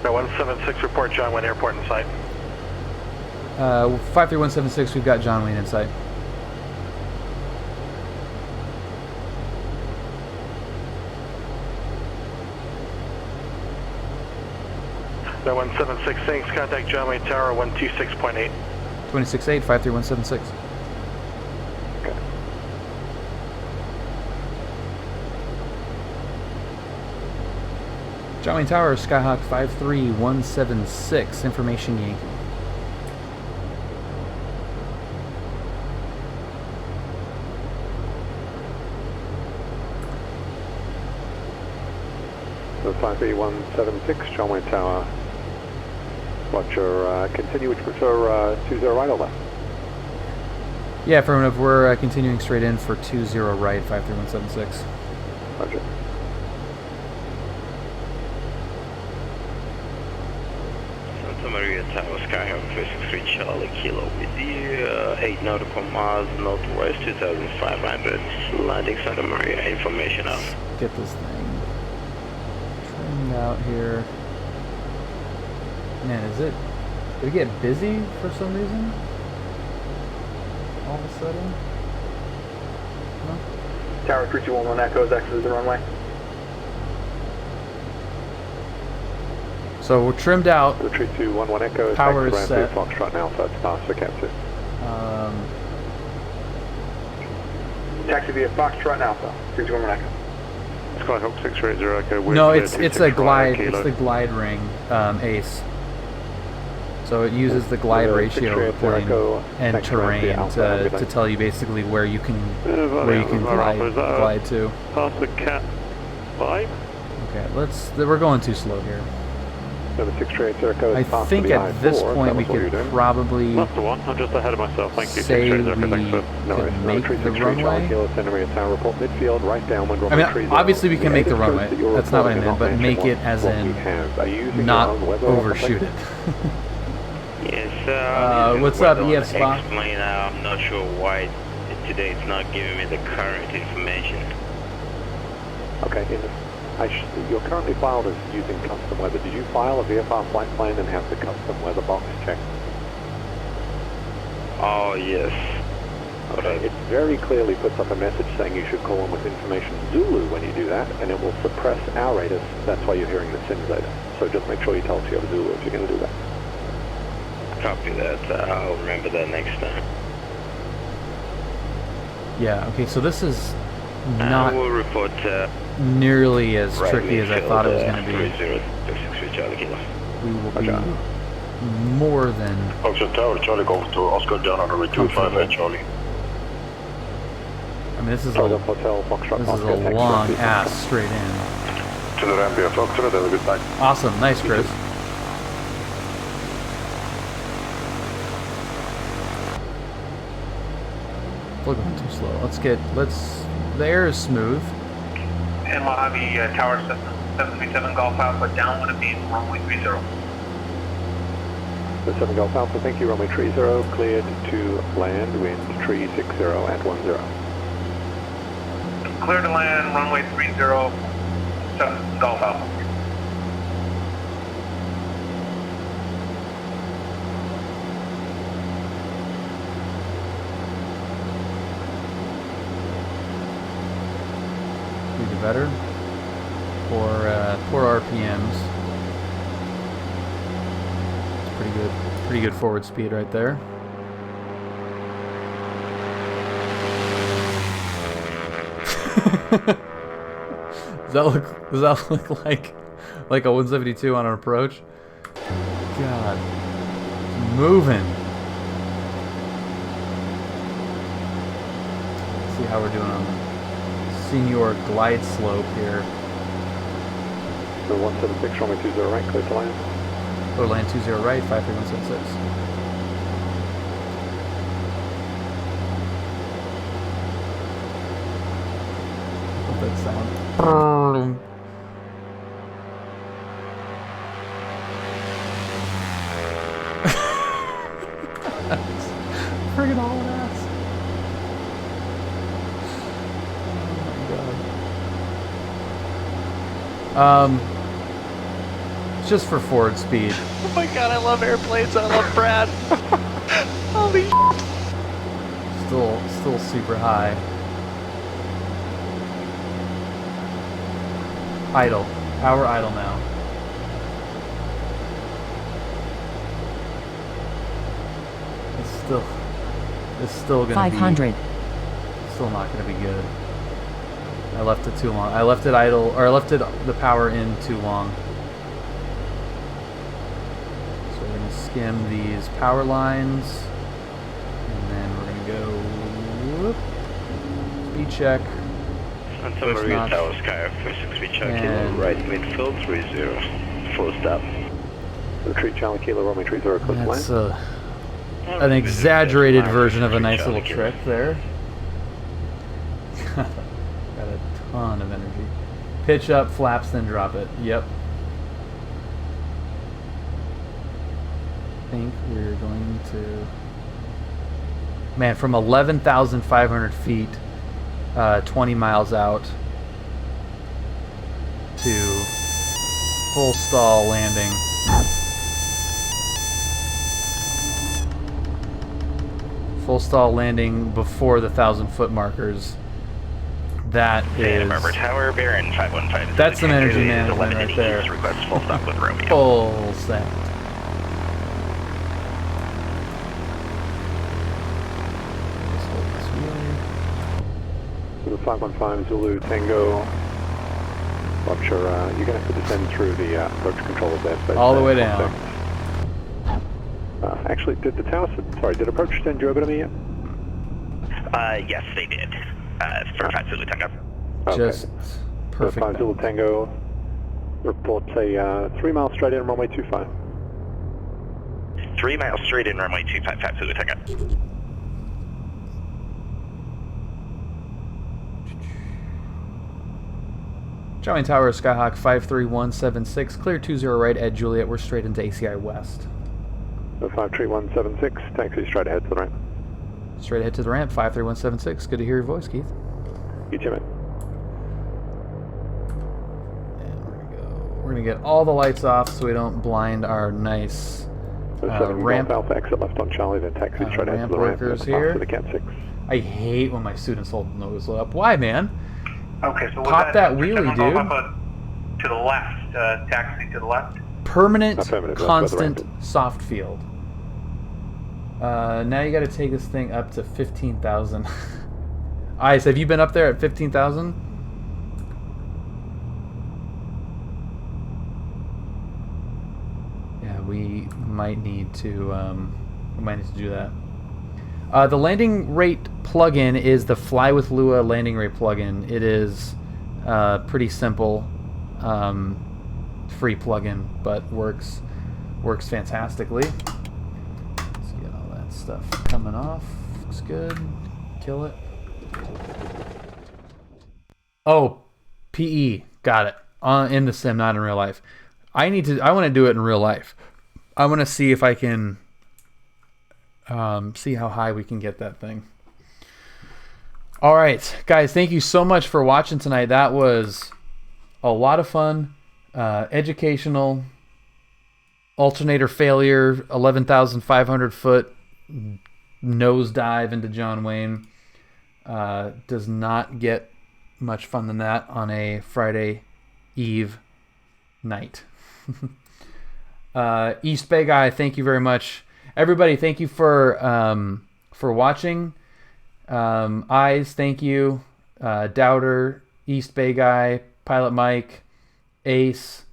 Now 176, report John Wayne Airport in sight. 53176, we've got John Wayne in sight. Now 176, thanks, contact John Wayne Tower 126.8. 268, 53176. Okay. John Wayne Tower, Skyhawk 53176, information Yankee. So 53176, John Wayne Tower. Roger, continue, which prefer 20 right or left? Yeah, affirmative. We're continuing straight in for 20 right, 53176. Roger. Santa Maria Tower, Skyhawk 363 Charlie Kilo with you, 8 nautical miles northwest, 2500, landing Santa Maria, information out. Get this thing trimmed out here. Man, did it get busy for some reason? All of a sudden? No? Tower 3211 Echoes, exit the runway. So we're trimmed out. The 3211 Echo is power is set. Foxtrot now, so it's past for capture. taxi via Foxtrot and Alpha. 621 Echo. Skyhawk 630 Echo. No, it's a glide. It's the glide ring, ACE. So it uses the glide ratio of the plane and terrain to tell you basically where you can glide to. Past the Cat 5. Okay, we're going too slow here. I think at this point we could probably That's the one. I'm just ahead of myself. Thank you. say we could make the runway. I mean, obviously we can make the runway. That's not what I meant, but make it as in not overshoot it. Yes, what's up, EF Spot? Explain, I'm not sure why today it's not giving me the current information. Okay, you're currently filed as using custom weather. Did you file a VFR flight plan and have the custom weather box checked? Oh, yes. Okay, it very clearly puts up a message saying you should call in with information Zulu when you do that, and it will suppress our radars. That's why you're hearing the SIM data. So just make sure you tell us you have Zulu if you're going to do that. Copy that. I'll remember that next time. Yeah, okay, so this is not we'll report nearly as tricky as I thought it was going to be. 3063 Charlie Kilo. We will be more than Oxford Tower, Charlie, go to Oscar down on runway 25 Charlie. I mean, this is a long ass straight in. To the ramp here, Foxtrot, have a good night. Awesome, nice, Chris. We're going too slow. The air is smooth. And Mojave Tower System 737 Golf Alpha downwind of beam, runway 30. 7 Golf Alpha, thank you, runway 30, cleared to land, wind 360 at 10. Clear to land, runway 30, 7 Golf Alpha. We do better. Poor RPMs. It's pretty good. Pretty good forward speed right there. Does that look like a 172 on an approach? God. It's moving. Let's see how we're doing on the Senior glide slope here. So 176, runway 20 right, clear to land. Clear land 20 right, 53176. That sound. Friggin' all an ass. Oh my god. Just for forward speed. Oh my god, I love airplanes. I love Brad. Holy shit. Still super high. Idle. Power idle now. It's still gonna 500. be still not gonna be good. I left it too long. I left it idle, or I left the power in too long. So we're gonna skim these power lines, and then we're gonna go whoop, speed check. Santa Maria Tower Sky 463 Charlie Kilo, right midfield 30, full stop. Retreat Charlie Kilo, runway 30, close to land. That's an exaggerated version of a nice little trick there. Got a ton of energy. Pitch up, flaps, then drop it. Yep. I think we're going to... Man, from 11,500 feet, 20 miles out to full stall landing. Full stall landing before the 1,000-foot markers. That is... Tower, Baron 515. That's some energy management right there. Request full stop with Romeo. Full send. 515 Zulu Tango. Roger, you're going to have to descend through the approach control of that. All the way down. Actually, did the tower, did approach send you over to me yet? Yes, they did. For 5 Zulu Tango. Just perfect. 5 Zulu Tango, report a 3 miles straight in, runway 25. 3 miles straight in, runway 25, 5 Zulu Tango. John Wayne Tower, Skyhawk 53176, clear 20 right at Juliet. We're straight into ACI West. 53176, taxi straight ahead to the ramp. Straight ahead to the ramp, 53176. Good to hear your voice, Keith. You too, mate. And we're gonna get all the lights off so we don't blind our nice ramp. Alpha exit left on Charlie, then taxi straight ahead to the ramp. Workers here. To the Cat 6. I hate when my students hold the nose up. Why, man? Okay, so pop that wheelie, dude. To the left, taxi to the left. Permanent, constant, soft field. Now you got to take this thing up to 15,000. Ice, have you been up there at 15,000? Yeah, we might need to do that. The landing rate plugin is the Fly with Lua landing rate plugin. It is pretty simple, free plugin, but works fantastically. Let's get all that stuff coming off. Looks good. Kill it. Oh, PE. Got it. In the sim, not in real life. I want to do it in real life. I want to see if I can see how high we can get that thing. All right, guys, thank you so much for watching tonight. That was a lot of fun, educational, alternator failure, 11,500 foot nosedive into John Wayne. Does not get much fun than that on a Friday Eve night. East Bay guy, thank you very much. Everybody, thank you for watching. Eyes, thank you. Doubter, East Bay guy, Pilot Mike, Ace,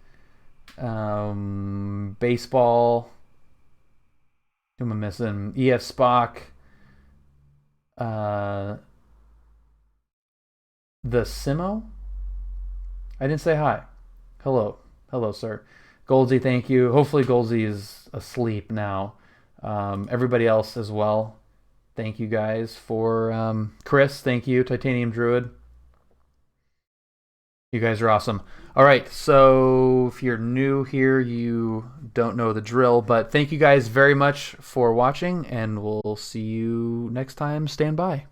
Baseball. Who am I missing? EF Spock. The Simo? I didn't say hi. Hello. Hello, sir. Goldsy, thank you. Hopefully Goldsy is asleep now. Everybody else as well. Thank you guys for Chris, thank you. Titanium Druid. You guys are awesome. All right, so if you're new here, you don't know the drill, but thank you guys very much for watching, and we'll see you next time. Stand by.